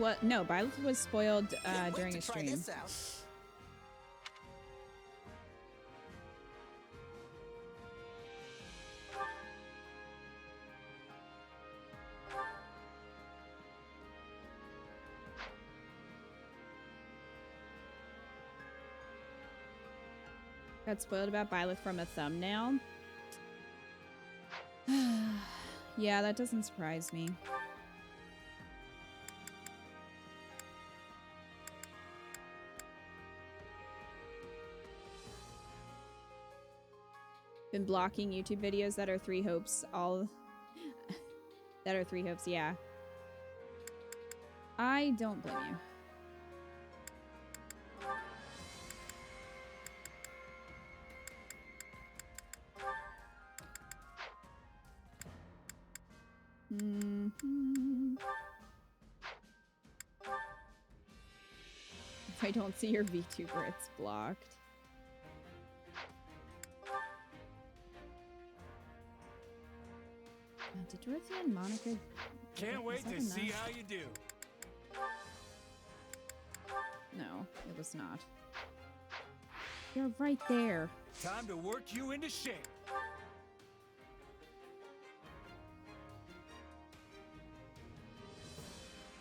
was spoiled during a stream. This out. Got spoiled about Byleth from a thumbnail. Yeah, that doesn't surprise me. Been blocking YouTube videos that are 3 hopes, that are 3 hopes, yeah. I don't blame you. If I don't see your VTuber, it's blocked. Did Dorothea and Monica... Can't wait to see how you do. No, it was not. You're right there. Time to work you into shape.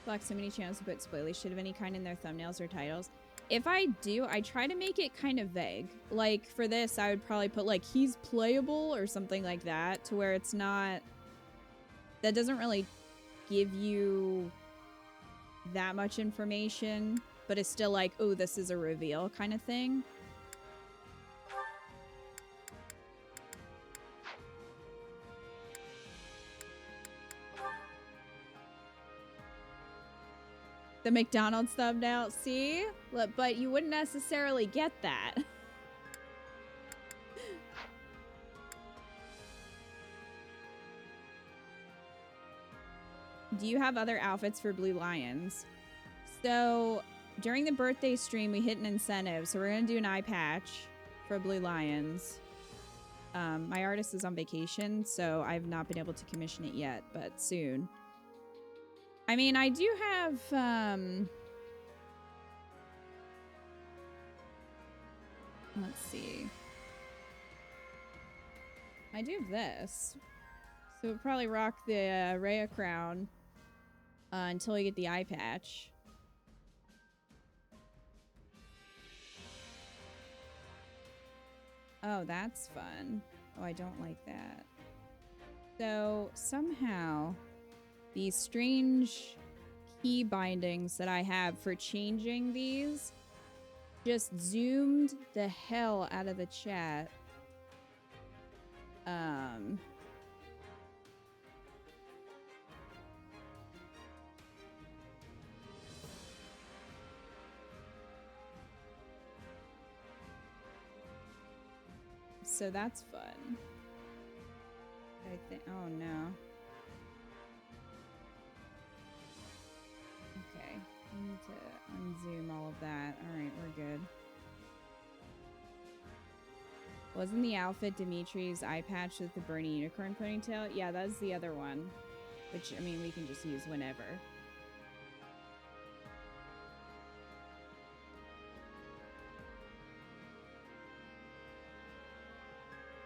Block so many channels to put spoiler shit of any kind in their thumbnails or titles. If I do, I try to make it kind of vague. Like, for this, I would probably put, like, he's playable or something like that, to where it's not... That doesn't really give you that much information, but it's still like, oh, this is a reveal kind of thing. The McDonald's thumbnail, see? But you wouldn't necessarily get that. Do you have other outfits for Blue Lions? So, during the birthday stream, we hit an incentive. So we're going to do an eye patch for Blue Lions. My artist is on vacation, so I've not been able to commission it yet, but soon. I mean, I do have, let's see. I do have this. So we'll probably rock the Rhea crown until we get the eye patch. Oh, that's fun. Oh, I don't like that. So somehow... these strange key bindings that I have for changing these just zoomed the hell out of the chat. So that's fun. Oh no. Okay. I need to unzoom all of that. Alright, we're good. Wasn't the outfit Dimitri's eye patch with the Bernie unicorn ponytail? Yeah, that's the other one. Which, I mean, we can just use whenever.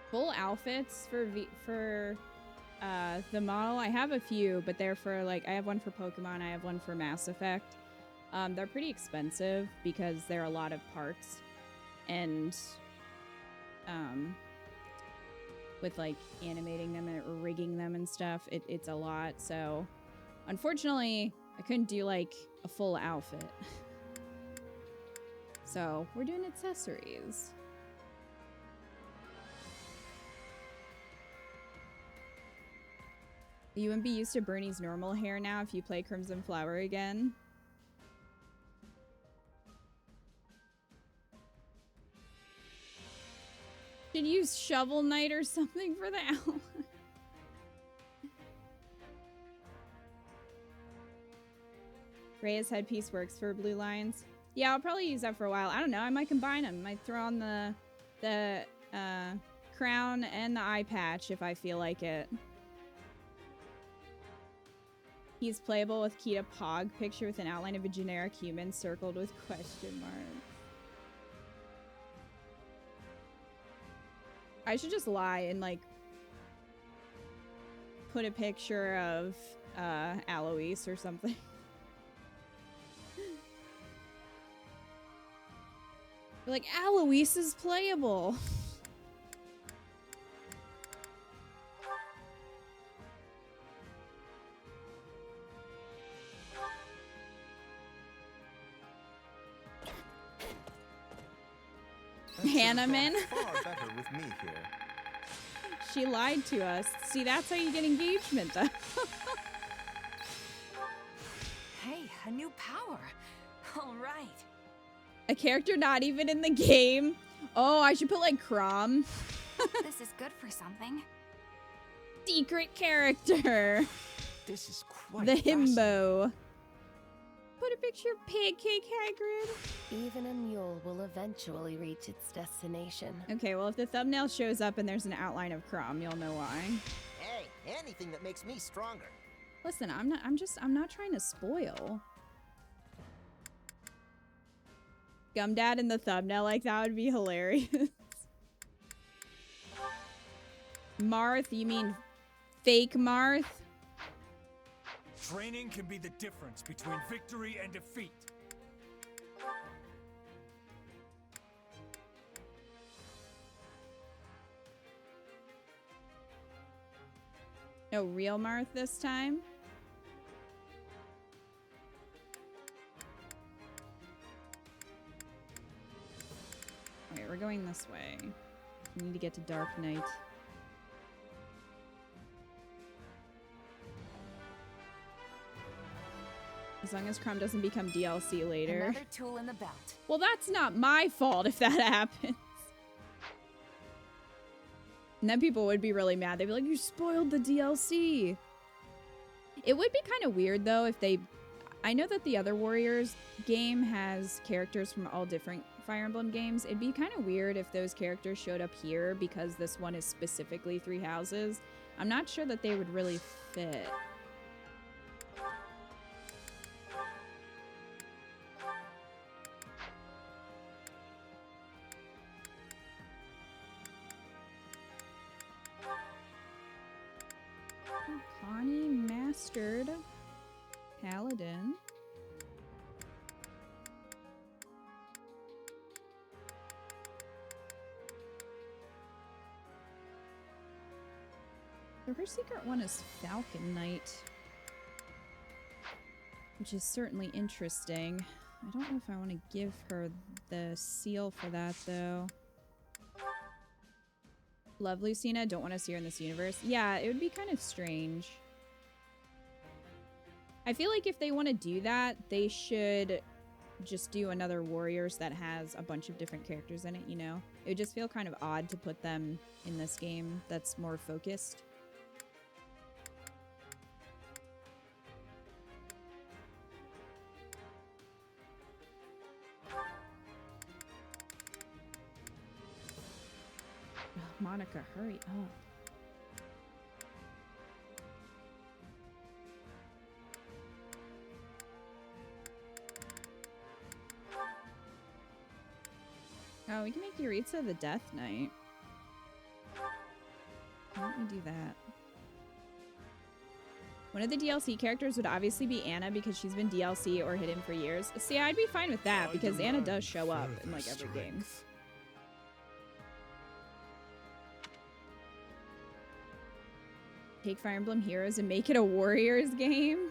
Full outfits for the model. I have a few, but they're for like, I have one for Pokemon, I have one for Mass Effect. They're pretty expensive because they're a lot of parts, and with like animating them or rigging them and stuff, it's a lot. So unfortunately, I couldn't do like a full outfit. So we're doing accessories. You wouldn't be used to Bernie's normal hair now if you play Crimson Flower again. Should use Shovel Knight or something for the outline. Rhea's headpiece works for blue lines. Yeah, I'll probably use that for a while. I don't know. I might combine them. I might throw on the crown and the eye patch if I feel like it. He's playable with Kita Pog picture with an outline of a generic human circled with question marks. I should just lie and like put a picture of Alois or something. Like, Alois is playable. Hanneman. Far better with me here. She lied to us. See, that's how you get engagement, though. Hey, a new power. All right. A character not even in the game. Oh, I should put like Crom. This is good for something. Secret character. This is quite the himbo. Put a picture of Pancake Hagrid. Even a mule will eventually reach its destination. Okay, well, if the thumbnail shows up and there's an outline of Crom, you'll know why. Hey, anything that makes me stronger. Listen, I'm not trying to spoil. Gumdad in the thumbnail, like, that would be hilarious. Marth, you mean fake Marth? Training can be the difference between victory and defeat. No real Marth this time? Okay, we're going this way. We need to get to Dark Knight. As long as Crom doesn't become DLC later. Another tool in the belt. Well, that's not my fault if that happens. And then people would be really mad. They'd be like, you spoiled the DLC. It would be kind of weird, though, if they... I know that the other Warriors game has characters from all different Fire Emblem games. It'd be kind of weird if those characters showed up here because this one is specifically 3 houses. I'm not sure that they would really fit. Connie Mastered Paladin. So her secret one is Falcon Knight, which is certainly interesting. I don't know if I want to give her the seal for that, though. Love Lucina, don't want to see her in this universe. Yeah, it would be kind of strange. I feel like if they want to do that, they should just do another Warriors that has a bunch of different characters in it, you know? It would just feel kind of odd to put them in this game that's more focused. Monica, hurry up. Oh, we can make Yuritsa the Death Knight. Why don't we do that? One of the DLC characters would obviously be Anna because she's been DLC or hidden for years. See, I'd be fine with that because Anna does show up in like every game. Take Fire Emblem Heroes and make it a Warriors game?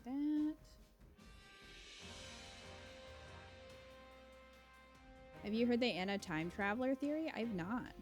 That. Have you heard the Anna time traveler theory? I've not.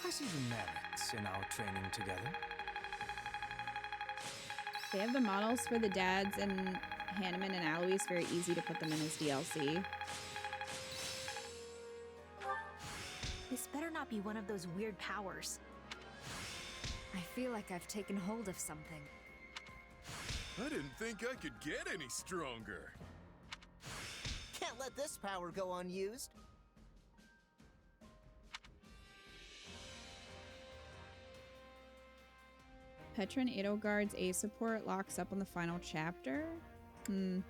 I see the merits in our training together. They have the models for the dads and Hanneman and Alois. Very easy to put them in as DLC. This better not be one of those weird powers. I feel like I've taken hold of something. I didn't think I could get any stronger. Can't let this power go unused. Petra and Edelgard's A support locks up on the final chapter. It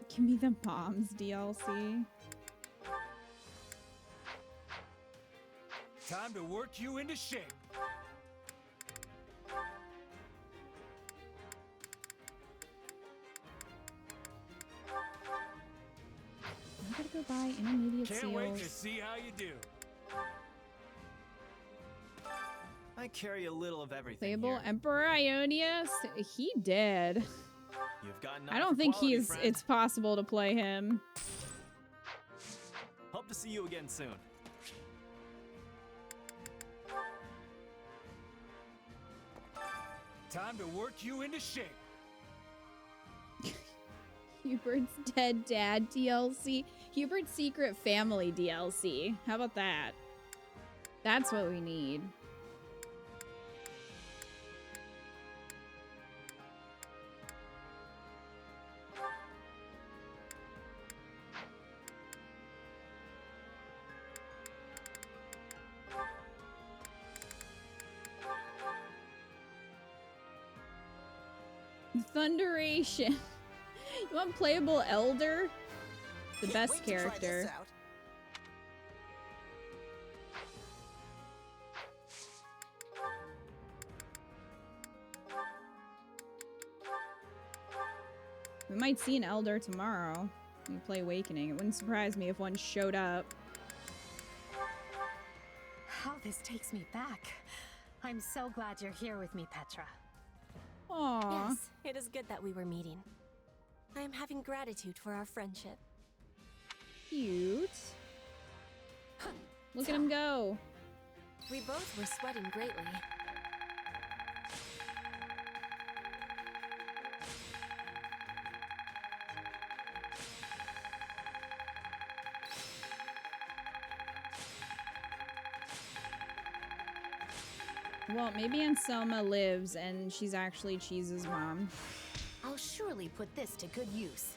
can be the mom's DLC. Time to work you into shape. I'm gonna go buy intermediate Can't seals. wait to see how you do. I carry a little of everything Playable here. Emperor Ionius? He did. You've got I don't think quality, it's friend. possible to play him. Hope to see you again soon. Time to work you into shape. Hubert's Dead Dad DLC. Hubert's Secret Family DLC. How about that? That's what we need. Thunderation. You want playable Elder? The best character. We might see an Elder tomorrow. We play Awakening. It wouldn't surprise me if one showed up. How this takes me back. I'm so glad you're here with me, Petra. Aww. Yes, it is good that we were meeting. I am having gratitude for our friendship. Cute. Look at him go. We both were sweating greatly. Well, maybe Anselma lives and she's actually Cheese's mom. I'll surely put this to good use.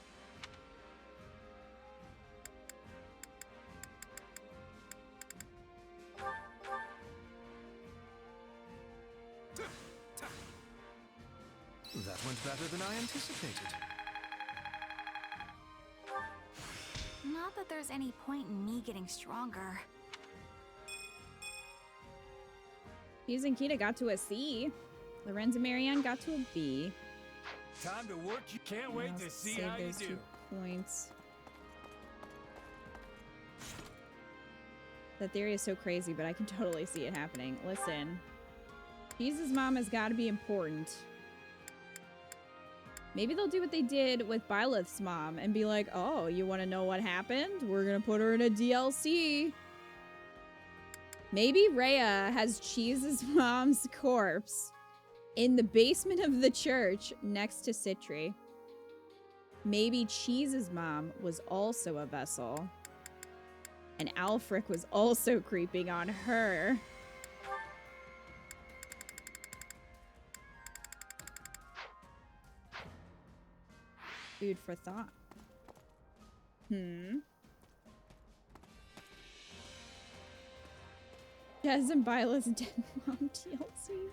That went better than I anticipated. Not that there's any point in me getting stronger. Hughes and Kita got to a C. Lorenz and Marianne got to a B. Time to work. You can't wait to see Save how you those do. 2 points. That theory is so crazy, but I can totally see it happening. Listen, Cheese's mom has got to be important. Maybe they'll do what they did with Byleth's mom and be like, oh, you want to know what happened? We're going to put her in a DLC. Maybe Rhea has Cheese's mom's corpse in the basement of the church next to Citri. Maybe Cheese's mom was also a vessel. And Alfric was also creeping on her. Food for thought. Shez and Byleth's dead mom DLC.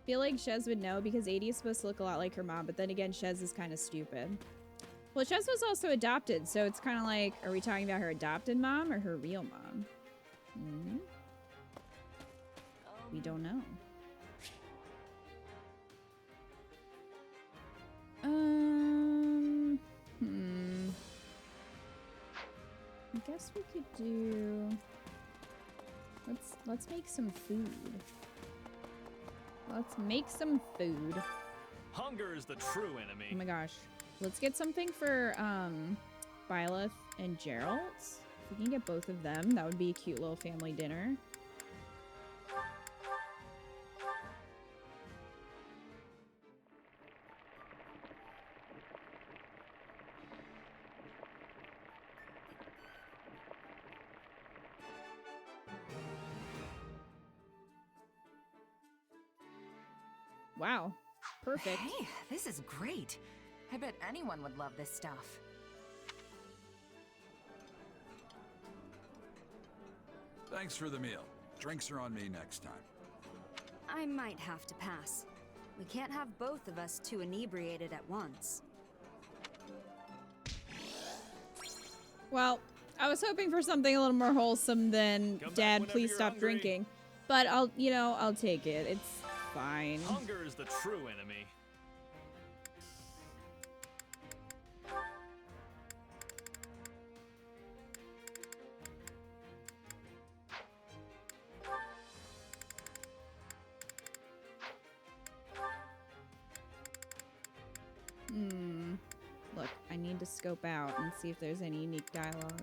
Feel like Shez would know because 80 is supposed to look a lot like her mom, but then again, Shez is kind of stupid. Well, Shez was also adopted, so it's kind of like, are we talking about her adopted mom or her real mom? We don't know. I guess we could do... Let's make some food. Let's make some food. Hunger is the true enemy. Oh my gosh. Let's get something for Byleth and Geralt. If we can get both of them, that would be a cute little family dinner. Wow. Perfect. Hey, this is great. I bet anyone would love this stuff. Thanks for the meal. Drinks are on me next time. I might have to pass. We can't have both of us too inebriated at once. Well, I was hoping for something a little more wholesome than Dad, please stop drinking. But I'll take it. It's fine. Hunger is the true enemy. Look, I need to scope out and see if there's any unique dialogue.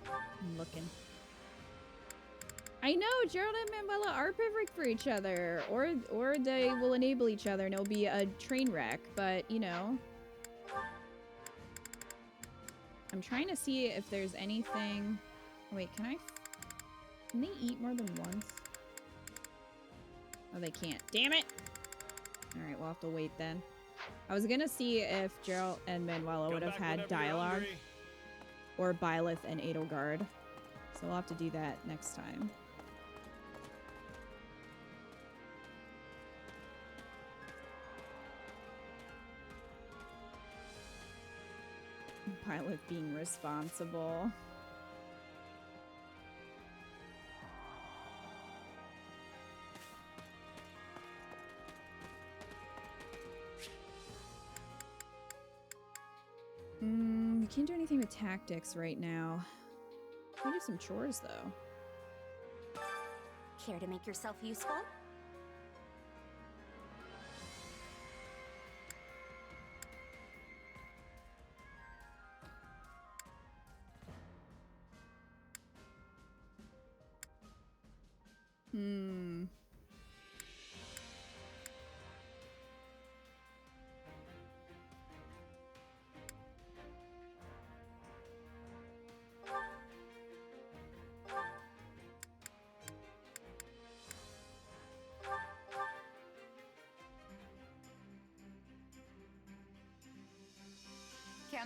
I'm looking. I know, Gerald and Manuela are perfect for each other. Or they will enable each other and it'll be a train wreck, but you know. I'm trying to see if there's anything... Wait, can they eat more than once? Oh, they can't. Damn it! Alright, we'll have to wait then. I was gonna see if Geralt and Manuela would have had dialogue. Or Byleth and Edelgard. So we'll have to do that next time. Byleth being responsible. We can't do anything with tactics right now. We do some chores though. Care to make yourself useful?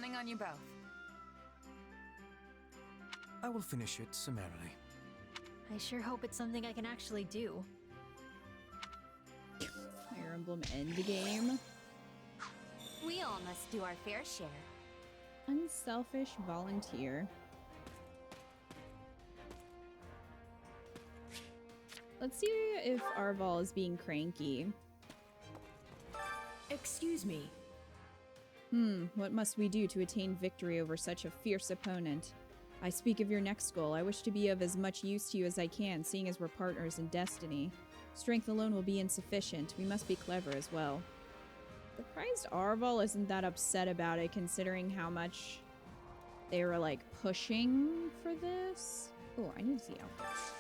Counting on you both. I will finish it summarily. I sure hope it's something I can actually do. Fire Emblem Endgame. We all must do our fair share. Unselfish volunteer. Let's see if Arval is being cranky. Excuse me. What must we do to attain victory over such a fierce opponent? I speak of your next goal. I wish to be of as much use to you as I can, seeing as we're partners in destiny. Strength alone will be insufficient. We must be clever as well. Surprised Arval isn't that upset about it, considering how much they were, like, pushing for this. Oh, I need to see outfits.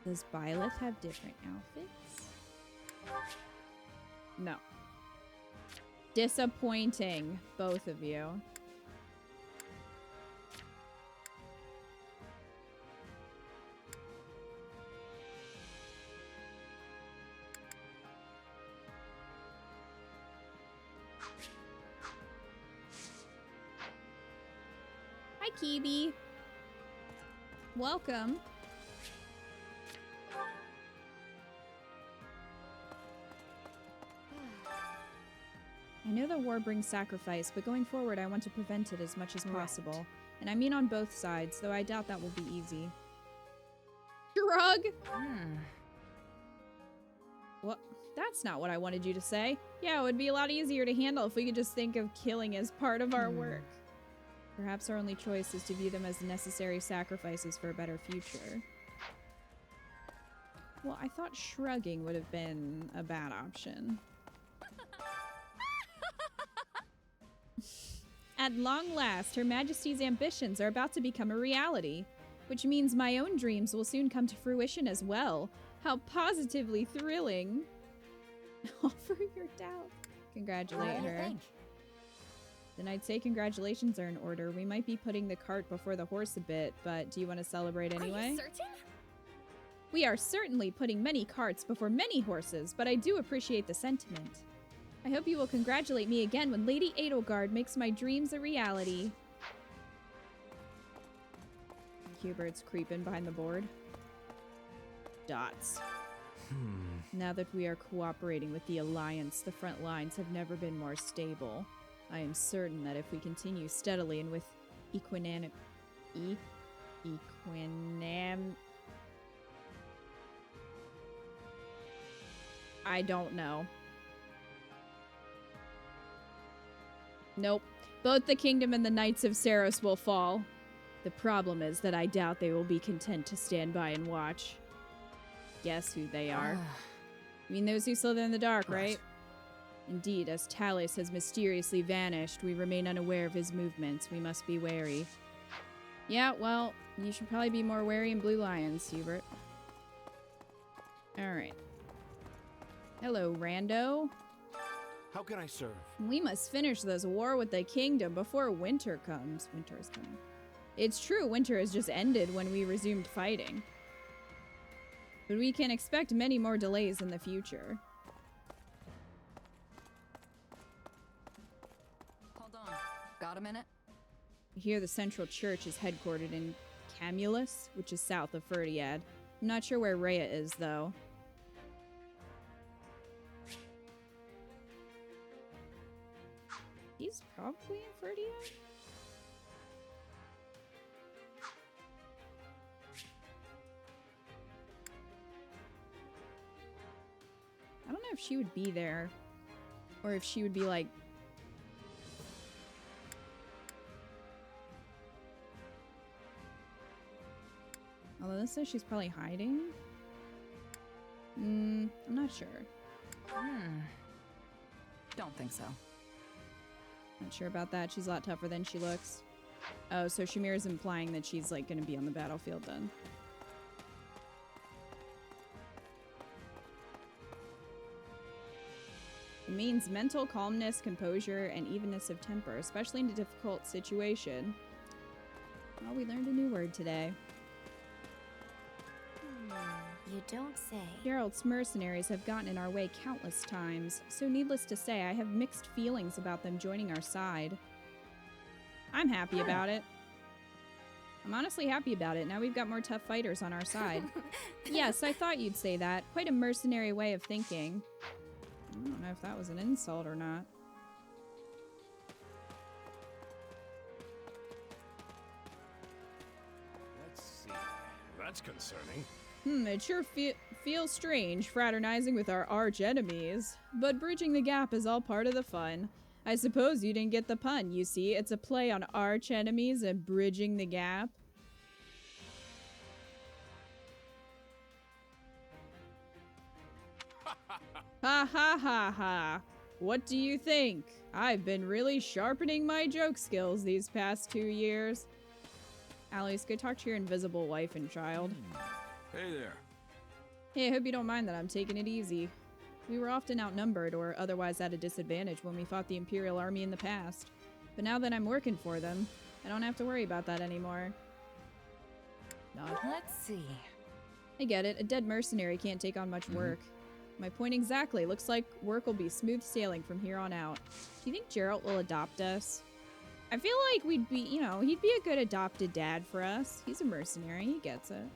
Does Byleth have different outfits? No. Disappointing, both of you. Hi, Kibi. Welcome. I know the war brings sacrifice, but going forward I want to prevent it as much as possible. And I mean on both sides, though I doubt that will be easy. Shrug! Well, that's not what I wanted you to say. Yeah, it would be a lot easier to handle if we could just think of killing as part of our work. Perhaps our only choice is to view them as necessary sacrifices for a better future. Well, I thought shrugging would have been a bad option. At long last, Her Majesty's ambitions are about to become a reality, which means my own dreams will soon come to fruition as well. How positively thrilling. Offer your doubt. Congratulate her. Then I'd say congratulations are in order. We might be putting the cart before the horse a bit, but do you want to celebrate anyway? Are you certain? We are certainly putting many carts before many horses, but I do appreciate the sentiment. I hope you will congratulate me again when Lady Edelgard makes my dreams a reality. Hubert's creeping behind the board. Dots. Now that we are cooperating with the Alliance, the front lines have never been more stable. I am certain that if we continue steadily and with I don't know. Nope. Both the kingdom and the Knights of Saros will fall. The problem is that I doubt they will be content to stand by and watch. Guess who they are. You mean those who slither in the dark, right? Indeed, as Talus has mysteriously vanished, we remain unaware of his movements. We must be wary. Yeah, well, you should probably be more wary in Blue Lions, Hubert. Alright. Hello, Rando. How can I serve? We must finish this war with the kingdom before winter comes. Winter is coming. It's true, winter has just ended when we resumed fighting. But we can expect many more delays in the future. Hold on. Got a minute? Here the central church is headquartered in Camulus, which is south of Ferdiad. I'm not sure where Rhea is, though. He's probably in Ferdiad? I don't know if she would be there. Or if she would be like... Although this says she's probably hiding. I'm not sure. Don't think so. Not sure about that. She's a lot tougher than she looks. Oh, so Shamira's implying that she's like gonna be on the battlefield then. It means mental calmness, composure, and evenness of temper, especially in a difficult situation. Well, we learned a new word today. You don't say. Geralt's mercenaries have gotten in our way countless times, so needless to say, I have mixed feelings about them joining our side. I'm happy about it. I'm honestly happy about it. Now we've got more tough fighters on our side. Yes, I thought you'd say that. Quite a mercenary way of thinking. I don't know if that was an insult or not. Let's see. That's concerning. It sure feels strange fraternizing with our arch enemies. But bridging the gap is all part of the fun. I suppose you didn't get the pun. You see, it's a play on arch enemies and bridging the gap. Ha ha ha ha. What do you think? I've been really sharpening my joke skills these past 2 years. Alice, go talk to your invisible wife and child. Hey there. Hey, I hope you don't mind that I'm taking it easy. We were often outnumbered or otherwise at a disadvantage when we fought the Imperial Army in the past. But now that I'm working for them, I don't have to worry about that anymore. Nod. Let's see. I get it. A dead mercenary can't take on much work. My point exactly. Looks like work will be smooth sailing from here on out. Do you think Geralt will adopt us? I feel like we'd be, you know, he'd be a good adopted dad for us. He's a mercenary. He gets it.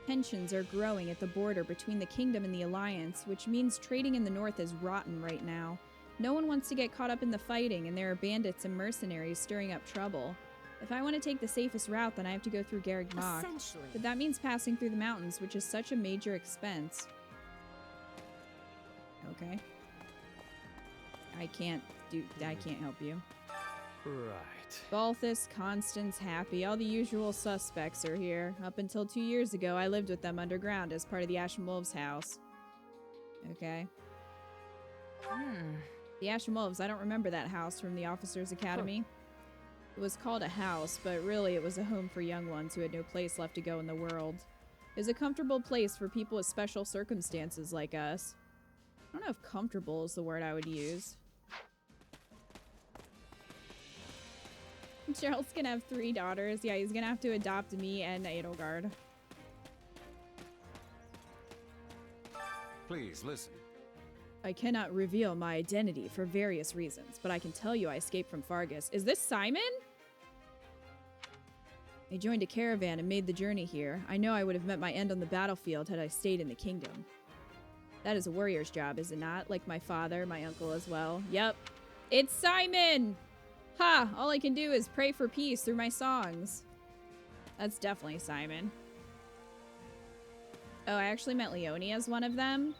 Tensions are growing at the border between the Kingdom and the Alliance, which means trading in the north is rotten right now. No one wants to get caught up in the fighting, and there are bandits and mercenaries stirring up trouble. If I want to take the safest route, then I have to go through Garreg Mach. But that means passing through the mountains, which is such a major expense. Okay. I can't help you. Right. Balthus, Constance, Happy, all the usual suspects are here. Up until 2 years ago, I lived with them underground as part of the Ashen Wolves house. Okay. The Ashen Wolves, I don't remember that house from the Officers' Academy. It was called a house, but really it was a home for young ones who had no place left to go in the world. It was a comfortable place for people with special circumstances like us. I don't know if comfortable is the word I would use. Geralt's gonna have 3 daughters. Yeah, he's gonna have to adopt me and Edelgard. Please, listen. I cannot reveal my identity for various reasons, but I can tell you I escaped from Fargus. Is this Simon? I joined a caravan and made the journey here. I know I would have met my end on the battlefield had I stayed in the kingdom. That is a warrior's job, is it not? Like my father, my uncle as well. Yep. It's Simon! Ha! All I can do is pray for peace through my songs. That's definitely Simon. Oh, I actually met Leonie as one of them.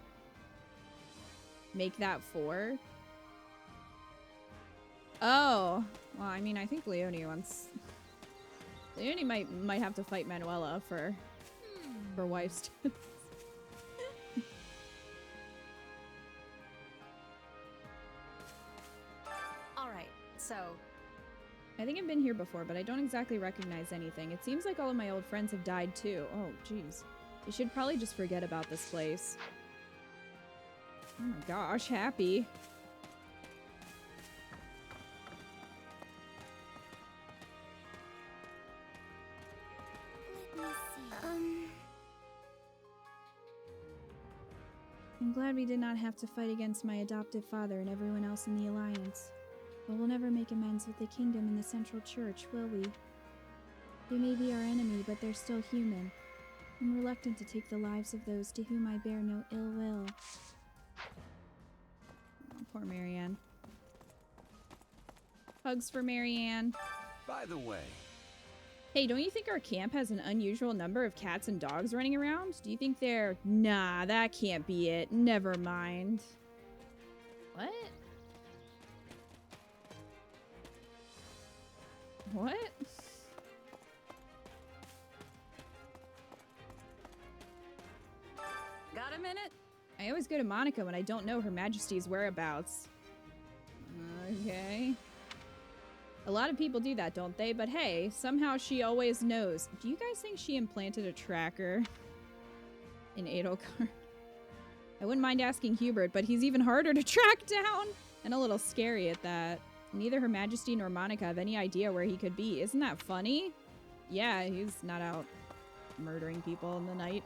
Make that 4. Oh. Well, I mean, I think Leonie wants... Leonie might have to fight Manuela for wife's... Alright, so... I think I've been here before, but I don't exactly recognize anything. It seems like all of my old friends have died too. Oh, jeez. We should probably just forget about this place. Oh my gosh, Happy. Let me see. I'm glad we did not have to fight against my adoptive father and everyone else in the Alliance. But we'll never make amends with the Kingdom and the Central Church, will we? They may be our enemy, but they're still human. I'm reluctant to take the lives of those to whom I bear no ill will. Oh, poor Marianne. Hugs for Marianne. By the way... Hey, don't you think our camp has an unusual number of cats and dogs running around? Do you think they're... Nah, that can't be it. Never mind. What? What? Got a minute? I always go to Monica when I don't know Her Majesty's whereabouts. Okay. A lot of people do that, don't they? But hey, somehow she always knows. Do you guys think she implanted a tracker in Edelgard? I wouldn't mind asking Hubert, but he's even harder to track down and a little scary at that. Neither Her Majesty nor Monica have any idea where he could be. Isn't that funny? Yeah, he's not out murdering people in the night.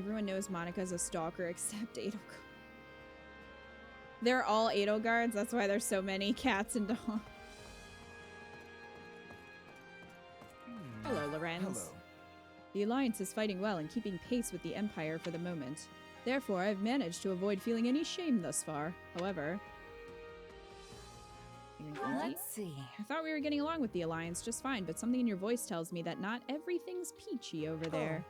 Everyone knows Monica's a stalker except Edelgard. They're all Edelgards, that's why there's so many cats and dogs. Hello, Lorenz. Hello. The Alliance is fighting well and keeping pace with the Empire for the moment. Therefore, I've managed to avoid feeling any shame thus far. However... Let's see. I thought we were getting along with the Alliance just fine, but something in your voice tells me that not everything's peachy over there.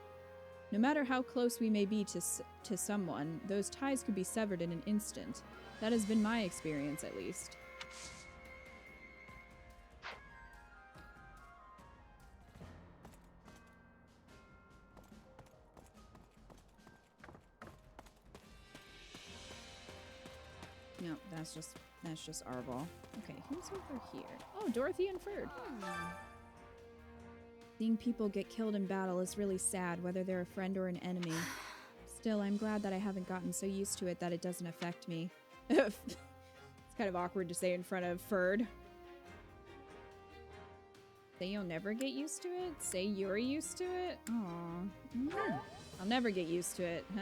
No matter how close we may be to someone, those ties could be severed in an instant. That has been my experience, at least. No, that's just Arval. Okay, who's over here? Oh, Dorothy and Ferd. Seeing people get killed in battle is really sad, whether they're a friend or an enemy. Still, I'm glad that I haven't gotten so used to it that it doesn't affect me. It's kind of awkward to say in front of Ferd. Say you'll never get used to it? Say you're used to it? Aww. I'll never get used to it. Huh.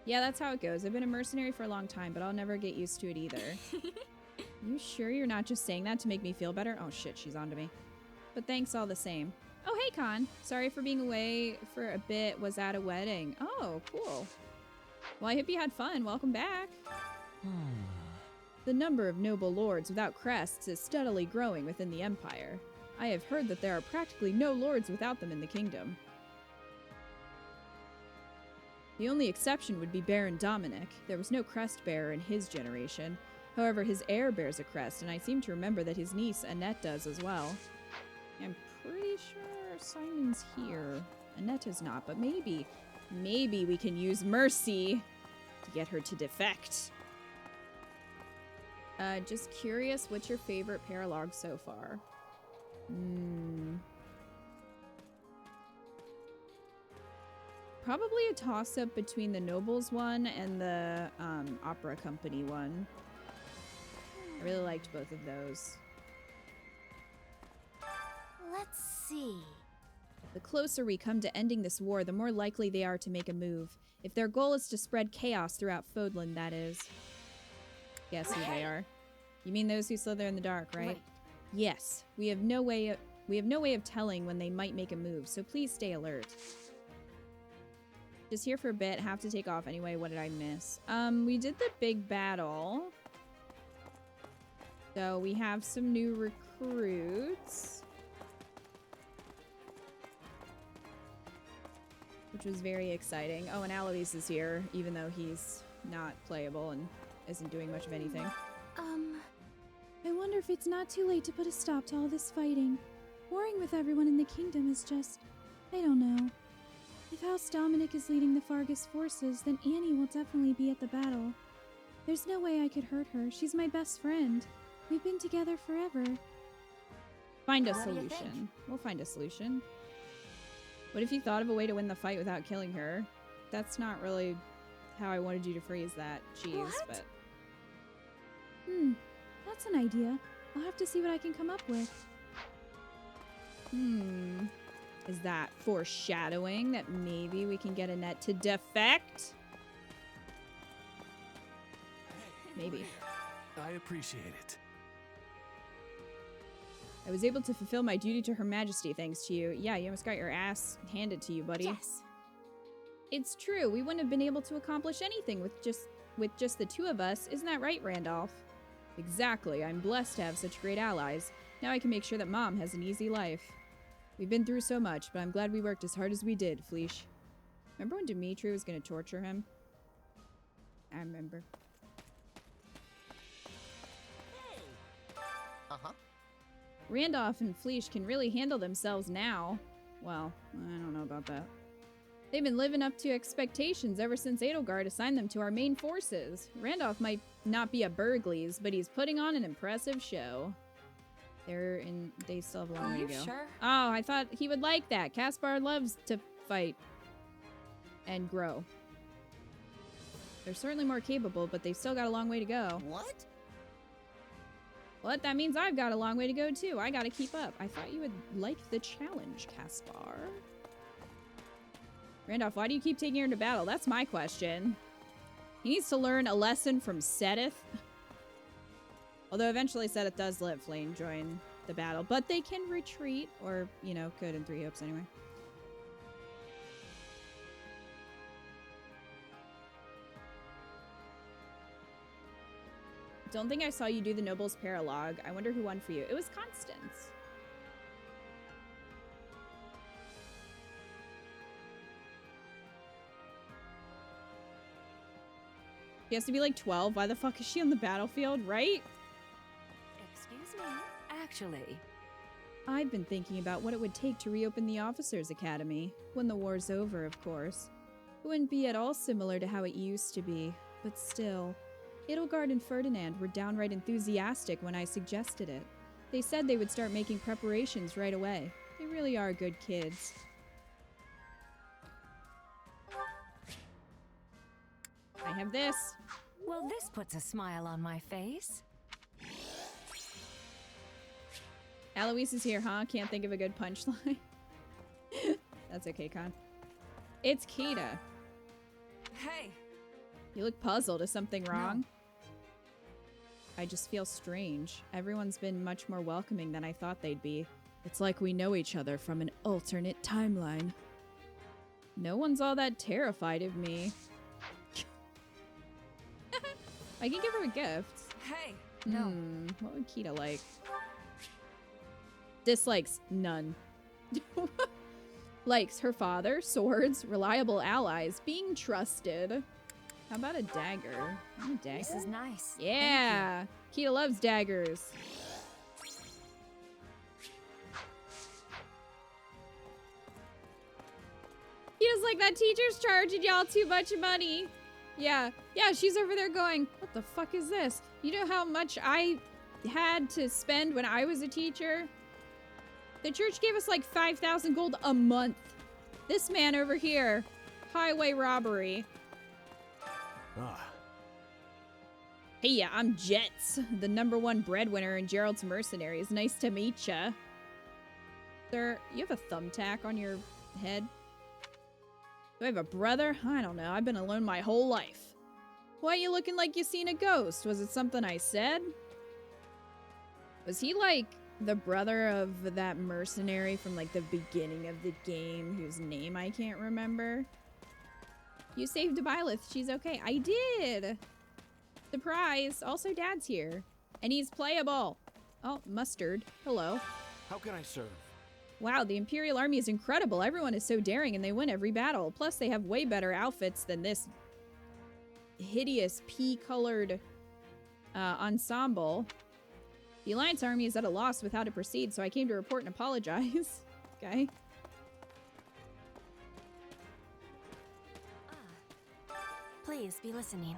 Yeah, that's how it goes. I've been a mercenary for a long time, but I'll never get used to it either. You sure you're not just saying that to make me feel better? Oh shit, she's onto me. But thanks all the same. Oh, hey, Con. Sorry for being away for a bit. Was at a wedding. Oh, cool. Well, I hope you had fun. Welcome back. The number of noble lords without crests is steadily growing within the Empire. I have heard that there are practically no lords without them in the kingdom. The only exception would be Baron Dominic. There was no crest bearer in his generation. However, his heir bears a crest, and I seem to remember that his niece Annette does as well. I'm pretty sure Simon's here. Annette is not, but maybe we can use mercy to get her to defect. Just curious, what's your favorite paralogue so far? Probably a toss-up between the Nobles one and the Opera Company one. I really liked both of those. Let's see. The closer we come to ending this war, the more likely they are to make a move. If their goal is to spread chaos throughout Fodlan, that is. Guess who they are. You mean those who slither in the dark, right? Yes. We have no way of telling when they might make a move, so please stay alert. Just here for a bit, have to take off anyway. What did I miss? We did the big battle. So we have some new recruits. Which was very exciting. Oh, and Alois is here, even though he's not playable and isn't doing much of anything. I wonder if it's not too late to put a stop to all this fighting. Warring with everyone in the kingdom is just... I don't know. If House Dominic is leading the Fargus forces, then Annie will definitely be at the battle. There's no way I could hurt her. She's my best friend. We've been together forever. Find a solution. We'll find a solution. What if you thought of a way to win the fight without killing her? That's not really how I wanted you to phrase that. Jeez, but... That's an idea. I'll have to see what I can come up with. Is that foreshadowing that maybe we can get Annette to defect? Maybe. I appreciate it. I was able to fulfill my duty to Her Majesty thanks to you. Yeah, you almost got your ass handed to you, buddy. Yes. It's true. We wouldn't have been able to accomplish anything with just the two of us. Isn't that right, Randolph? Exactly. I'm blessed to have such great allies. Now I can make sure that Mom has an easy life. We've been through so much, but I'm glad we worked as hard as we did, Fleesh. Remember when Dimitri was going to torture him? I remember. Randolph and Fleesh can really handle themselves now. Well, I don't know about that. They've been living up to expectations ever since Edelgard assigned them to our main forces. Randolph might not be a Burgleys, but he's putting on an impressive show. They still have a long way to go. Sure? Oh, I thought he would like that. Caspar loves to fight and grow. They're certainly more capable, but they've still got a long way to go. What? What? That means I've got a long way to go too. I gotta keep up. I thought you would like the challenge, Caspar. Randolph, why do you keep taking her to battle? That's my question. He needs to learn a lesson from Seteth. Although eventually Seteth does let Flame join the battle. But they can retreat. Or, you know, could in 3 Hopes anyway. Don't think I saw you do the Nobles Paralog. I wonder who won for you. It was Constance. She has to be like 12. Why the fuck is she on the battlefield, right? Excuse me. Actually, I've been thinking about what it would take to reopen the Officers' Academy. When the war's over, of course. It wouldn't be at all similar to how it used to be, but still. Edelgard and Ferdinand were downright enthusiastic when I suggested it. They said they would start making preparations right away. They really are good kids. I have this. well, this puts a smile on my face. Alois is here, huh? Can't think of a good punchline. That's okay, Con. It's Kita. Hey! You look puzzled. Is something wrong? No. I just feel strange. Everyone's been much more welcoming than I thought they'd be. It's like we know each other from an alternate timeline. No one's all that terrified of me. I can give her a gift. Hey! No. What would Kita like? Dislikes, none. Likes her father, swords, reliable allies, being trusted. How about a dagger? A dagger? This is nice. Yeah! Kita loves daggers. Kita's like, that teacher's charging y'all too much money. Yeah, she's over there going, what the fuck is this? You know how much I had to spend when I was a teacher? The church gave us like 5,000 gold a month. This man over here, highway robbery. Ah. Hey, yeah, I'm Jets, the #1 breadwinner in Gerald's Mercenaries. Nice to meet ya. Sir, you have a thumbtack on your head? Do I have a brother? I don't know. I've been alone my whole life. Why are you looking like you seen a ghost? Was it something I said? Was he like the brother of that mercenary from like the beginning of the game whose name I can't remember? You saved Byleth. She's okay. I did. Surprise. Also, Dad's here. And he's playable. Oh, Mustard. Hello. How can I serve? Wow, the Imperial Army is incredible. Everyone is so daring and they win every battle. Plus, they have way better outfits than this hideous pea-colored ensemble. The Alliance Army is at a loss with how to proceed, so I came to report and apologize. Okay. Please be listening.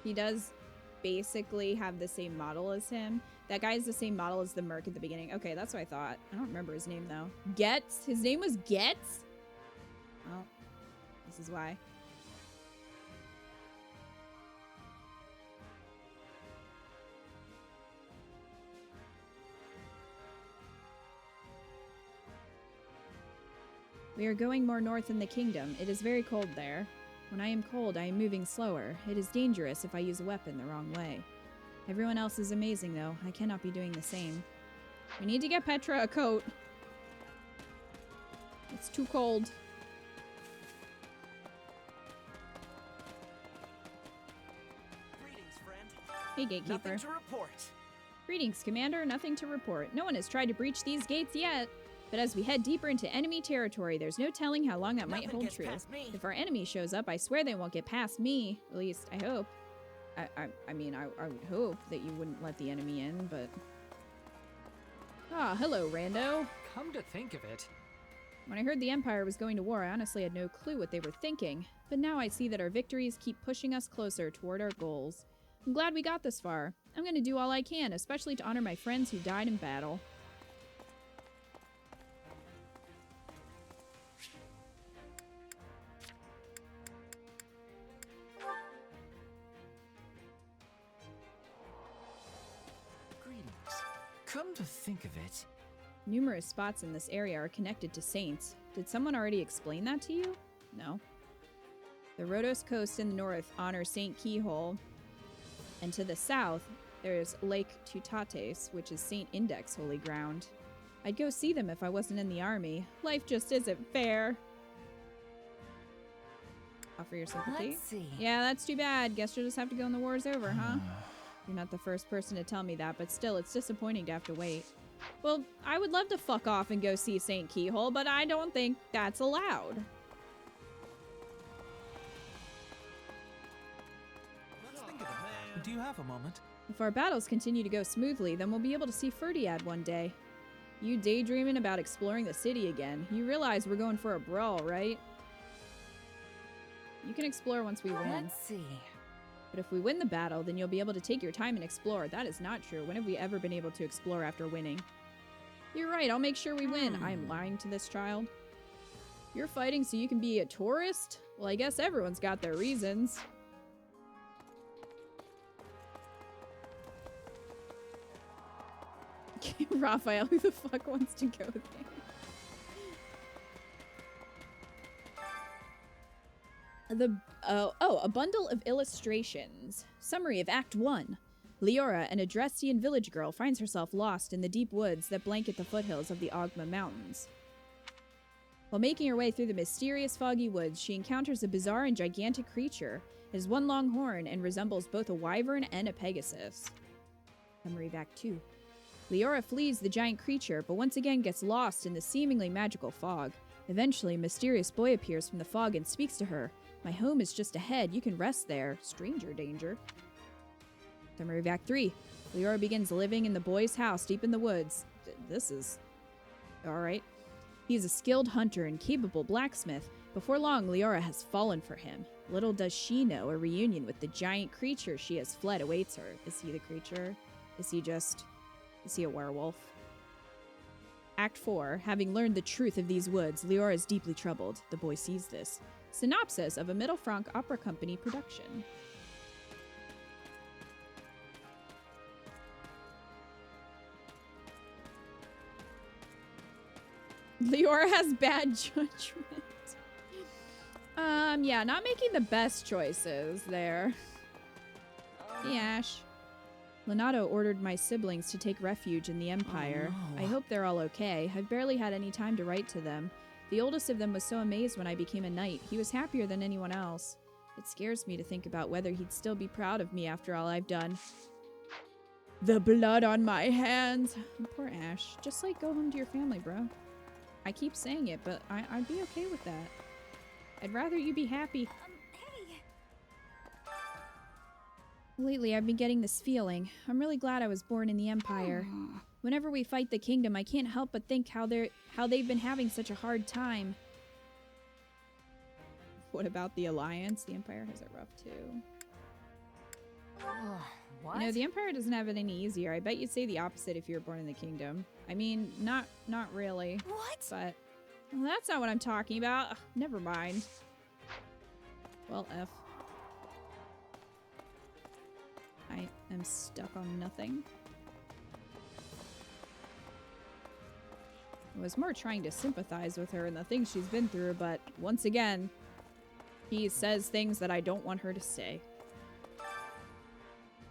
He does basically have the same model as him. That guy's the same model as the Merc at the beginning. Okay, that's what I thought. I don't remember his name, though. Getz? His name was Getz? Well, this is why. We are going more north in the kingdom. It is very cold there. When I am cold, I am moving slower. It is dangerous if I use a weapon the wrong way. Everyone else is amazing, though. I cannot be doing the same. We need to get Petra a coat. It's too cold. Greetings, friend. Hey, Gatekeeper. Nothing to report. Greetings, Commander. Nothing to report. No one has tried to breach these gates yet. But as we head deeper into enemy territory, there's no telling how long that might hold true. If our enemy shows up, I swear they won't get past me. At least, I hope. I mean, I would hope that you wouldn't let the enemy in, but... Ah, hello, Rando. Come to think of it. When I heard the Empire was going to war, I honestly had no clue what they were thinking. But now I see that our victories keep pushing us closer toward our goals. I'm glad we got this far. I'm going to do all I can, especially to honor my friends who died in battle. Come to think of it, Numerous spots in this area are connected to saints. Did someone already explain that to you? No. The Rhodos coast in the north honors Saint Keyhole, and to the south, there's Lake Tutates, which is Saint Index holy ground. I'd go see them if I wasn't in the army. Life just isn't fair. Offer your sympathy? Let's see. Yeah, that's too bad. Guess you'll just have to go when the war's over, huh? You're not the first person to tell me that, but still, it's disappointing to have to wait. Well, I would love to fuck off and go see St. Keyhole, but I don't think that's allowed. Do you have a moment? If our battles continue to go smoothly, then we'll be able to see Ferdiad one day. You daydreaming about exploring the city again. You realize we're going for a brawl, right? You can explore once we win. Let's see. But if we win the battle, then you'll be able to take your time and explore. That is not true. When have we ever been able to explore after winning? You're right, I'll make sure we win. I am lying to this child. You're fighting so you can be a tourist? Well, I guess everyone's got their reasons. Raphael, who the fuck wants to go there? A bundle of illustrations. Summary of Act 1. Leora, an Adrestian village girl, finds herself lost in the deep woods that blanket the foothills of the Ogma Mountains. While making her way through the mysterious foggy woods, she encounters a bizarre and gigantic creature. It has one long horn and resembles both a wyvern and a pegasus. Summary of Act 2. Leora flees the giant creature, but once again gets lost in the seemingly magical fog. Eventually, a mysterious boy appears from the fog and speaks to her. My home is just ahead. You can rest there. Stranger danger. Summary of Act 3. Leora begins living in the boy's house deep in the woods. This is... alright. He is a skilled hunter and capable blacksmith. Before long, Leora has fallen for him. Little does she know a reunion with the giant creature she has fled awaits her. Is he the creature? Is he a werewolf? Act 4. Having learned the truth of these woods, Leora is deeply troubled. The boy sees this. Synopsis of a Middle Franc Opera Company production. Leora has bad judgment. Yeah, not making the best choices there. Yash. Leonardo ordered my siblings to take refuge in the Empire. Oh, no. I hope they're all okay. I've barely had any time to write to them. The oldest of them was so amazed when I became a knight. He was happier than anyone else. It scares me to think about whether he'd still be proud of me after all I've done. The blood on my hands. Poor Ash. Just like go home to your family, bro. I keep saying it, but I'd be okay with that. I'd rather you be happy. Hey! Lately, I've been getting this feeling. I'm really glad I was born in the Empire. Whenever we fight the Kingdom, I can't help but think how they've been having such a hard time. What about the Alliance? The Empire has it rough, too. What? You know, the Empire doesn't have it any easier. I bet you'd say the opposite if you were born in the Kingdom. I mean, not really. What? But well, that's not what I'm talking about. Ugh, never mind. Well, F. I am stuck on nothing. I was more trying to sympathize with her and the things she's been through, but once again, he says things that I don't want her to say.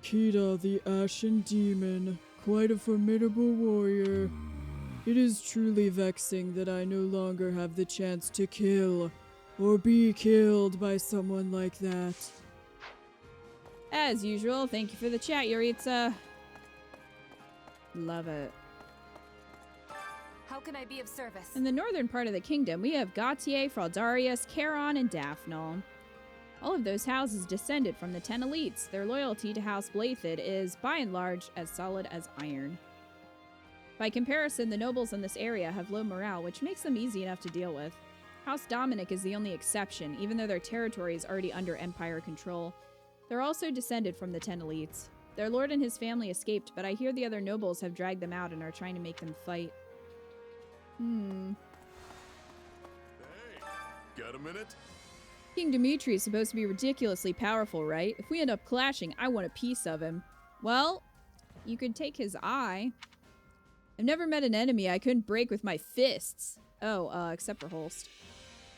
Kida the Ashen Demon, quite a formidable warrior. It is truly vexing that I no longer have the chance to kill or be killed by someone like that. As usual, thank you for the chat, Yuritsa. Love it. How can I be of service? In the northern part of the kingdom, we have Gautier, Fraldarius, Charon, and Daphnel. All of those houses descended from the 10 elites. Their loyalty to House Blathid is, by and large, as solid as iron. By comparison, the nobles in this area have low morale, which makes them easy enough to deal with. House Dominic is the only exception, even though their territory is already under Empire control. They're also descended from the 10 elites. Their lord and his family escaped, but I hear the other nobles have dragged them out and are trying to make them fight. Hey, got a minute? King Dimitri is supposed to be ridiculously powerful, right? If we end up clashing, I want a piece of him. Well, you could take his eye. I've never met an enemy I couldn't break with my fists. Oh, except for Holst.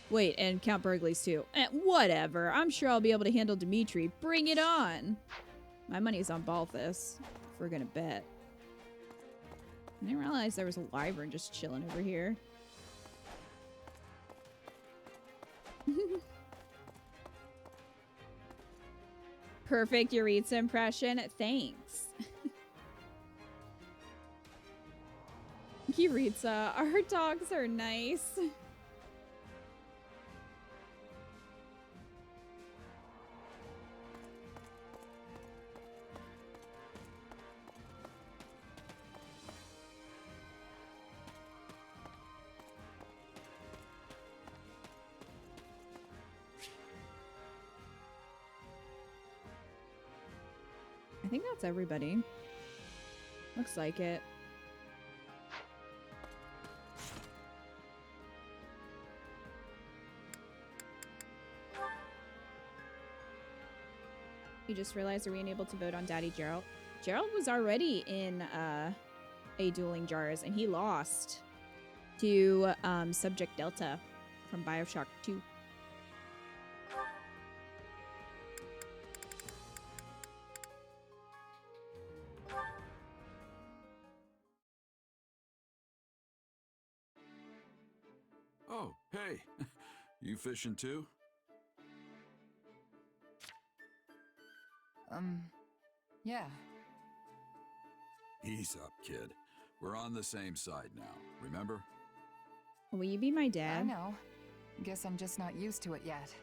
Wait, and Count Burgley's too. Whatever. I'm sure I'll be able to handle Dimitri. Bring it on. My money's on Balthus, if we're gonna bet. I didn't realize there was a wyvern just chilling over here. Perfect Yuritsa impression. Thanks. Yuritsa, our dogs are nice. I think that's everybody. Looks like it. You just realized, are we unable to vote on Daddy Gerald? Gerald was already in a Dueling Jars, and he lost to Subject Delta from Bioshock 2. Oh, hey. You fishing too? Yeah. Ease up, kid. We're on the same side now, remember? Will you be my dad? I know. Guess I'm just not used to it yet.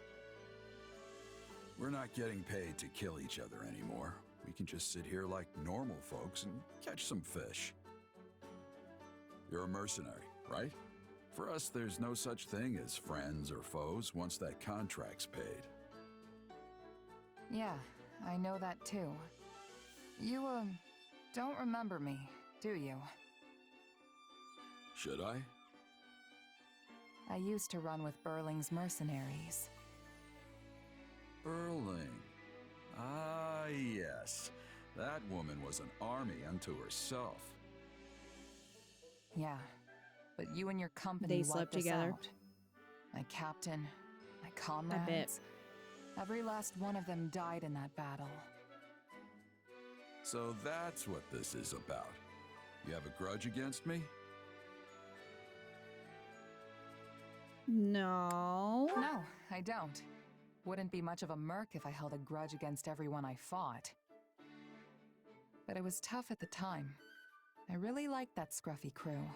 We're not getting paid to kill each other anymore. We can just sit here like normal folks and catch some fish. You're a mercenary, right? For us, there's no such thing as friends or foes once that contract's paid. Yeah, I know that too. You, don't remember me, do you? Should I? I used to run with Burling's mercenaries. Burling. Ah, yes. That woman was an army unto herself. Yeah, but you and your company They slept wiped us together. out. My captain, my comrades. I bet. Every last one of them died in that battle. So that's what this is about. You have a grudge against me? No. No, I don't. Wouldn't be much of a merc if I held a grudge against everyone I fought. But it was tough at the time. I really liked that scruffy crew.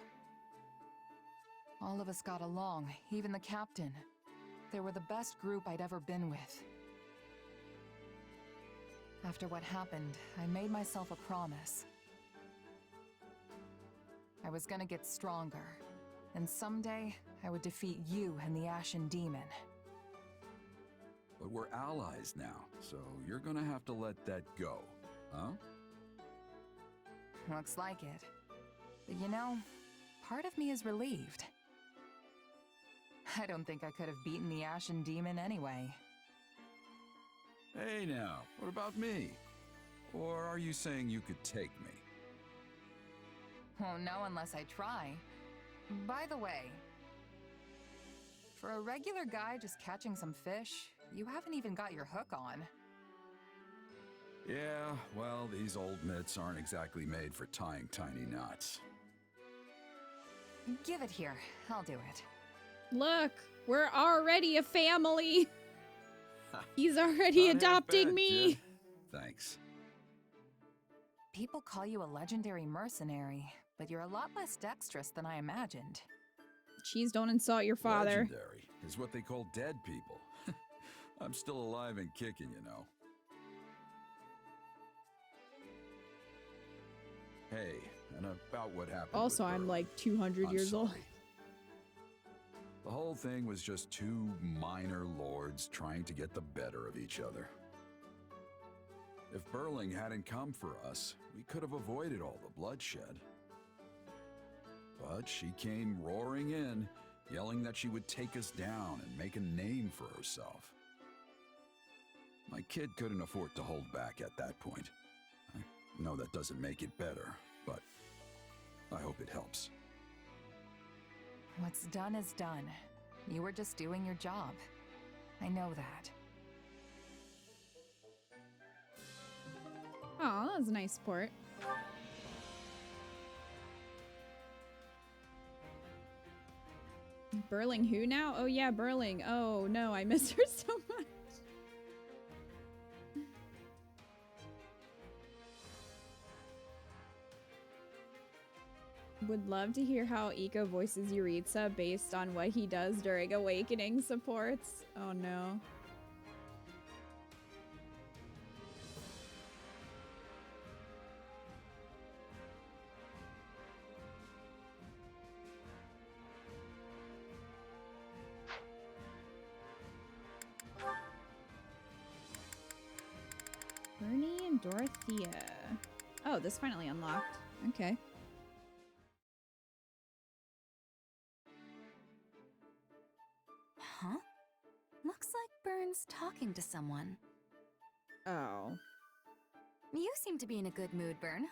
All of us got along, even the captain. They were the best group I'd ever been with. After what happened, I made myself a promise. I was gonna get stronger, and someday I would defeat you and the Ashen Demon. But we're allies now, so you're gonna have to let that go, huh? Looks like it. But you know, part of me is relieved. I don't think I could have beaten the Ashen Demon anyway. Hey now, what about me? Or are you saying you could take me? Oh, no, unless I try. By the way, for a regular guy just catching some fish, you haven't even got your hook on. Yeah, well, these old mitts aren't exactly made for tying tiny knots. Give it here. I'll do it. Look, we're already a family. He's already adopting me. Kid. Thanks. People call you a legendary mercenary, but you're a lot less dexterous than I imagined. Cheese, don't insult your father. Legendary is what they call dead people. I'm still alive and kicking, you know. Hey, and about what happened. Also, I'm like 200 years old. The whole thing was just two minor lords trying to get the better of each other. If Burling hadn't come for us, we could have avoided all the bloodshed. But she came roaring in, yelling that she would take us down and make a name for herself. My kid couldn't afford to hold back at that point. I know that doesn't make it better, but I hope it helps. What's done is done. You were just doing your job. I know that. Oh, that was a nice sport. Burling who now? Oh yeah, Burling. Oh no, I miss her so much. Would love to hear how Eco voices Yuritsa based on what he does during Awakening supports. Oh no. Bernie and Dorothea. Oh, this finally unlocked. Okay. Huh? Looks like Byrne's talking to someone. Oh. You seem to be in a good mood, Byrne.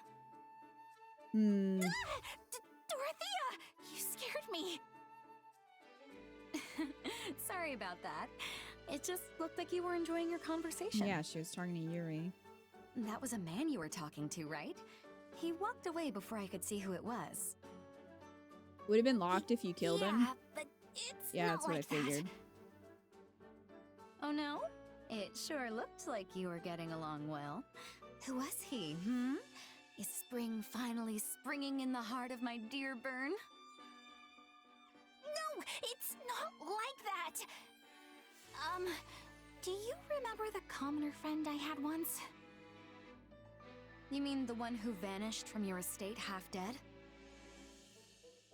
Dorothea! You scared me! Sorry about that. It just looked like you were enjoying your conversation. Yeah, she was talking to Yuri. That was a man you were talking to, right? He walked away before I could see who it was. Would have been locked if you killed him. But it's Yeah, not that's what like I figured. Oh no? It sure looked like you were getting along well. Who was he, hmm? Is spring finally springing in the heart of my dear Byrne? No, it's not like that! Do you remember the commoner friend I had once? You mean the one who vanished from your estate half dead?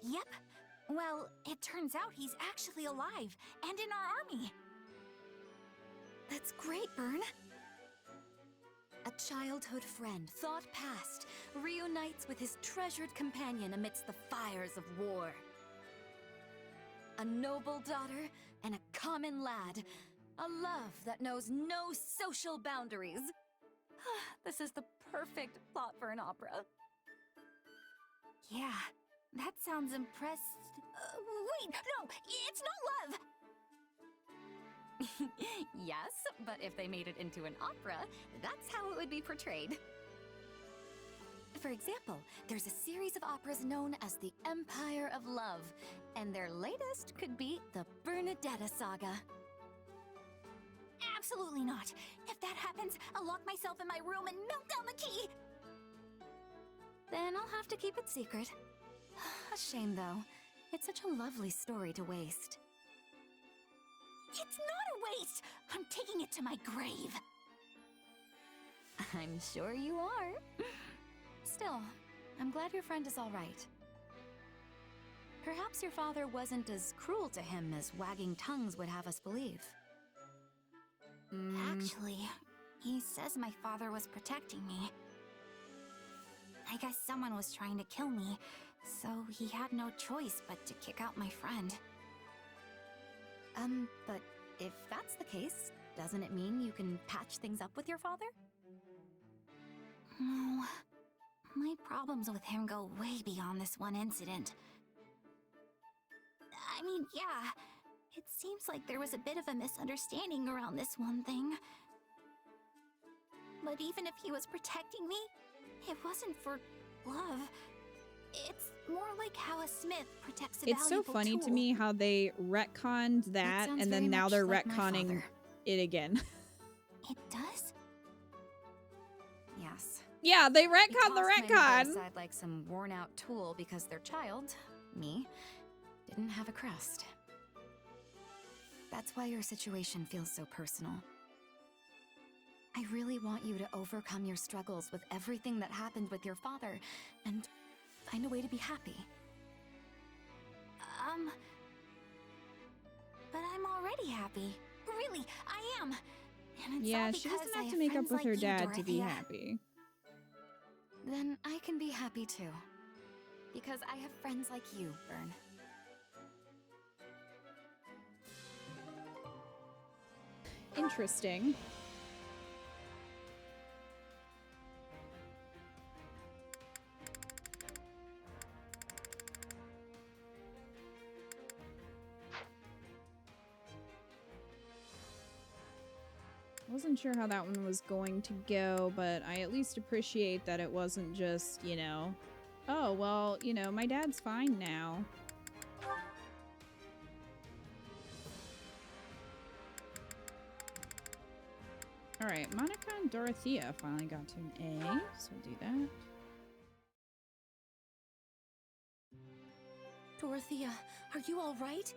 Yep. Well, it turns out he's actually alive and in our army. That's great, Byrne. A childhood friend, thought past, reunites with his treasured companion amidst the fires of war. A noble daughter and a common lad. A love that knows no social boundaries. This is the perfect plot for an opera. Yeah, that sounds impressed. Wait, no, it's not love! Yes, but if they made it into an opera, that's how it would be portrayed. For example, there's a series of operas known as the Empire of Love, and their latest could be the Bernadetta Saga. Absolutely not. If that happens, I'll lock myself in my room and melt down the key. Then I'll have to keep it secret. A shame, though. It's such a lovely story to waste. It's not a waste! I'm taking it to my grave. I'm sure you are. Still, I'm glad your friend is all right. Perhaps your father wasn't as cruel to him as wagging tongues would have us believe. Actually, he says my father was protecting me. I guess someone was trying to kill me, so he had no choice but to kick out my friend. But if that's the case, doesn't it mean you can patch things up with your father? No. My problems with him go way beyond this one incident. I mean, yeah, it seems like there was a bit of a misunderstanding around this one thing. But even if he was protecting me, it wasn't for love. It's more like how a smith protects a It's so valuable funny tool. to me how they retconned that sounds and very then now much they're like my retconning father. it again. It does? Yes. Yeah, they retconned the Tossed my mother retcon. aside like some worn-out tool because their child, me, didn't have a crust. That's why your situation feels so personal. I really want you to overcome your struggles with everything that happened with your father and find a way to be happy. But I'm already happy. Really, I am. And it's Yeah, all she because doesn't I have to make up friends with like her you, dad to be Dorothea. happy. Then I can be happy too. Because I have friends like you, Byrne. Interesting. Wasn't sure how that one was going to go, but I at least appreciate that it wasn't just, you know, oh, well, you know, my dad's fine now. Alright, Monica and Dorothea finally got to an A, so we'll do that. Dorothea, are you all right?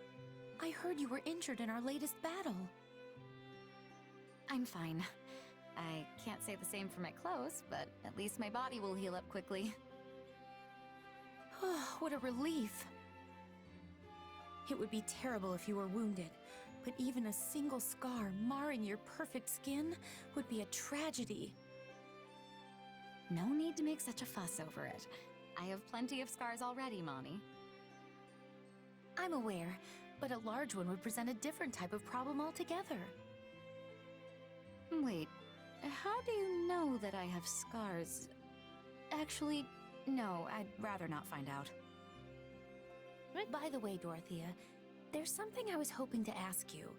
I heard you were injured in our latest battle. I'm fine. I can't say the same for my clothes, but at least my body will heal up quickly. Oh, what a relief. It would be terrible if you were wounded, but even a single scar marring your perfect skin would be a tragedy. No need to make such a fuss over it. I have plenty of scars already, Moni. I'm aware, but a large one would present a different type of problem altogether. Wait, how do you know that I have scars? Actually, no, I'd rather not find out. By the way, Dorothea, there's something I was hoping to ask you.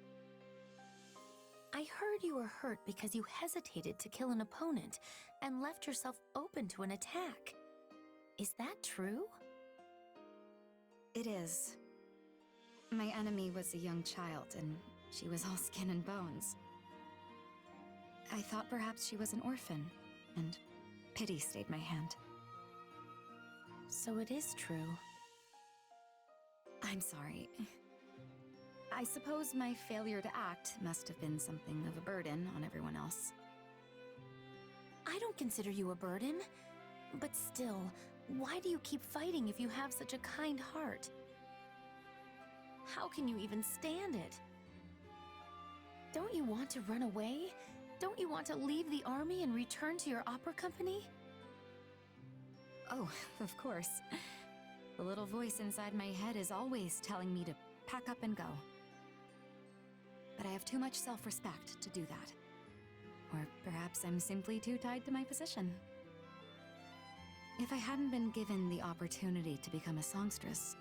I heard you were hurt because you hesitated to kill an opponent and left yourself open to an attack. Is that true? It is. My enemy was a young child, and she was all skin and bones. I thought perhaps she was an orphan, and pity stayed my hand. So it is true. I'm sorry. I suppose my failure to act must have been something of a burden on everyone else. I don't consider you a burden. But still, why do you keep fighting if you have such a kind heart? How can you even stand it? Don't you want to run away? Don't you want to leave the army and return to your opera company? Oh, of course. The little voice inside my head is always telling me to pack up and go. But I have too much self-respect to do that. Or perhaps I'm simply too tied to my position. If I hadn't been given the opportunity to become a songstress,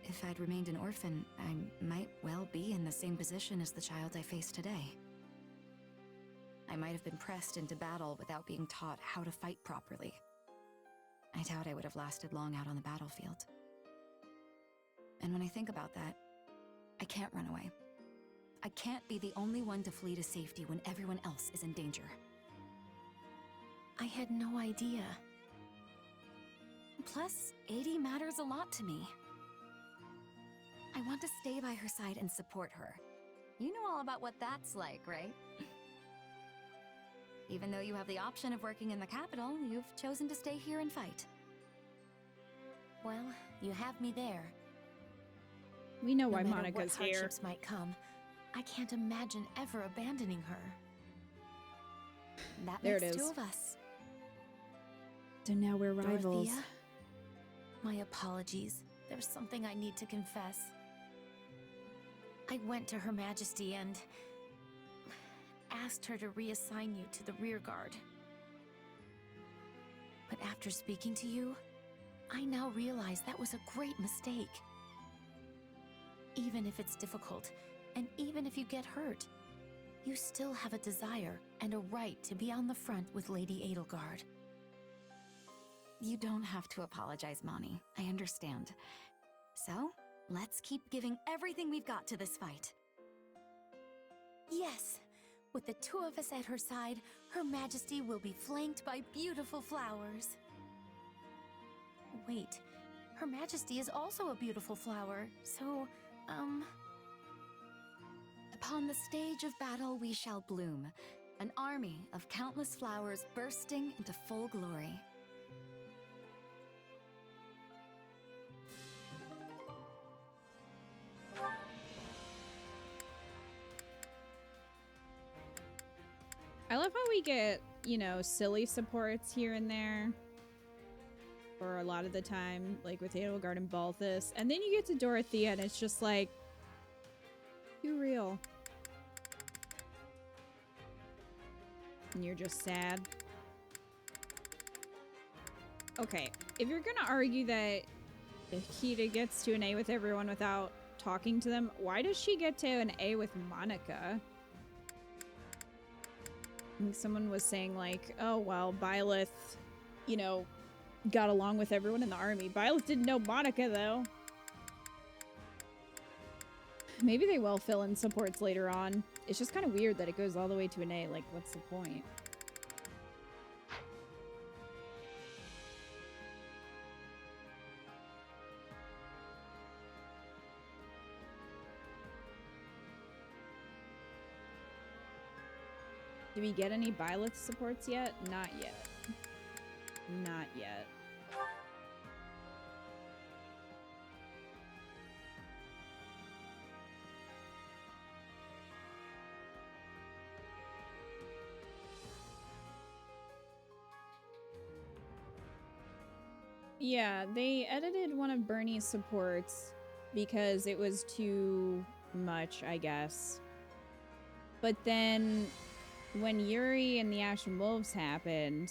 if I'd remained an orphan, I might well be in the same position as the child I face today. I might have been pressed into battle without being taught how to fight properly. I doubt I would have lasted long out on the battlefield. And when I think about that, I can't run away. I can't be the only one to flee to safety when everyone else is in danger. I had no idea. Plus, Adi matters a lot to me. I want to stay by her side and support her. You know all about what that's like, right? Even though you have the option of working in the capital, you've chosen to stay here and fight. Well, you have me there. We know why no matter Monica's what here. hardships might come, I can't imagine ever abandoning her. That There makes it is. two of us. So now we're rivals. Dorothea, my apologies. There's something I need to confess. I went to Her Majesty and asked her to reassign you to the rear guard. But after speaking to you, I now realize that was a great mistake. Even if it's difficult, and even if you get hurt, you still have a desire and a right to be on the front with Lady Edelgard. You don't have to apologize, Moni. I understand. So, let's keep giving everything we've got to this fight. Yes! With the two of us at her side, Her Majesty will be flanked by beautiful flowers. Wait, Her Majesty is also a beautiful flower, so, Upon the stage of battle we shall bloom, an army of countless flowers bursting into full glory. I love how we get, you know, silly supports here and there. For a lot of the time, like with Edelgard and Balthus. And then you get to Dorothea and it's just like, too real. And you're just sad. Okay, if you're gonna argue that Akita gets to an A with everyone without talking to them, why does she get to an A with Monica? I think someone was saying like, oh, well, Byleth, you know, got along with everyone in the army. Byleth didn't know Monica, though. Maybe they will fill in supports later on. It's just kind of weird that it goes all the way to an A. Like, what's the point? Do we get any Byleth supports yet? Not yet. Not yet. Yeah, they edited one of Bernie's supports because it was too much, I guess. But then when Yuri and the Ashen Wolves happened,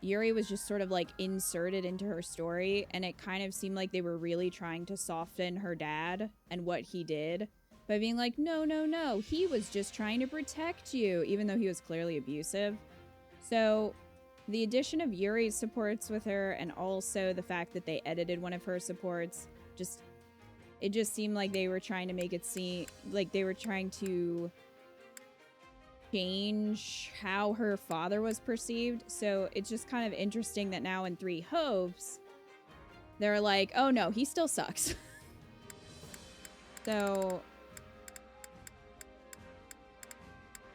Yuri was just sort of like inserted into her story, and it kind of seemed like they were really trying to soften her dad and what he did by being like, no, no, no, he was just trying to protect you, even though he was clearly abusive. So the addition of Yuri's supports with her, and also the fact that they edited one of her supports, it just seemed like they were trying to make it seem like they were trying to change how her father was perceived. So it's just kind of interesting that now in Three Hopes, they're like, oh no, he still sucks. So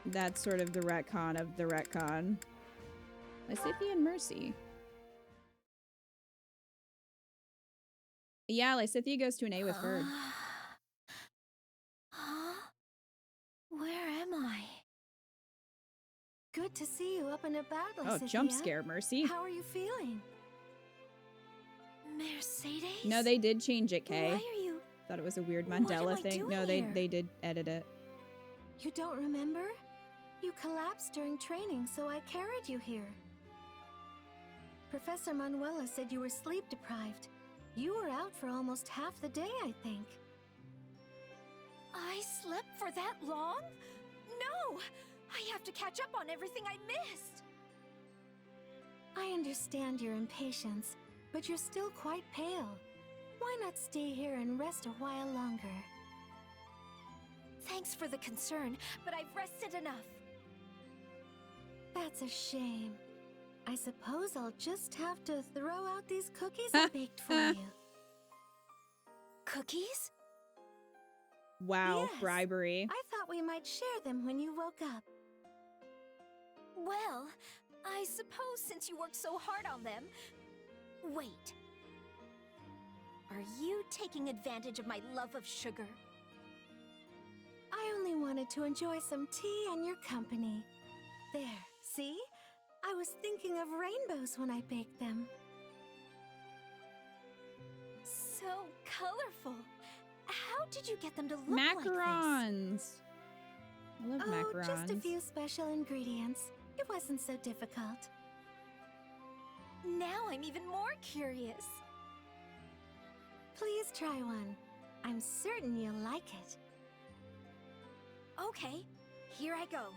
that's sort of the retcon of the retcon. Lysithea and Mercy. Yeah, Lysithea goes to an A with Bird. Where am I? Good to see you up and about, Oh, Lysithea. jump scare, Mercy. How are you feeling? Mercedes? No, they did change it, Kay. Why are you? Thought it was a weird What Mandela am I thing. doing No, here? they did edit it. You don't remember? You collapsed during training, so I carried you here. Professor Manuela said you were sleep deprived. You were out for almost half the day, I think. I slept for that long? No! I have to catch up on everything I missed! I understand your impatience, but you're still quite pale. Why not stay here and rest a while longer? Thanks for the concern, but I've rested enough. That's a shame. I suppose I'll just have to throw out these cookies I baked for you. Cookies? Wow, Yes. bribery. I thought we might share them when you woke up. Well, I suppose since you worked so hard on them... Wait. Are you taking advantage of my love of sugar? I only wanted to enjoy some tea and your company. There, see? I was thinking of rainbows when I baked them. So colorful. How did you get them to look like Macarons. this? I love macarons. Just a few special ingredients. It wasn't so difficult. Now I'm even more curious. Please try one. I'm certain you'll like it. Okay, here I go.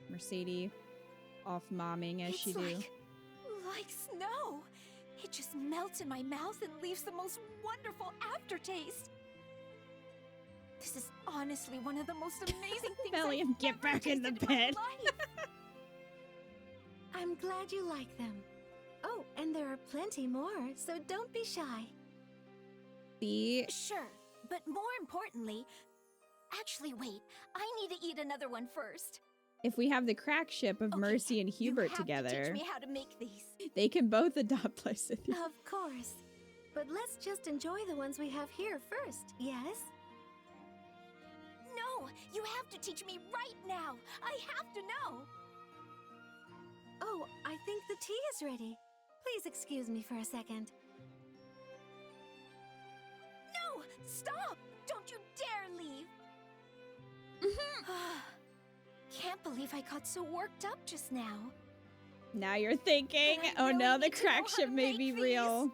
Mercedes off momming as she do. Like snow. It just melts in my mouth and leaves the most wonderful aftertaste. This is honestly one of the most amazing things Bellium, get back in the bed. I'm glad you like them. Oh, and there are plenty more, so don't be shy. Sure, but more importantly... Actually, wait. I need to eat another one first. If we have the crack ship of Mercy and Hubert together, Teach me how to make these. they can both adopt Lysithea. Of course. But let's just enjoy the ones we have here first, yes? No, you have to teach me right now. I have to know. Oh, I think the tea is ready. Please excuse me for a second. No! Stop! Don't you dare leave! Can't believe I got so worked up just now. Now you're thinking, oh no, the crack ship may be real.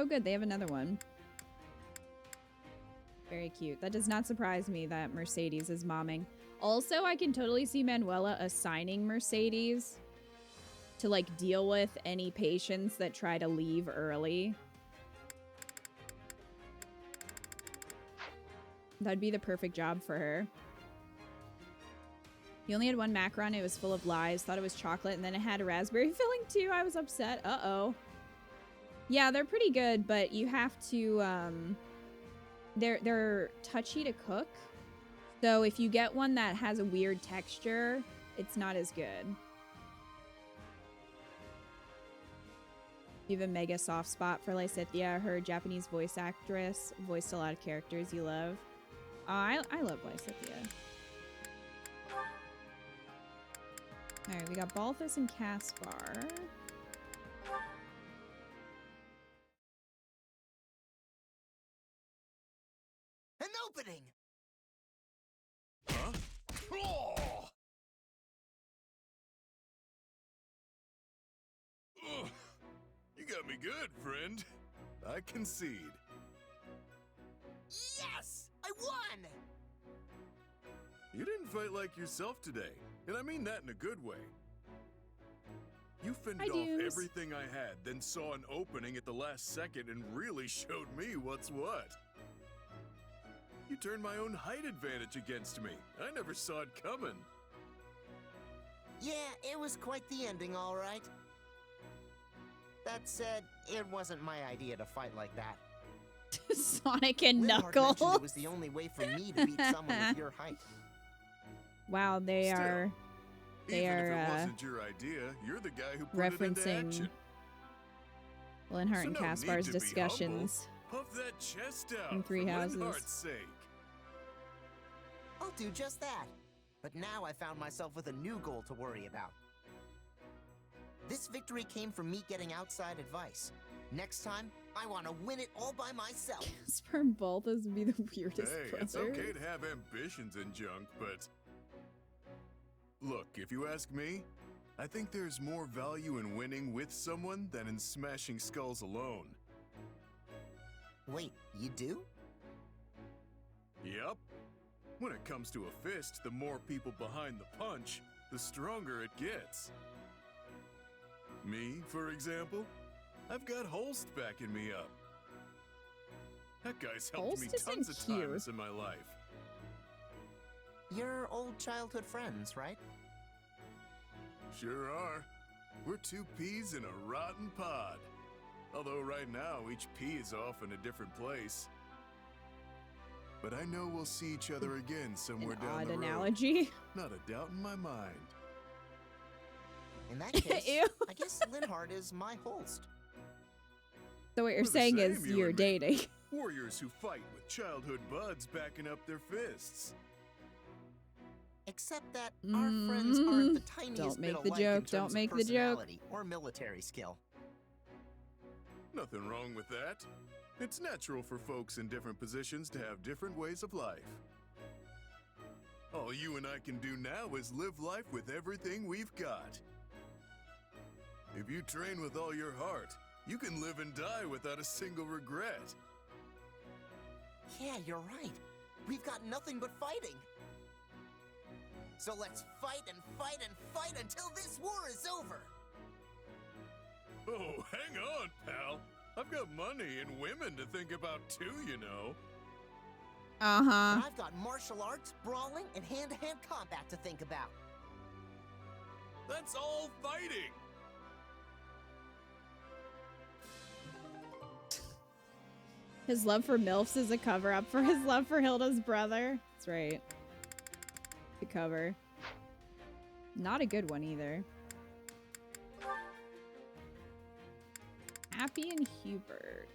Oh, good. They have another one. Very cute. That does not surprise me that Mercedes is momming. Also, I can totally see Manuela assigning Mercedes to, like, deal with any patients that try to leave early. That'd be the perfect job for her. He only had one macaron. It was full of lies. Thought it was chocolate, and then it had a raspberry filling, too. I was upset. Uh-oh. Yeah, they're pretty good, but you have to, they're touchy to cook. So if you get one that has a weird texture, it's not as good. You have a mega soft spot for Lysithea. Her Japanese voice actress voiced a lot of characters you love. I love Lysithea. Alright, we got Balthus and Caspar. An opening! Huh? Oh! Ugh. You got me good, friend. I concede. Yes! I won! You didn't fight like yourself today, and I mean that in a good way. You fended off everything I had, then saw an opening at the last second and really showed me what's what. You turned my own height advantage against me. I never saw it coming. Yeah, it was quite the ending, all right. That said, it wasn't my idea to fight like that. Sonic and Linhardt Knuckles. mentioned it was the only way for me to beat someone with your height. Wow, they are Even if it wasn't your idea, you're the guy who put it into referencing action. Linhardt So and no Caspar's need to be discussions humble. Puff that chest out in Three for Houses. Linhardt's sake. I'll do just that. But now I found myself with a new goal to worry about. This victory came from me getting outside advice. Next time, I want to win it all by myself. Caspar and Balthus would be the weirdest Hey, brothers. it's okay to have ambitions and junk, but... Look, if you ask me, I think there's more value in winning with someone than in smashing skulls alone. Wait, you do? Yep. When it comes to a fist, the more people behind the punch, the stronger it gets. Me, for example, I've got Holst backing me up. That guy's helped me Holst tons isn't of cute. times in my life. You're old childhood friends, right? Sure are. We're two peas in a rotten pod. Although right now, each pea is off in a different place. But I know we'll see each other again somewhere down Odd the road. analogy. Not a doubt in my mind. In that case, Ew. I guess Linhardt is my Holst. So what you're We're the saying same, is you you're and me. dating. Warriors who fight with childhood buds backing up their fists. Except that our friends aren't the tiniest Don't make bit the alike in joke, terms don't of make the joke. personality or military skill. Nothing wrong with that. It's natural for folks in different positions to have different ways of life. All you and I can do now is live life with everything we've got. If you train with all your heart, you can live and die without a single regret. Yeah, you're right. We've got nothing but fighting. So let's fight and fight and fight until this war is over. Oh, hang on, pal. I've got money and women to think about too, you know. Uh-huh. I've got martial arts, brawling, and hand-to-hand combat to think about. That's all fighting. His love for MILFs is a cover-up for his love for Hilda's brother. That's right. The cover. Not a good one either. Happy and Hubert.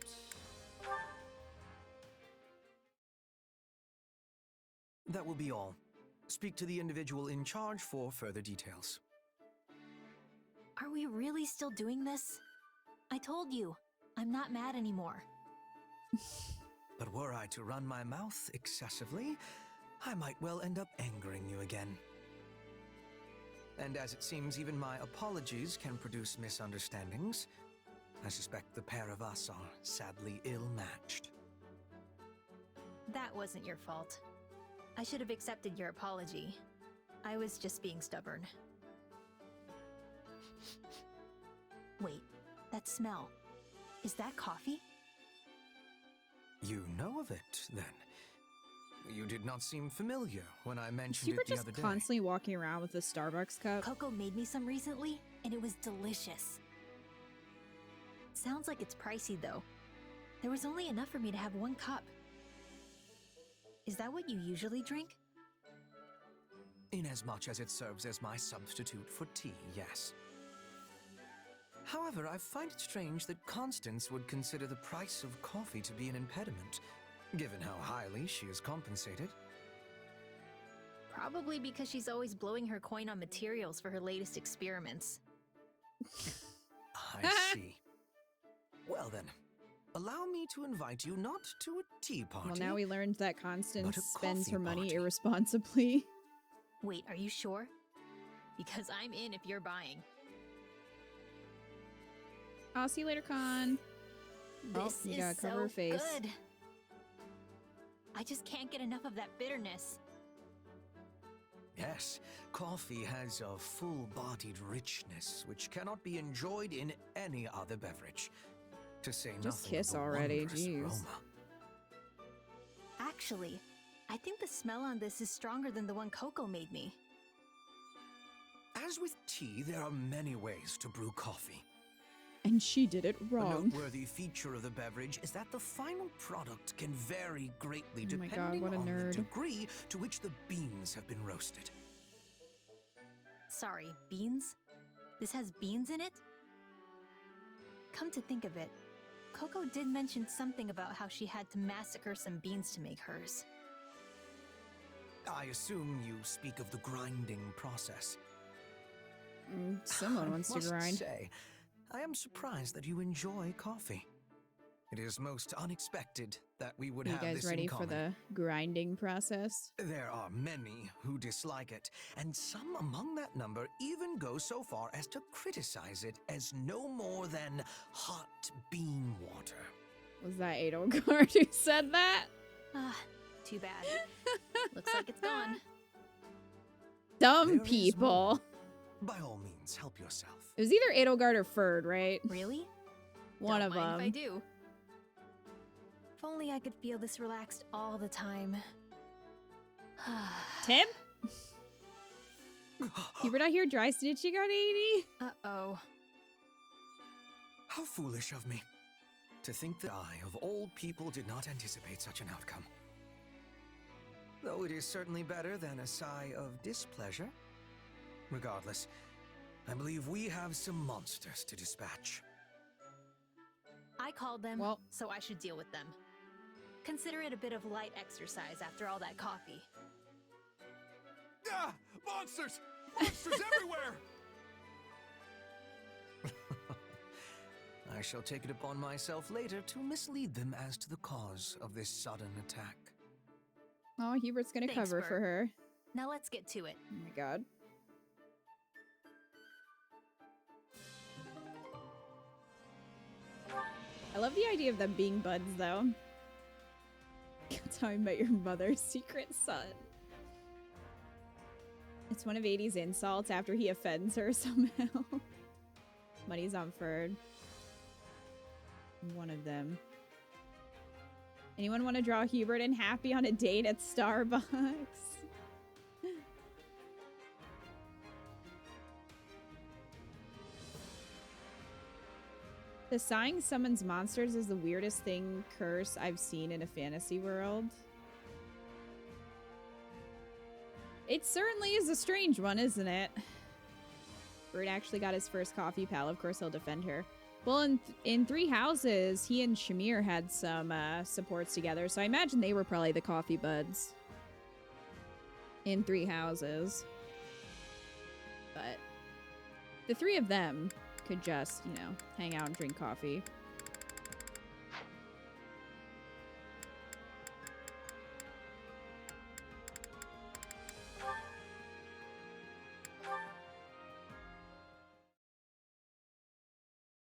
That will be all. Speak to the individual in charge for further details. Are we really still doing this? I told you, I'm not mad anymore. But were I to run my mouth excessively, I might well end up angering you again. And as it seems even my apologies can produce misunderstandings, I suspect the pair of us are sadly ill-matched. That wasn't your fault. I should have accepted your apology. I was just being stubborn. Wait, that smell. Is that coffee? You know of it, then? You did not seem familiar when I mentioned Hubert it the just other day. constantly walking around with a Starbucks cup. Coco made me some recently, and it was delicious. Sounds like it's pricey, though. There was only enough for me to have 1 cup. Is that what you usually drink? Inasmuch as it serves as my substitute for tea, yes. However, I find it strange that Constance would consider the price of coffee to be an impediment, given how highly she is compensated. Probably because she's always blowing her coin on materials for her latest experiments. I see. Well then, allow me to invite you not to a tea party. Well, now we learned that Constance but a spends her coffee money party. irresponsibly. Wait, are you sure? Because I'm in if you're buying. I'll see you later, Con. This you is gotta cover so her face. good. I just can't get enough of that bitterness. Yes, coffee has a full-bodied richness which cannot be enjoyed in any other beverage. To say Just nothing kiss of the already, wondrous jeez. aroma. Actually, I think the smell on this is stronger than the one Coco made me. As with tea, there are many ways to brew coffee. And she did it A wrong. noteworthy feature of the beverage is that the final product can vary greatly Oh my God, depending what a on the nerd. degree to which the beans have been roasted. Sorry, beans? This has beans in it? Come to think of it, Coco did mention something about how she had to massacre some beans to make hers. I assume you speak of the grinding process. Someone wants to must grind. say, I am surprised that you enjoy coffee. It is most unexpected that we would Are you have guys this ready in for common. the grinding process? There are many who dislike it, and some among that number even go so far as to criticize it as no more than hot bean water. Was that Edelgard who said that? Ah, too bad. Looks like it's gone. Dumb There is people. By all means, help yourself. It was either Edelgard or Ferd, right? Really? One Don't of mind them. if I do. If only I could feel this relaxed all the time. Tim? Hubert, I hear dry stitching on 80. Uh-oh. How foolish of me. To think that I, of all people, did not anticipate such an outcome. Though it is certainly better than a sigh of displeasure. Regardless, I believe we have some monsters to dispatch. I called them, so I should deal with them. Consider it a bit of light exercise after all that coffee. Ah! Monsters! Monsters everywhere! I shall take it upon myself later to mislead them as to the cause of this sudden attack. Oh, Hubert's gonna Thanks, cover for Bert. her. Now let's get to it. Oh my god. I love the idea of them being buds, though. That's how I met your mother's secret son. It's one of 80's insults after he offends her somehow. Money's on Ferd. One of them. Anyone want to draw Hubert and Happy on a date at Starbucks? The sighing summons monsters is the weirdest thing curse I've seen in a fantasy world. It certainly is a strange one, isn't it? Bert actually got his first coffee pal. Of course, he'll defend her. Well, in Three Houses, he and Shamir had some supports together, so I imagine they were probably the coffee buds in Three Houses. But the three of them could just, you know, hang out and drink coffee.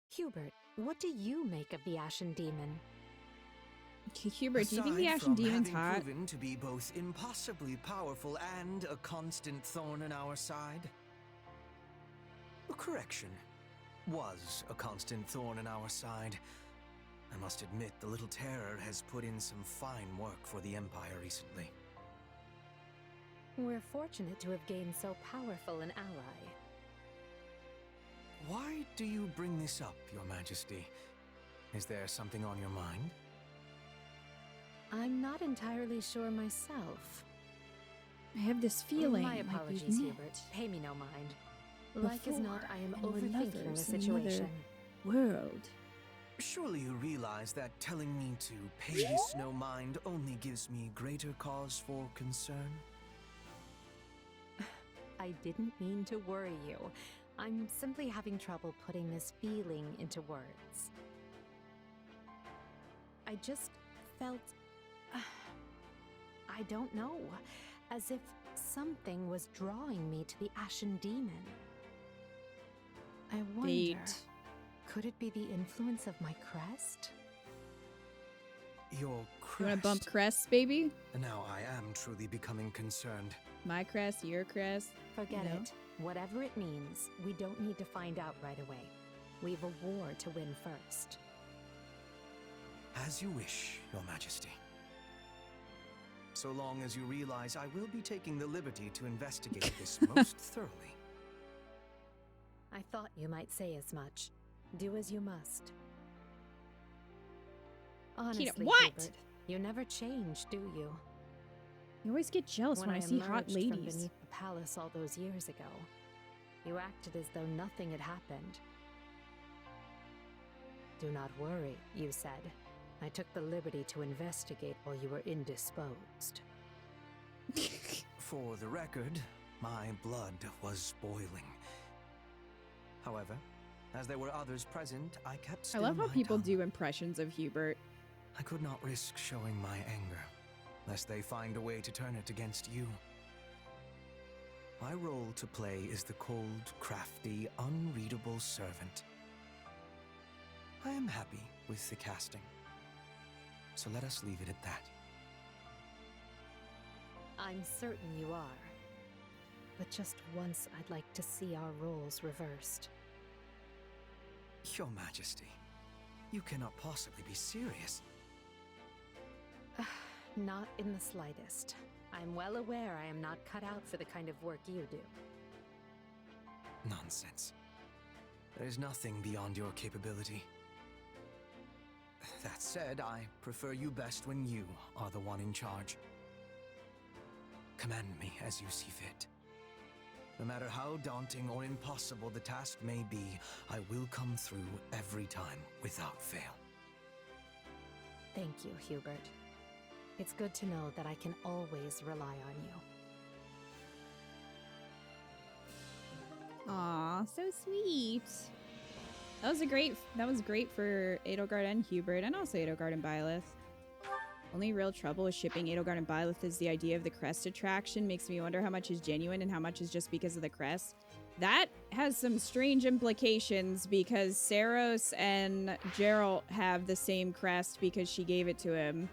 Hubert, What do you make of the Ashen Demon? Hubert, do you think the Aside Ashen from Demon's having hot? proven to be both impossibly powerful and a constant thorn in our side. Correction. Was a constant thorn in our side. I must admit, the little terror has put in some fine work for the Empire recently. We're fortunate to have gained so powerful an ally. Why do you bring this up, Your Majesty? Is there something on your mind? I'm not entirely sure myself. I have this feeling. My it might be apologies, next. Hubert. Pay me no mind. Like as not, I am Before, and we're overthinking the lovers in another situation. world. Surely you realize that telling me to pay this no mind only gives me greater cause for concern? I didn't mean to worry you. I'm simply having trouble putting this feeling into words. I just felt... I don't know. As if something was drawing me to the Ashen Demon. I wonder... Fate. Could it be the influence of my crest? Your crest. You wanna bump crests, baby? Now I am truly becoming concerned. My crest, your crest. Forget you know? it. Whatever it means, we don't need to find out right away. We've a war to win first. As you wish, Your Majesty. So long as you realize I will be taking the liberty to investigate this most thoroughly. I thought you might say as much. Do as you must. Honestly, what? Hubert, you never change, do you? You always get jealous when I see hot emerged from ladies. beneath the palace all those years ago, you acted as though nothing had happened. Do not worry, you said. I took the liberty to investigate while you were indisposed. For the record, my blood was boiling. However, as there were others present, I kept I still love how my people tongue. do impressions of Hubert. I could not risk showing my anger, lest they find a way to turn it against you. My role to play is the cold, crafty, unreadable servant. I am happy with the casting, so let us leave it at that. I'm certain you are. But just once I'd like to see our roles reversed. Your Majesty, you cannot possibly be serious. Not in the slightest. I'm well aware I am not cut out for the kind of work you do. Nonsense. There is nothing beyond your capability. That said, I prefer you best when you are the one in charge. Command me as you see fit. No matter how daunting or impossible the task may be, I will come through every time without fail. Thank you, Hubert. It's good to know that I can always rely on you. Aw, so sweet. That was great for Edelgard and Hubert, and also Edelgard and Byleth. Only real trouble with shipping Edelgard and Byleth is the idea of the crest attraction. Makes me wonder how much is genuine and how much is just because of the crest. That has some strange implications because Saros and Geralt have the same crest because she gave it to him.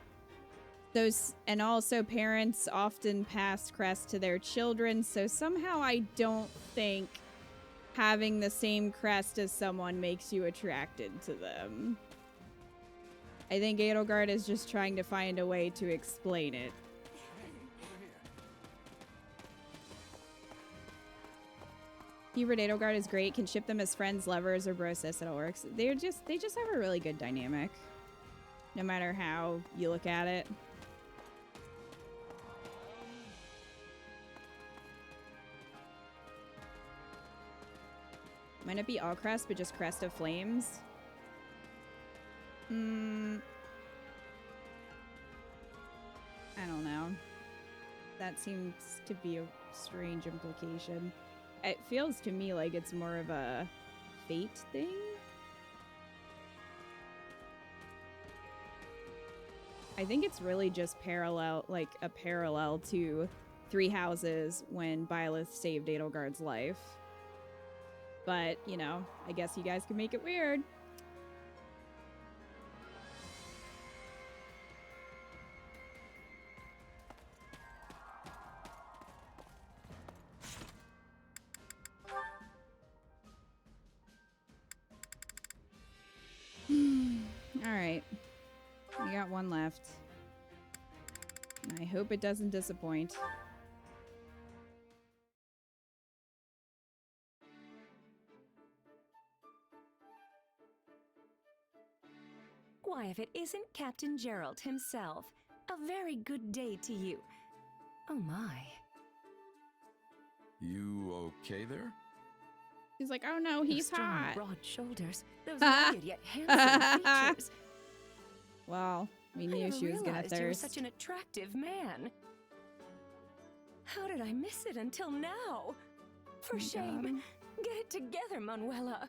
And also parents often pass crest to their children, so somehow I don't think having the same crest as someone makes you attracted to them. I think Edelgard is just trying to find a way to explain it. Hubert Edelgard is great. Can ship them as friends, lovers, or bro sis. It all works. They just have a really good dynamic. No matter how you look at it. Might not be all crest, but just crest of flames. I don't know. That seems to be a strange implication. It feels to me like it's more of a fate thing. I think it's really just parallel, like a parallel to Three Houses when Byleth saved Edelgard's life. But, you know, I guess you guys can make it weird. Alright. We got one left. I hope it doesn't disappoint. Why, if it isn't Captain Gerald himself, a very good day to you. Oh my. You okay there? He's like, oh no, he's Those strong, hot. broad shoulders, those rugged yet handsome features. Well, we I knew never she was gonna realized you were thirst. such an attractive man. How did I miss it until now? For my shame. Get it together, Manuela.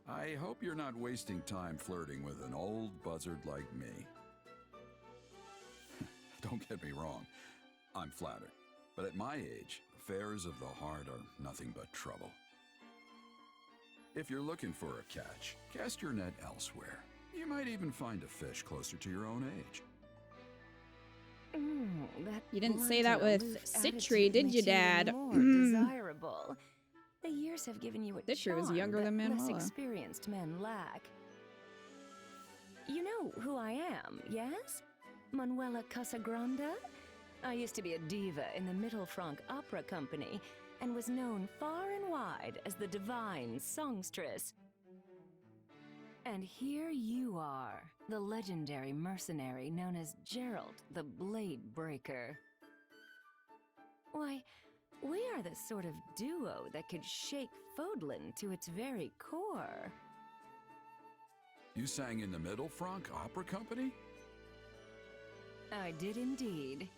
I hope you're not wasting time flirting with an old buzzard like me. Don't get me wrong, I'm flattered. But at my age, affairs of the heart are nothing but trouble. If you're looking for a catch, cast your net elsewhere. You might even find a fish closer to your own age. You didn't say that with Citri, did you, Dad? More desirable. The years have given you a Citri was charm younger that than less Manuela. experienced men lack. You know who I am, yes? Manuela Casagrande? I used to be a diva in the Middle Franc Opera Company and was known far and wide as the divine songstress. And here you are, the legendary mercenary known as Gerald the Blade Breaker. Why, we are the sort of duo that could shake Fodlan to its very core. You sang in the Middle Franc Opera Company? I did indeed.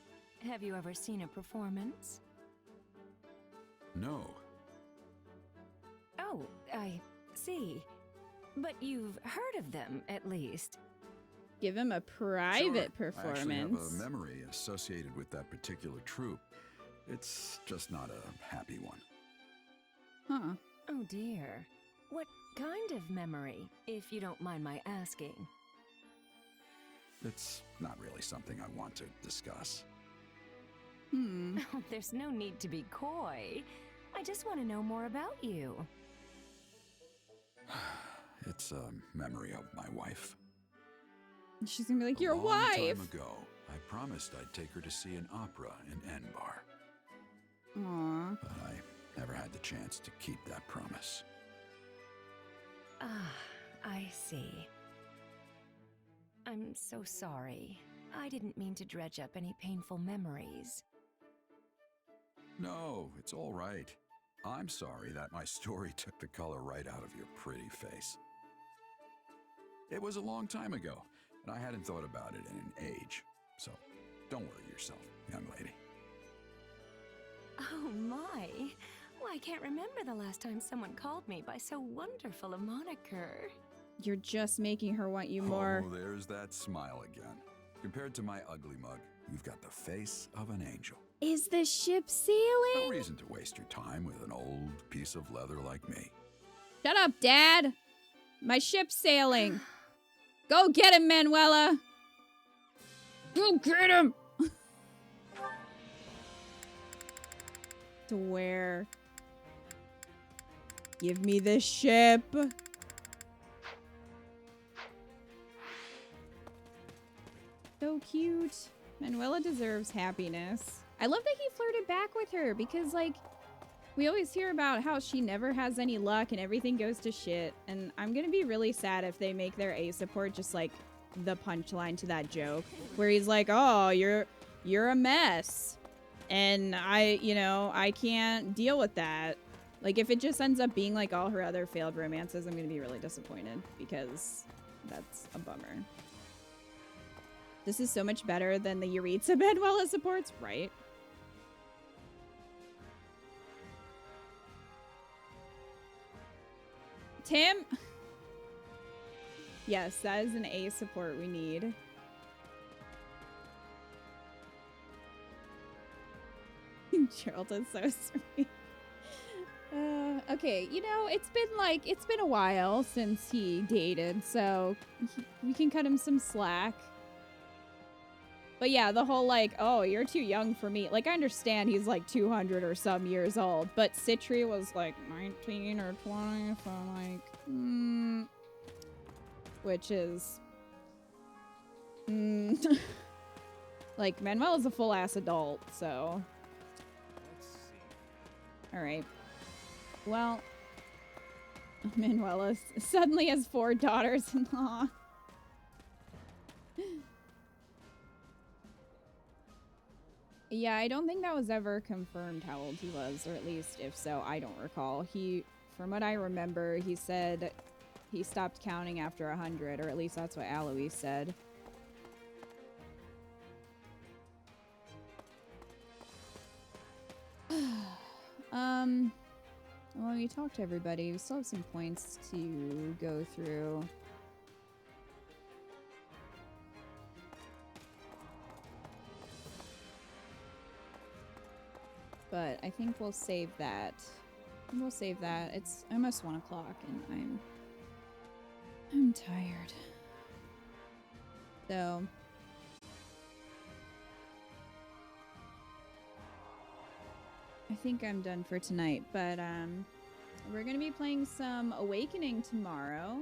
Have you ever seen a performance? No. Oh, I see. But you've heard of them, at least. Give him a private Sure. I actually have performance. a memory associated with that particular troupe. It's just not a happy one. Huh. Oh dear. What kind of memory, if you don't mind my asking? It's not really something I want to discuss. Oh, there's no need to be coy. I just want to know more about you. It's a memory of my wife. She's gonna be like, your A long wife! time ago, I promised I'd take her to see an opera in Enbar. Aww. But I never had the chance to keep that promise. Ah, I see. I'm so sorry. I didn't mean to dredge up any painful memories. No, it's all right. I'm sorry that my story took the color right out of your pretty face. It was a long time ago, and I hadn't thought about it in an age. So, don't worry yourself, young lady. Oh my! Well, I can't remember the last time someone called me by so wonderful a moniker. You're just making her want you more. Oh, there's that smile again. Compared to my ugly mug, you've got the face of an angel. Is the ship No sailing? reason to waste your time with an old piece of leather like me. Shut up, Dad! My ship's sailing! Go get him, Manuela! Go get him! To where? Give me the ship! So cute. Manuela deserves happiness. I love that he flirted back with her because, like, we always hear about how she never has any luck and everything goes to shit. And I'm gonna be really sad if they make their A support just like the punchline to that joke, where he's like, "Oh, you're a mess," and I can't deal with that. Like, if it just ends up being like all her other failed romances, I'm gonna be really disappointed because that's a bummer. This is so much better than the Yuritsa Manuela supports, right? Tim? Yes, that is an A support we need. Gerald is so sweet. Okay, it's been a while since he dated, so we can cut him some slack. But yeah, the whole like, oh, you're too young for me. Like, I understand he's like 200 or some years old, but Citri was like 19 or 20, so like, which is... like, Manuel is a full-ass adult, so... Let's see. Alright. Well... Manuela suddenly has 4 daughters-in-law. Yeah, I don't think that was ever confirmed how old he was, or at least, if so, I don't recall. From what I remember, he said he stopped counting after 100, or at least that's what Alois said. Well, we talked to everybody. We still have some points to go through. But I think we'll save that. We'll save that. It's almost 1 o'clock and I'm tired. So I think I'm done for tonight, but we're gonna be playing some Awakening tomorrow.